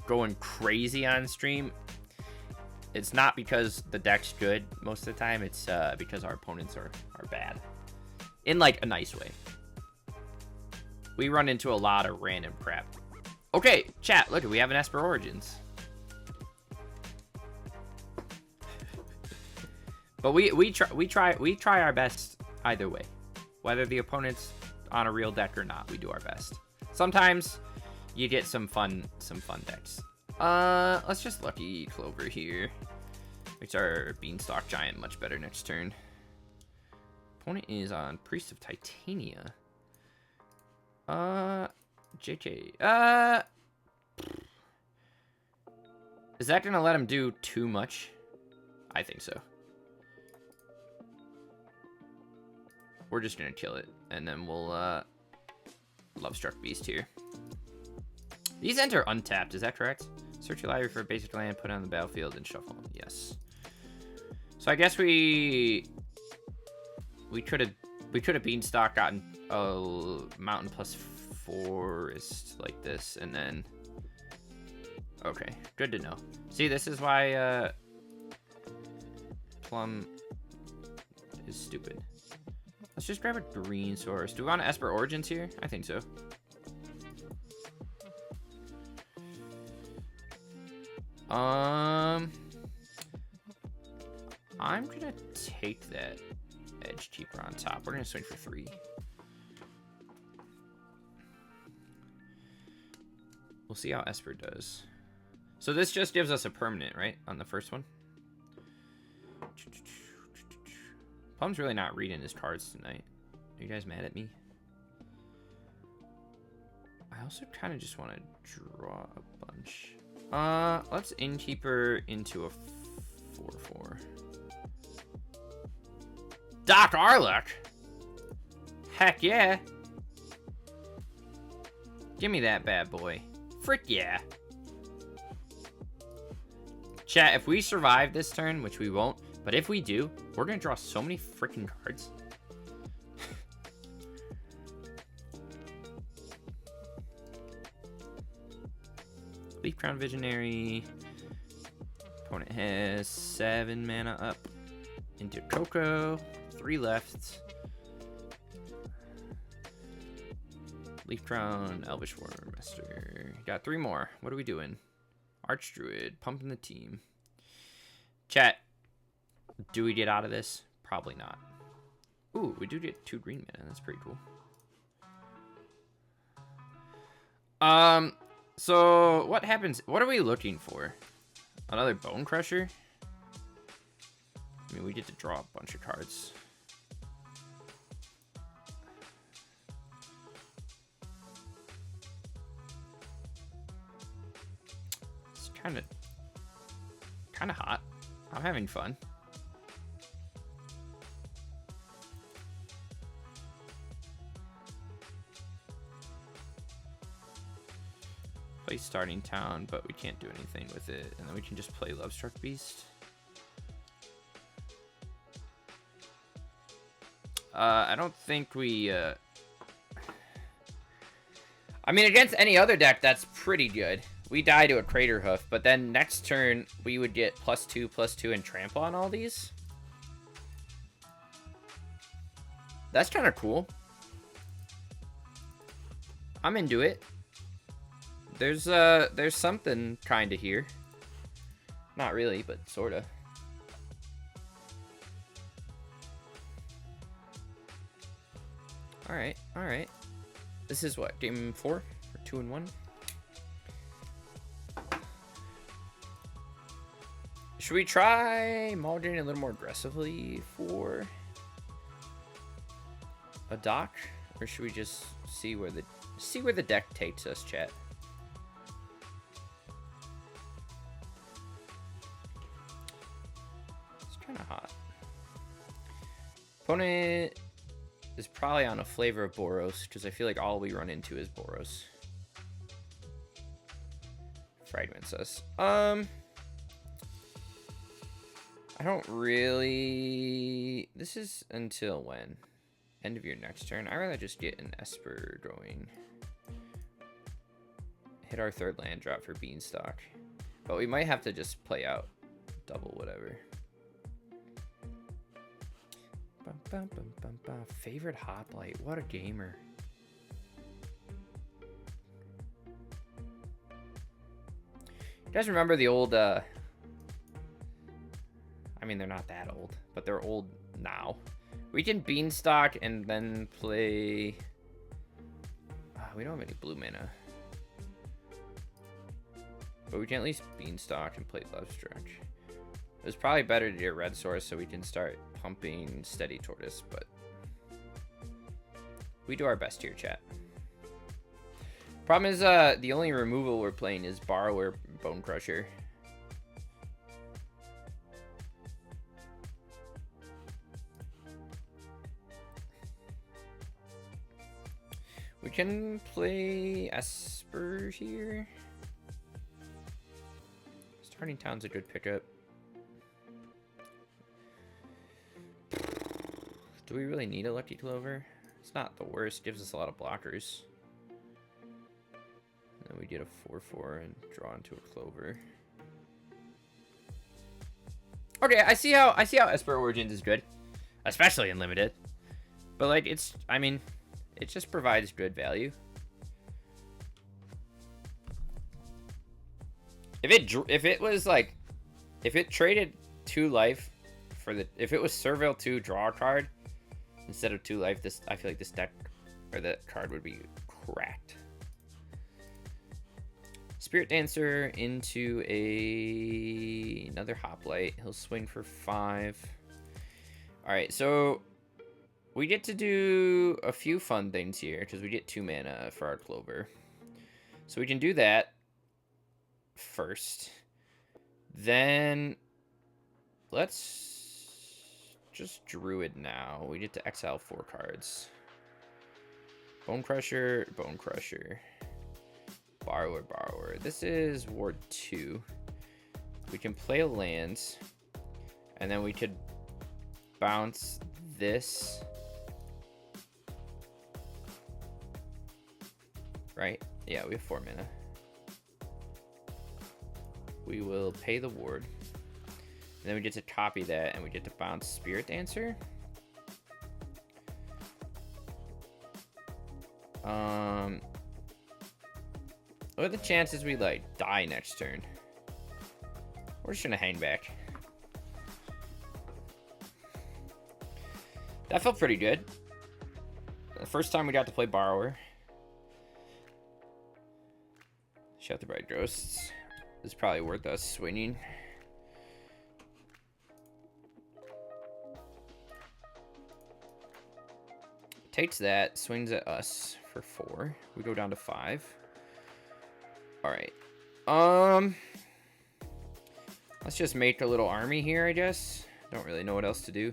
going crazy on stream, it's not because the deck's good most of the time. It's because our opponents are bad, in like a nice way. We run into a lot of random crap. Okay, chat, look, we have an Esper Origins. But we try our best either way, whether the opponent's on a real deck or not. We do our best. Sometimes you get some fun decks. Let's just Lucky Clover here. Makes our Beanstalk Giant much better next turn. Opponent is on Priest of Titania. JK. Is that gonna let him do too much? I think so. We're just gonna kill it, and then we'll Lovestruck Beast here. These enter untapped, is that correct? Search your library for a basic land, put it on the battlefield, and shuffle. Yes. So I guess we could have Beanstalk gotten a mountain plus forest like this, and then okay, good to know. See, this is why Plum is stupid. Let's just grab a green source. Do we want to Esper Origins here? I think so. I'm gonna take that Edge Keeper on top. We're gonna swing for 3. We'll see how Esper does. So this just gives us a permanent, right? On the first one. Plum's really not reading his cards tonight. Are you guys mad at me? I also kind of just want to draw a bunch. Let's Innkeeper into a 4/4. Doc Arluck? Heck yeah. Give me that bad boy. Frick yeah. Chat, if we survive this turn, which we won't, but if we do, we're going to draw so many freaking cards. Leaf Crown Visionary. Opponent has 7 mana up. Into Coco. 3 left. Leaf Crown, Elvish Warmaster. Got 3 more. What are we doing? Archdruid, pumping the team. Chat, do we get out of this? Probably not. Ooh, we do get 2 green mana. That's pretty cool. So what happens? What are we looking for? Another Bone Crusher? I mean, we get to draw a bunch of cards. It's kind of hot. I'm having fun. Play Starting Town, but we can't do anything with it. And then we can just play Lovestruck Beast. I don't think we... I mean, against any other deck, that's pretty good. We die to a Crater Hoof, but then next turn, we would get +2/+2 and trample on all these. That's kind of cool. I'm into it. There's something kind of here. Not really, but sort of. All right, all right. This is what, game 4 or 2-1? Should we try Mulligan a little more aggressively for a dock, or should we just see where the deck takes us, chat? It's kind of hot. Opponent is probably on a flavor of Boros, because I feel like all we run into is Boros. Fragments us. I don't really... This is until when? End of your next turn. I'd rather just get an Esper going. Hit our 3rd land drop for Beanstalk. But we might have to just play out double whatever. Favorite Hoplite. What a gamer. You guys remember the old... I mean, they're not that old, but they're old now. We can Beanstalk and then play... we don't have any blue mana. But we can at least Beanstalk and play Lovestruck. It was probably better to get Red Source so we can start pumping Steady Tortoise, but... We do our best here, chat. Problem is, the only removal we're playing is Borrower Bone Crusher. We can play Esper here. Starting Town's a good pickup. Do we really need a Lucky Clover? It's not the worst. Gives us a lot of blockers. And then we get a 4/4 and draw into a Clover. Okay, I see how Esper Origins is good, especially in limited. But like, I mean, it just provides good value. If it traded 2 life for if it was Servile 2 draw a card instead of 2 life, I feel like this deck or that card would be cracked. Spirit Dancer into another Hoplite. He'll swing for 5. All right, so we get to do a few fun things here because we get 2 mana for our Clover. So we can do that first. Then let's just Druid now. We get to exile 4 cards. Bone Crusher, Bone Crusher. Borrower, Borrower. This is Ward 2. We can play a land, and then we could bounce this. Right? Yeah, we have 4 mana. We will pay the ward. And then we get to copy that, and we get to bounce Spirit Dancer. What are the chances we, like, die next turn? We're just gonna hang back. That felt pretty good. The first time we got to play Borrower. Shout the Bright Ghosts. It's probably worth us swinging. Takes that, swings at us for 4. We go down to 5. Alright. Let's just make a little army here, I guess. Don't really know what else to do.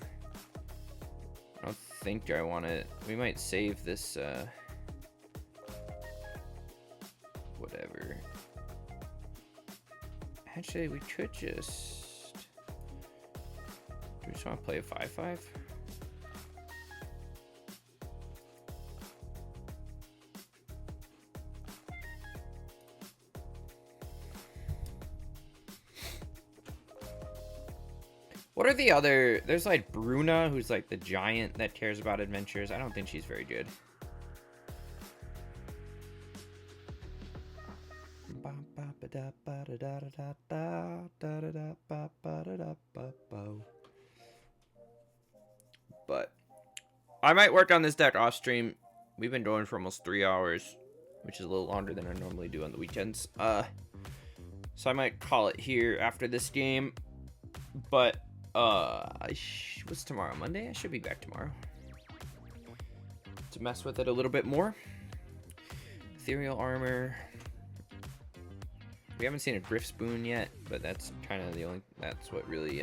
I don't think I want to... We might save this, whatever. Actually, we could just... Do we just want to play a 5/5? What are the other... There's like Bruna, who's like the giant that cares about adventures. I don't think she's very good. But I might work on this deck off stream. We've been going for almost 3 hours, which is a little longer than I normally do on the weekends. So I might call it here after this game. But what's tomorrow? Monday? I should be back tomorrow to mess with it a little bit more. Ethereal Armor. We haven't seen a Griff Spoon yet, but that's kind of the only... That's what really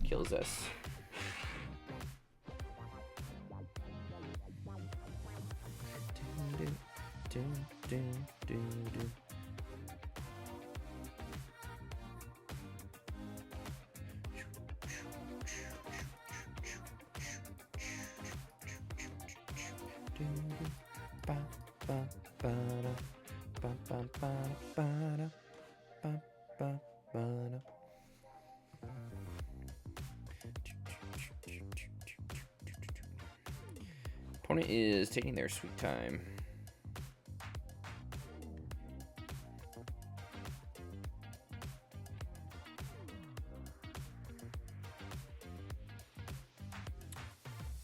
kills us. Opponent is taking their sweet time.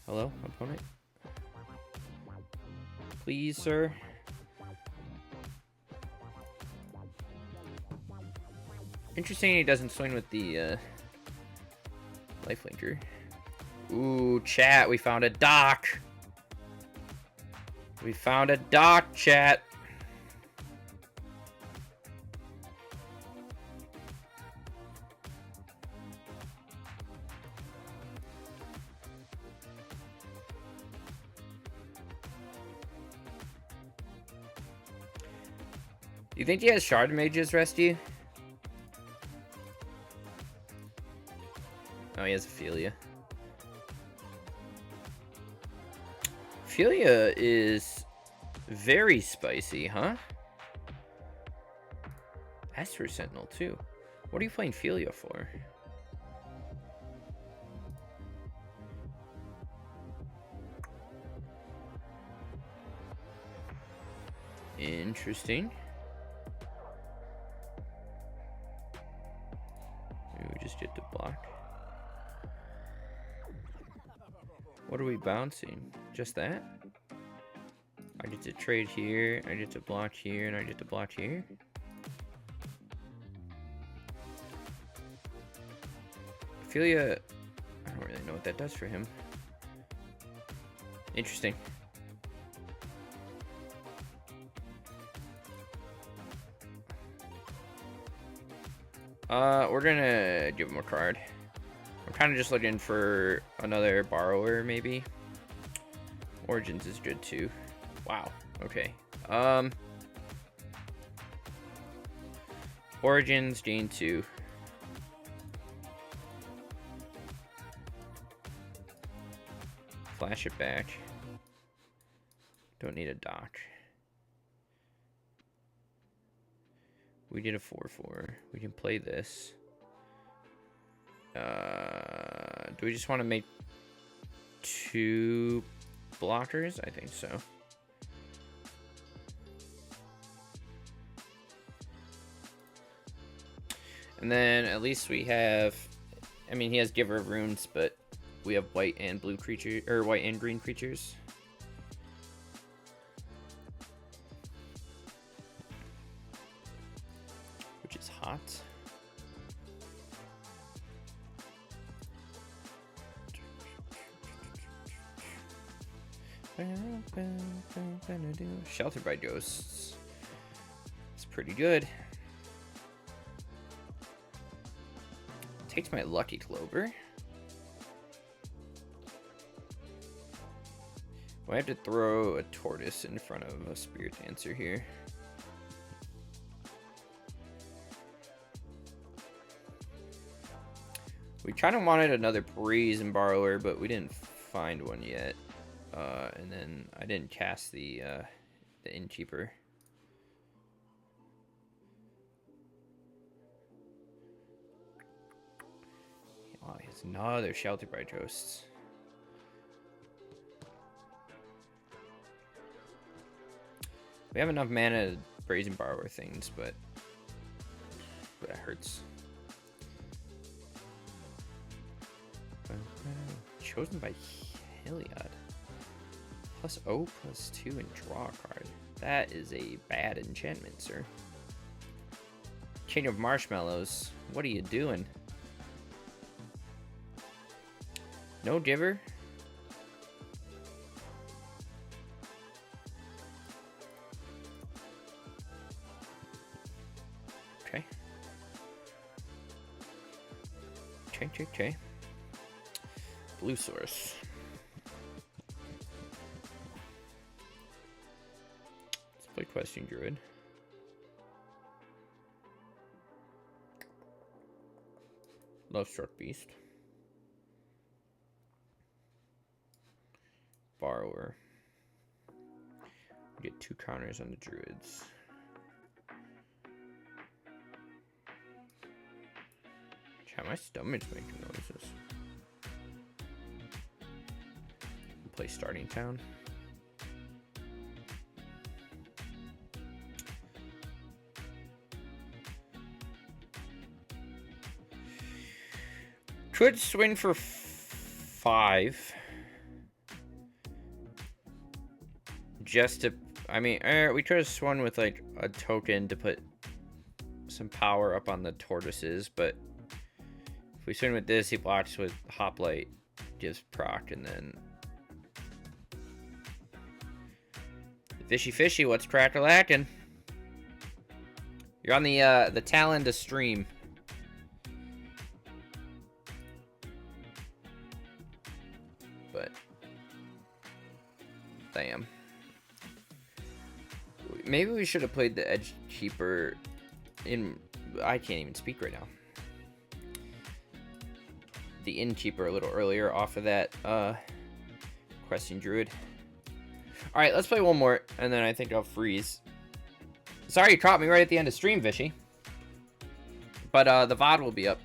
Hello, opponent? Please, sir. Interesting he doesn't swing with the lifelinker. Ooh, chat, we found a dock. We found a dock, chat. You think he has shard mages rescue? Oh, he has Ophelia. Ophelia is very spicy, huh? Astro Sentinel, too. What are you playing Ophelia for? Interesting. Maybe we just get to block. What are we bouncing? Just that? I get to trade here, I get to block here, and I get to block here. Ophelia, I don't really know what that does for him. Interesting. We're gonna give him a card. I'm kind of just looking for another borrower, maybe. Origins is good too. Wow. Okay. Origins gain 2. Flash it back. Don't need a dock. We did a 4/4. We can play this. Do we just want to make 2 blockers? I think so. And then at least we have, I mean, he has Giver of Runes, but we have white and blue creature, or white and green creatures. Which is hot. Sheltered by Ghosts. It's pretty good. Takes my Lucky Clover. Well, I have to throw a tortoise in front of a Spirit Dancer here. We kind of wanted another Brazen Borrower, but we didn't find one yet. And then I didn't cast the Innkeeper. Wow, he has another Shelter by Ghosts. We have enough mana to Brazen Borrower things, but that hurts. Chosen by Heliod. Plus O, +2, and draw a card. That is a bad enchantment, sir. King of Marshmallows. What are you doing? No Giver? Okay. Okay. Blue source. Let's play Question Druid. Love Struck Beast. Borrower. We get 2 counters on the Druids. Chat, my stomach's making noises. Play Starting Town. Could swing for 5. Just to, I mean, we could have swung with like a token to put some power up on the tortoises, but if we swing with this, he blocks with Hoplite, gives proc, and then Fishy fishy, what's crack-a-lackin'? You're on the tail end of stream. But damn. Maybe we should have played the Edge Keeper in... I can't even speak right now. The Innkeeper a little earlier off of that Questing Druid. Alright, let's play one more, and then I think I'll freeze. Sorry you caught me right at the end of stream, Vishy. But the VOD will be up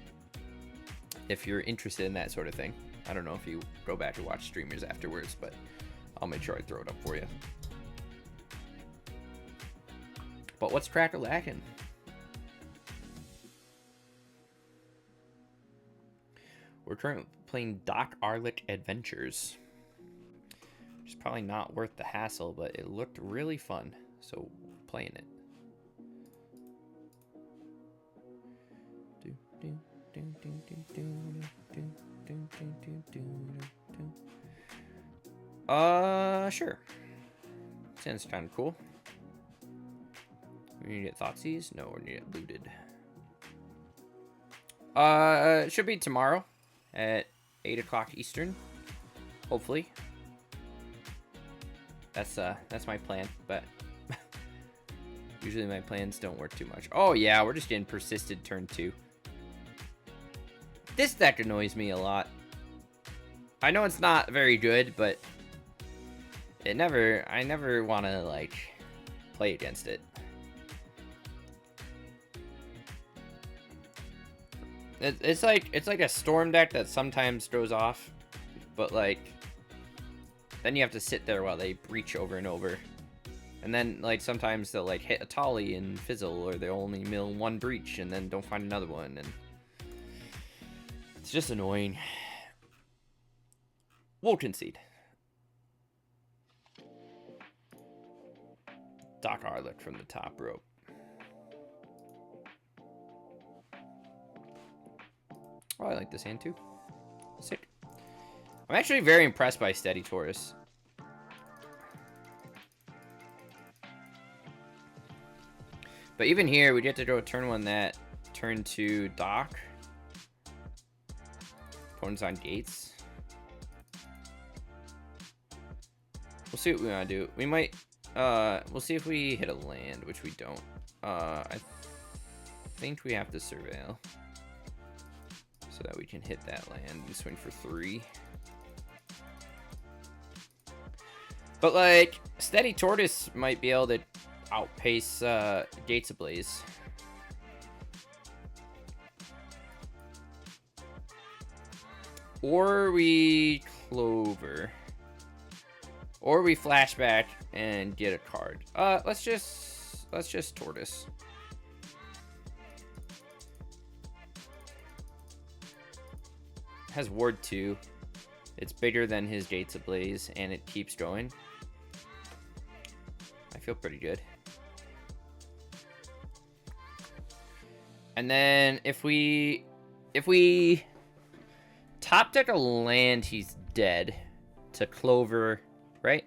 if you're interested in that sort of thing. I don't know if you go back and watch streamers afterwards, but I'll make sure I throw it up for you. But what's crack-a-lackin'? We're currently playing Doc Arlick Adventures. It's probably not worth the hassle, but it looked really fun, so playing it. Sure. Sounds kind of cool. We need to get Thoughtseize? No, we need it looted. It should be tomorrow at 8 o'clock Eastern. Hopefully. That's my plan, but usually my plans don't work too much. Oh yeah, we're just getting persisted turn 2. This deck annoys me a lot. I know it's not very good, but I never want to like play against it. It's like a storm deck that sometimes throws off, but like then you have to sit there while they breach over and over. And then like sometimes they'll like hit a Tolly and fizzle, or they only mill one breach and then don't find another one, and it's just annoying. We'll concede. Doc Arlick from the top rope. Oh, I like this hand too. Sick. I'm actually very impressed by Steady Taurus. But even here, we get to go turn 1 that, turn 2 Doc. Opponent's on gates. We'll see what we want to do. We might, we'll see if we hit a land, which we don't. I think we have to surveil so that we can hit that land and swing for 3. But like, Steady Tortoise might be able to outpace Gates Ablaze. Or we Clover. Or we flashback and get a card. Let's just Tortoise. Has Ward 2. It's bigger than his Gates Ablaze, and it keeps going. I feel pretty good. And then if we top deck a land, he's dead to Clover, right?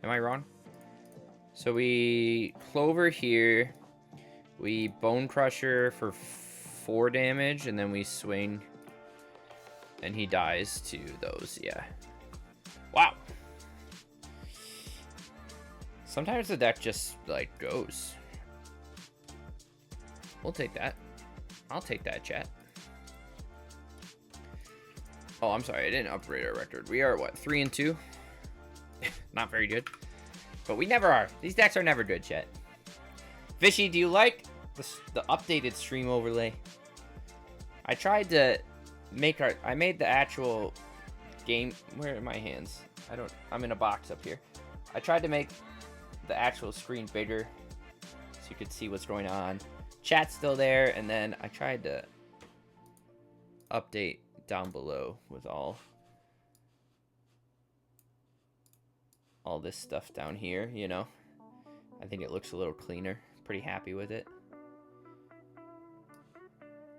Am I wrong? So we Clover here. We Bone Crusher for 4 damage, and then we swing. And he dies to those, yeah. Wow. Sometimes the deck just, like, goes. We'll take that. I'll take that, chat. Oh, I'm sorry. I didn't upgrade our record. We are, what, 3-2? Not very good. But we never are. These decks are never good, chat. Vishy, do you like the updated stream overlay? I tried to make I made the actual game. Where are my hands? I'm in a box up here. I tried to make the actual screen bigger so you could see what's going on. Chat's still there, and then I tried to update down below with all this stuff down here, you know. I think it looks a little cleaner. Pretty happy with it.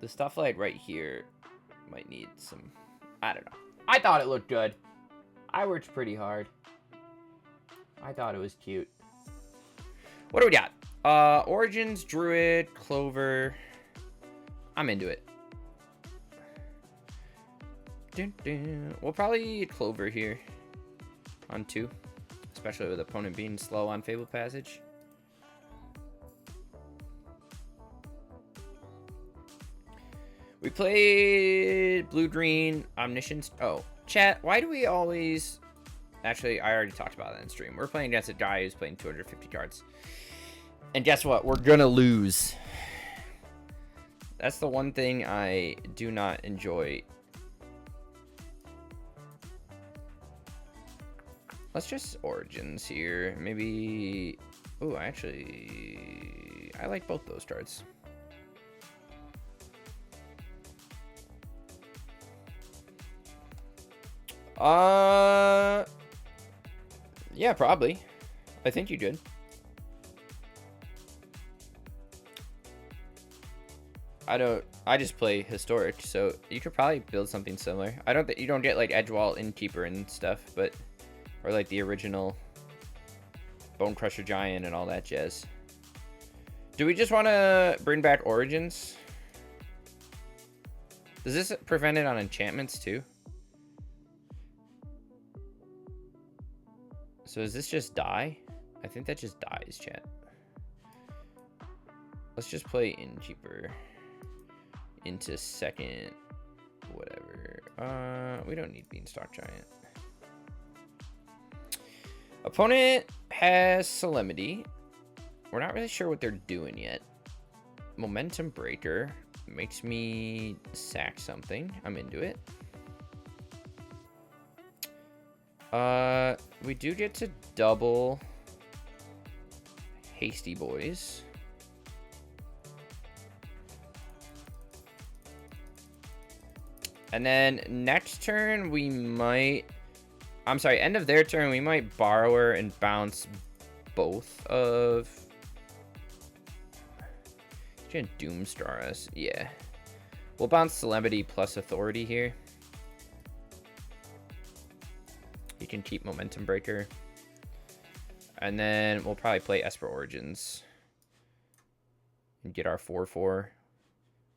The stuff like right here might need some, I don't know. I thought it looked good. I worked pretty hard. I thought it was cute. What do we got? Origins, Druid, Clover. I'm into it. We'll probably Clover here on 2, especially with opponent being slow on Fable Passage. We played Blue-Green, Omniscience. Oh, chat, why do we always... Actually, I already talked about that in stream. We're playing against a guy who's playing 250 cards. And guess what? We're gonna lose. That's the one thing I do not enjoy. Let's just Origins here. Maybe... Oh, actually... I like both those cards. Yeah, probably. I think you did. I just play Historic, so you could probably build something similar. I don't think you don't get like Edgewall, Innkeeper and stuff, but or like the original Bone Crusher Giant and all that jazz. Do we just want to bring back Origins? Does this prevent it on enchantments too? So does this just die? I think that just dies, chat. Let's just play Innkeeper into second, whatever. We don't need Beanstalk Giant. Opponent has Solemnity. We're not really sure what they're doing yet. Momentum Breaker makes me sack something. I'm into it. We do get to double Hasty Boys. And then next turn we might... I'm sorry, end of their turn we might Borrower and bounce both of... He's gonna Doomstar us. Yeah. We'll bounce Solemnity plus Authority here. You can keep Momentum Breaker. And then we'll probably play Esper Origins. And get our 4/4.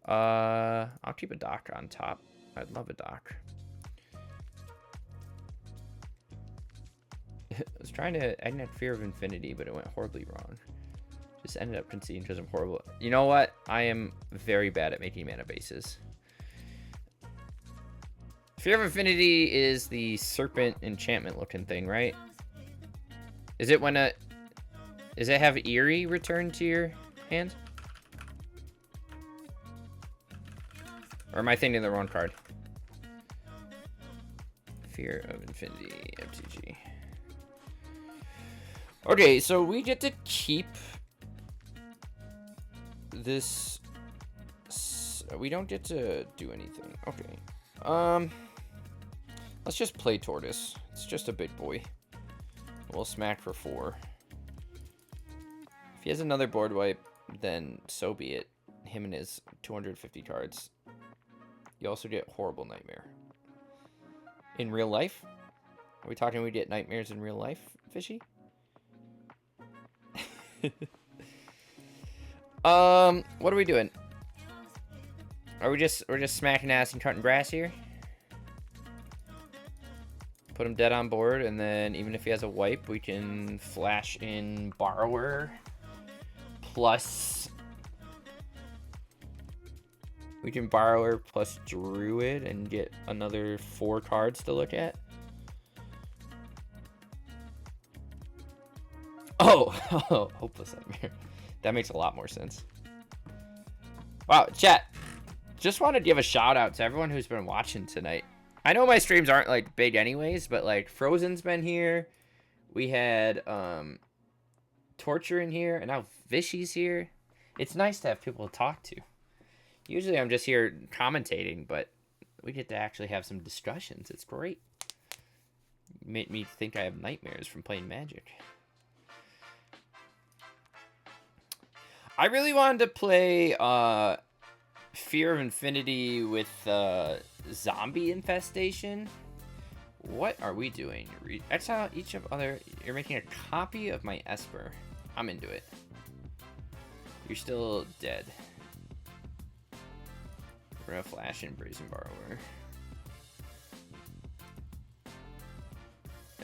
I'll keep a dock on top. I'd love a dock. I was trying to end at Fear of Infinity, but it went horribly wrong. Just ended up conceding because I'm horrible. You know what? I am very bad at making mana bases. Fear of Infinity is the serpent enchantment looking thing, right? Is it when a... Does it have Eerie return to your hand? Or am I thinking the wrong card? Fear of Infinity, MTG. Okay, so we get to keep this. We don't get to do anything. Okay. Let's just play Tortoise. It's just a big boy. We'll smack for 4. If he has another board wipe, then so be it. Him and his 250 cards. You also get Horrible Nightmare. In real life? Are we talking we get nightmares in real life, Fishy? What are we doing? We're just smacking ass and cutting grass here? Put him dead on board, and then even if he has a wipe, we can flash in Borrower. Plus... We can Borrower plus Druid and get another 4 cards to look at. Oh! Hopeless Nightmare. That makes a lot more sense. Wow, chat. Just want to give a shout out to everyone who's been watching tonight. I know my streams aren't like big anyways, but like Frozen's been here. We had Torture in here, and now Vishy's here. It's nice to have people to talk to. Usually I'm just here commentating, but we get to actually have some discussions. It's great. You made me think I have nightmares from playing Magic. I really wanted to play Fear of Infinity with Zombie Infestation. What are we doing? Exile each of other... You're making a copy of my Esper. I'm into it. You're still dead. We're gonna flash in Brazen Borrower.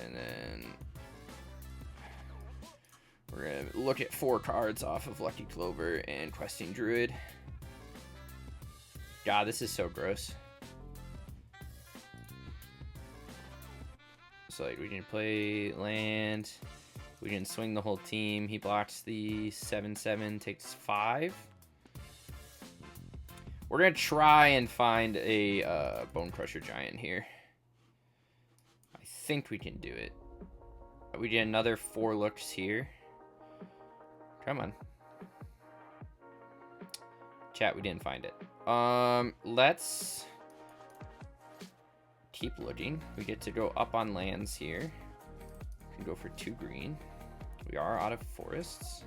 And then we're gonna look at 4 cards off of Lucky Clover and Questing Druid. God, this is so gross. So like we can play land. We can swing the whole team. He blocks the 7/7, takes 5. We're gonna try and find a Bone Crusher Giant here. I think we can do it. We did another 4 looks here. Come on. Chat, we didn't find it. Let's keep looking. We get to go up on lands here. We can go for 2 green. We are out of forests.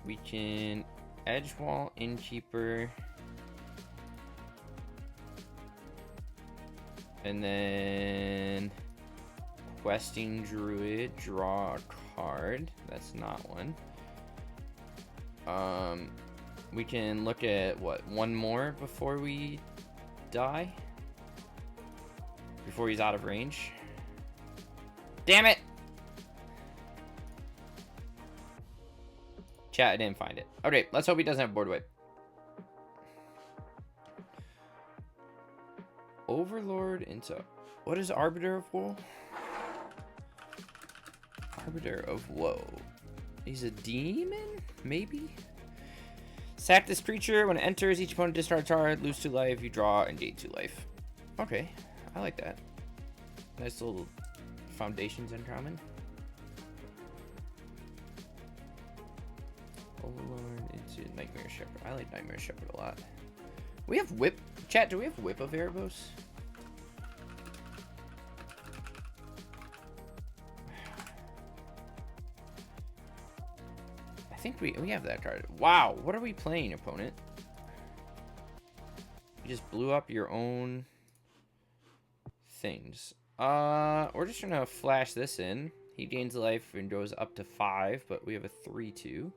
We can Edgewall, Innkeeper. And then Questing Druid, draw a card. That's not one. We can look at, what, 1 more before we die? Before he's out of range? Damn it! Chat, I didn't find it. Okay, let's hope he doesn't have board wipe. Overlord into... What is Arbiter of Woe? Arbiter of Woe. He's a demon? Maybe? Sack this creature. When it enters, each opponent discards a card, lose 2 life, you draw, and gain 2 life. Okay, I like that. Nice little foundations in common. Overlord into Nightmare Shepherd. I like Nightmare Shepherd a lot. We have Whip. Chat, do we have Whip of Erebos? I think we have that card. Wow, what are we playing, opponent? You just blew up your own things. We're just gonna flash this in. He gains life and goes up to 5, but we have a 3/2.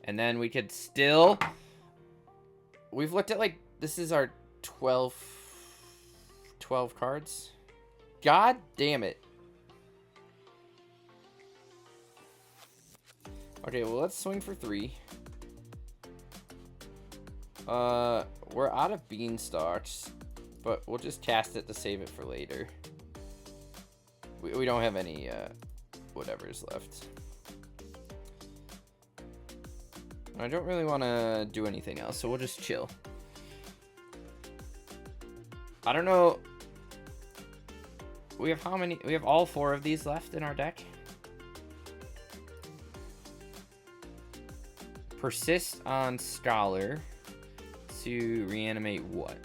And then we could still... We've looked at, like, this is our 12 cards. God damn it. Okay, well, let's swing for 3. We're out of beanstalks, but we'll just cast it to save it for later. We don't have any, whatever's left. I don't really want to do anything else, so we'll just chill. I don't know. We have how many? We have all 4 of these left in our deck. Persist on Scholar to reanimate what?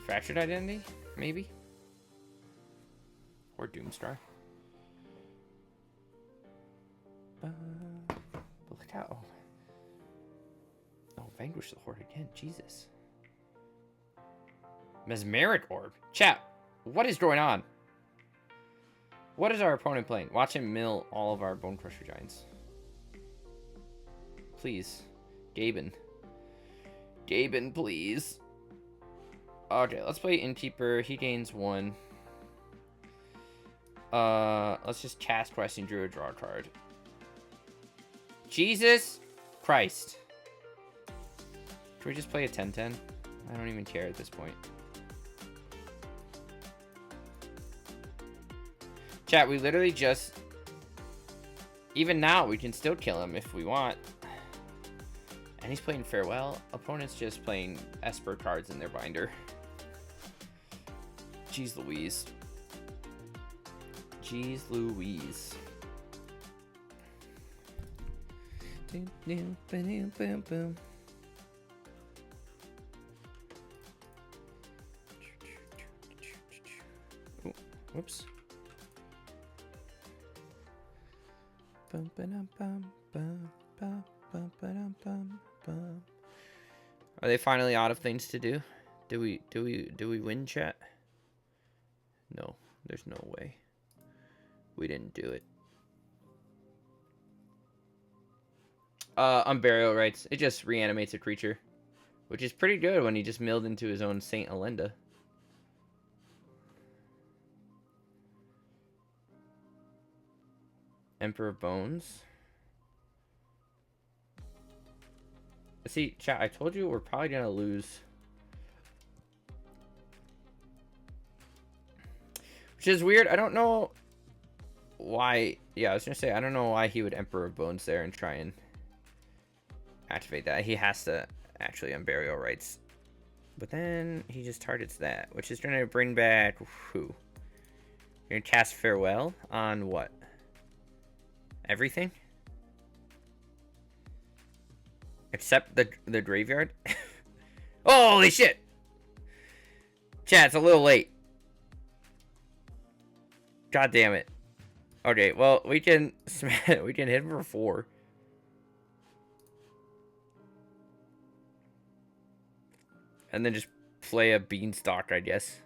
Fractured Identity? Maybe? Or Doomstar. But look how... Oh, Vanquish the Horde again. Jesus. Mesmeric Orb. Chat, what is going on? What is our opponent playing? Watch him mill all of our Bone Crusher Giants. Please. Gaben. Gaben, please. Okay, let's play Innkeeper. He gains 1. Let's just cast Questing Druid, draw a card. Jesus Christ. Can we just play a 10/10? I don't even care at this point. Chat, we literally just... Even now, we can still kill him if we want. And he's playing Farewell. Opponent's just playing Esper cards in their binder. Jeez Louise. Jeez Louise. Ooh, whoops. Are they finally out of things to do? Do we win, chat? No, there's no way. We didn't do it. Unburial Rites. It just reanimates a creature. Which is pretty good when he just milled into his own Saint Elenda. Emperor Bones. See, chat, I told you we're probably going to lose. Which is weird. I don't know why. Yeah, I was going to say, I don't know why he would Emperor Bones there and try and activate that. He has to actually on Burial Rites. But then he just targets that, which is going to bring back who? You're going to cast Farewell on what? Everything? Except the graveyard? Holy shit! Chat, it's a little late. God damn it. Okay, well, we can hit him for 4. And then just play a Beanstalk, I guess.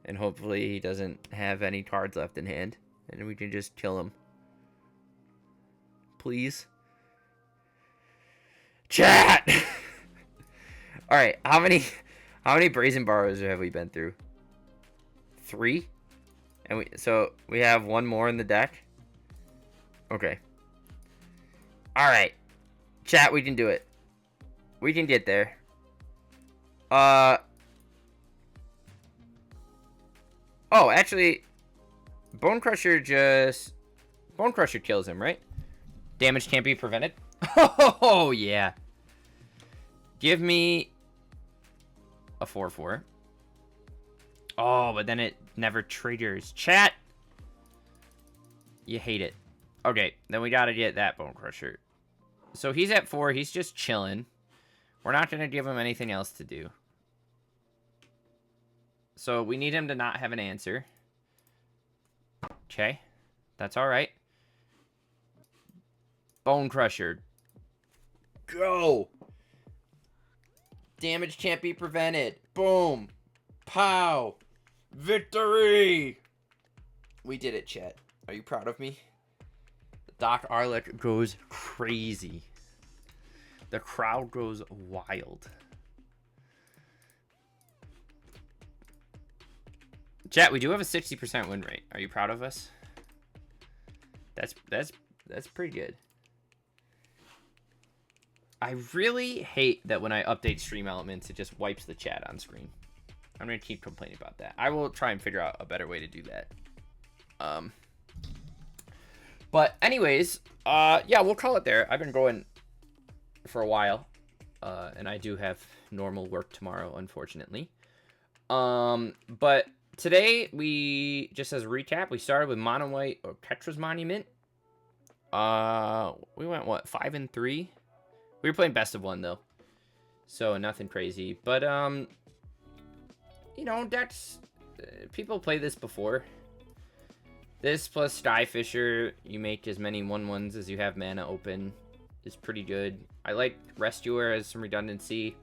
And hopefully he doesn't have any cards left in hand. And we can just kill him. Please. Chat! Alright, how many Brazen Borrows have we been through? 3? And so we have 1 more in the deck? Okay. Alright. Chat, we can do it. We can get there. Oh, actually, Bone Crusher kills him, right? Damage can't be prevented. Oh, yeah. Give me a 4/4. Oh, but then it never triggers. Chat! You hate it. Okay, then we gotta get that Bone Crusher. So he's at 4. He's just chilling. We're not gonna give him anything else to do. So we need him to not have an answer. Okay. That's alright. Bone Crusher. Go! Damage can't be prevented. Boom. Pow. Victory! We did it, chat. Are you proud of me? Doc Arlick goes crazy. The crowd goes wild. Chat, we do have a 60% win rate. Are you proud of us? That's pretty good. I really hate that when I update stream elements, it just wipes the chat on screen. I'm gonna keep complaining about that. I will try and figure out a better way to do that. But anyways, yeah, we'll call it there. I've been going for a while, and I do have normal work tomorrow, unfortunately. But today, just as a recap, we started with Mono White Oketra's Monument. We went, what, 5-3? We were playing best of 1, though. So, nothing crazy. But, you know, decks, people play this before. This plus Skyfisher, you make as many 1/1s as you have mana open, is pretty good. I like Rescuer as some redundancy,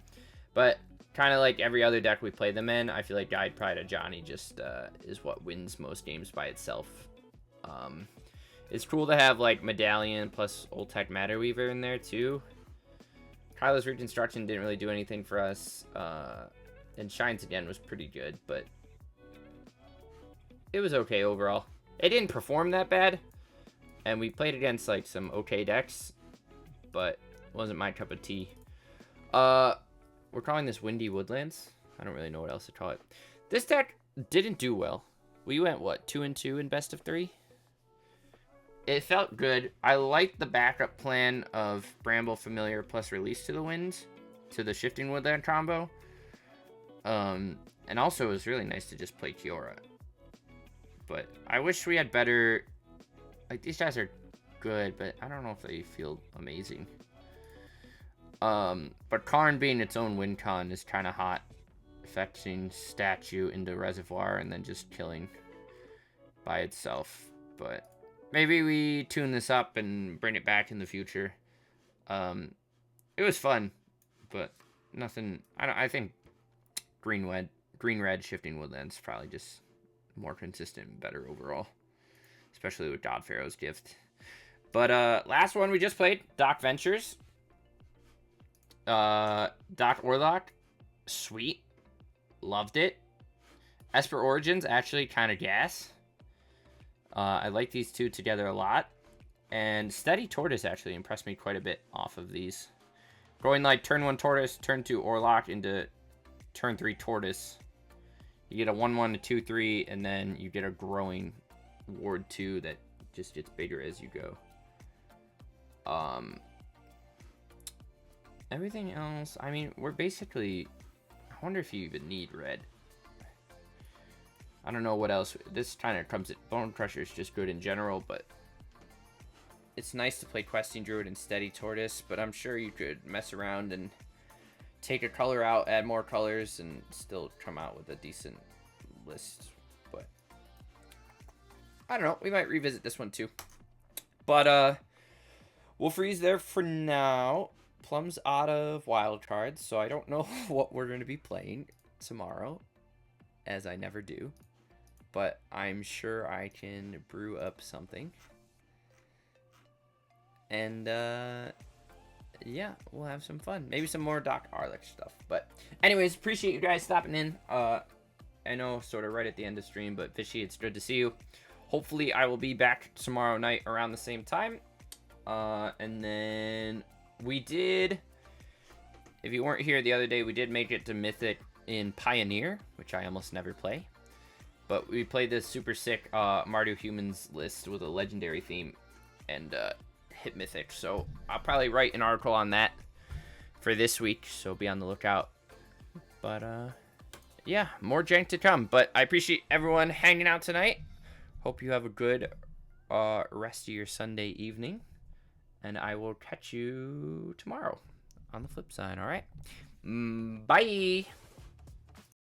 but kind of like every other deck we play them in, I feel like Guide Pride of Johnny just is what wins most games by itself. It's cool to have like Medallion plus Old Tech Matter Weaver in there too. Kylo's Reconstruction didn't really do anything for us, and Shines Again was pretty good, but it was okay overall. It didn't perform that bad, and we played against like some okay decks, but it wasn't my cup of tea. We're calling this Windy Woodlands. I don't really know what else to call it. This deck didn't do well. We went, what, 2-2 in best of 3? It felt good. I liked the backup plan of Bramble Familiar plus Release to the Winds, to the Shifting Woodland combo. And also it was really nice to just play Kiora. But I wish we had better... Like, these guys are good, but I don't know if they feel amazing. But Karn being its own win con is kind of hot. Fetching Statue into Reservoir and then just killing by itself. But maybe we tune this up and bring it back in the future. It was fun, but nothing... I think Green-Red Shifting Woodlands probably just more consistent and better overall. Especially with God Pharaoh's Gift. But last one we just played, Doc Ventures. Doc Orlock, sweet. Loved it. Esper Origins, actually kind of gas. I like these two together a lot. And Steady Tortoise actually impressed me quite a bit off of these. Going like turn 1 Tortoise, turn 2 Orlock into turn 3 Tortoise. You get a 1/1 to 2/3, and then you get a growing Ward 2 that just gets bigger as you go. Everything else, I mean, we're basically... I wonder if you even need red. I don't know what else. This kind of comes at Bone Crusher is just good in general, but it's nice to play Questing Druid and Steady Tortoise, but I'm sure you could mess around and take a color out, add more colors, and still come out with a decent list. But I don't know. We might revisit this one too. But we'll freeze there for now. Plum's out of wild cards, so I don't know what we're going to be playing tomorrow, as I never do. But I'm sure I can brew up something. And yeah, we'll have some fun. Maybe some more Doc Arlick stuff. But anyways, appreciate you guys stopping in. I know sort of right at the end of stream, but Fishy, it's good to see you. Hopefully I will be back tomorrow night around the same time. And then we did, if you weren't here the other day, we did make it to Mythic in Pioneer, which I almost never play. But we played this super sick Mardu Humans list with a legendary theme and hit Mythic. So I'll probably write an article on that for this week, so be on the lookout. But yeah, more jank to come. But I appreciate everyone hanging out tonight. Hope you have a good rest of your Sunday evening. And I will catch you tomorrow on the flip side, all right? Bye!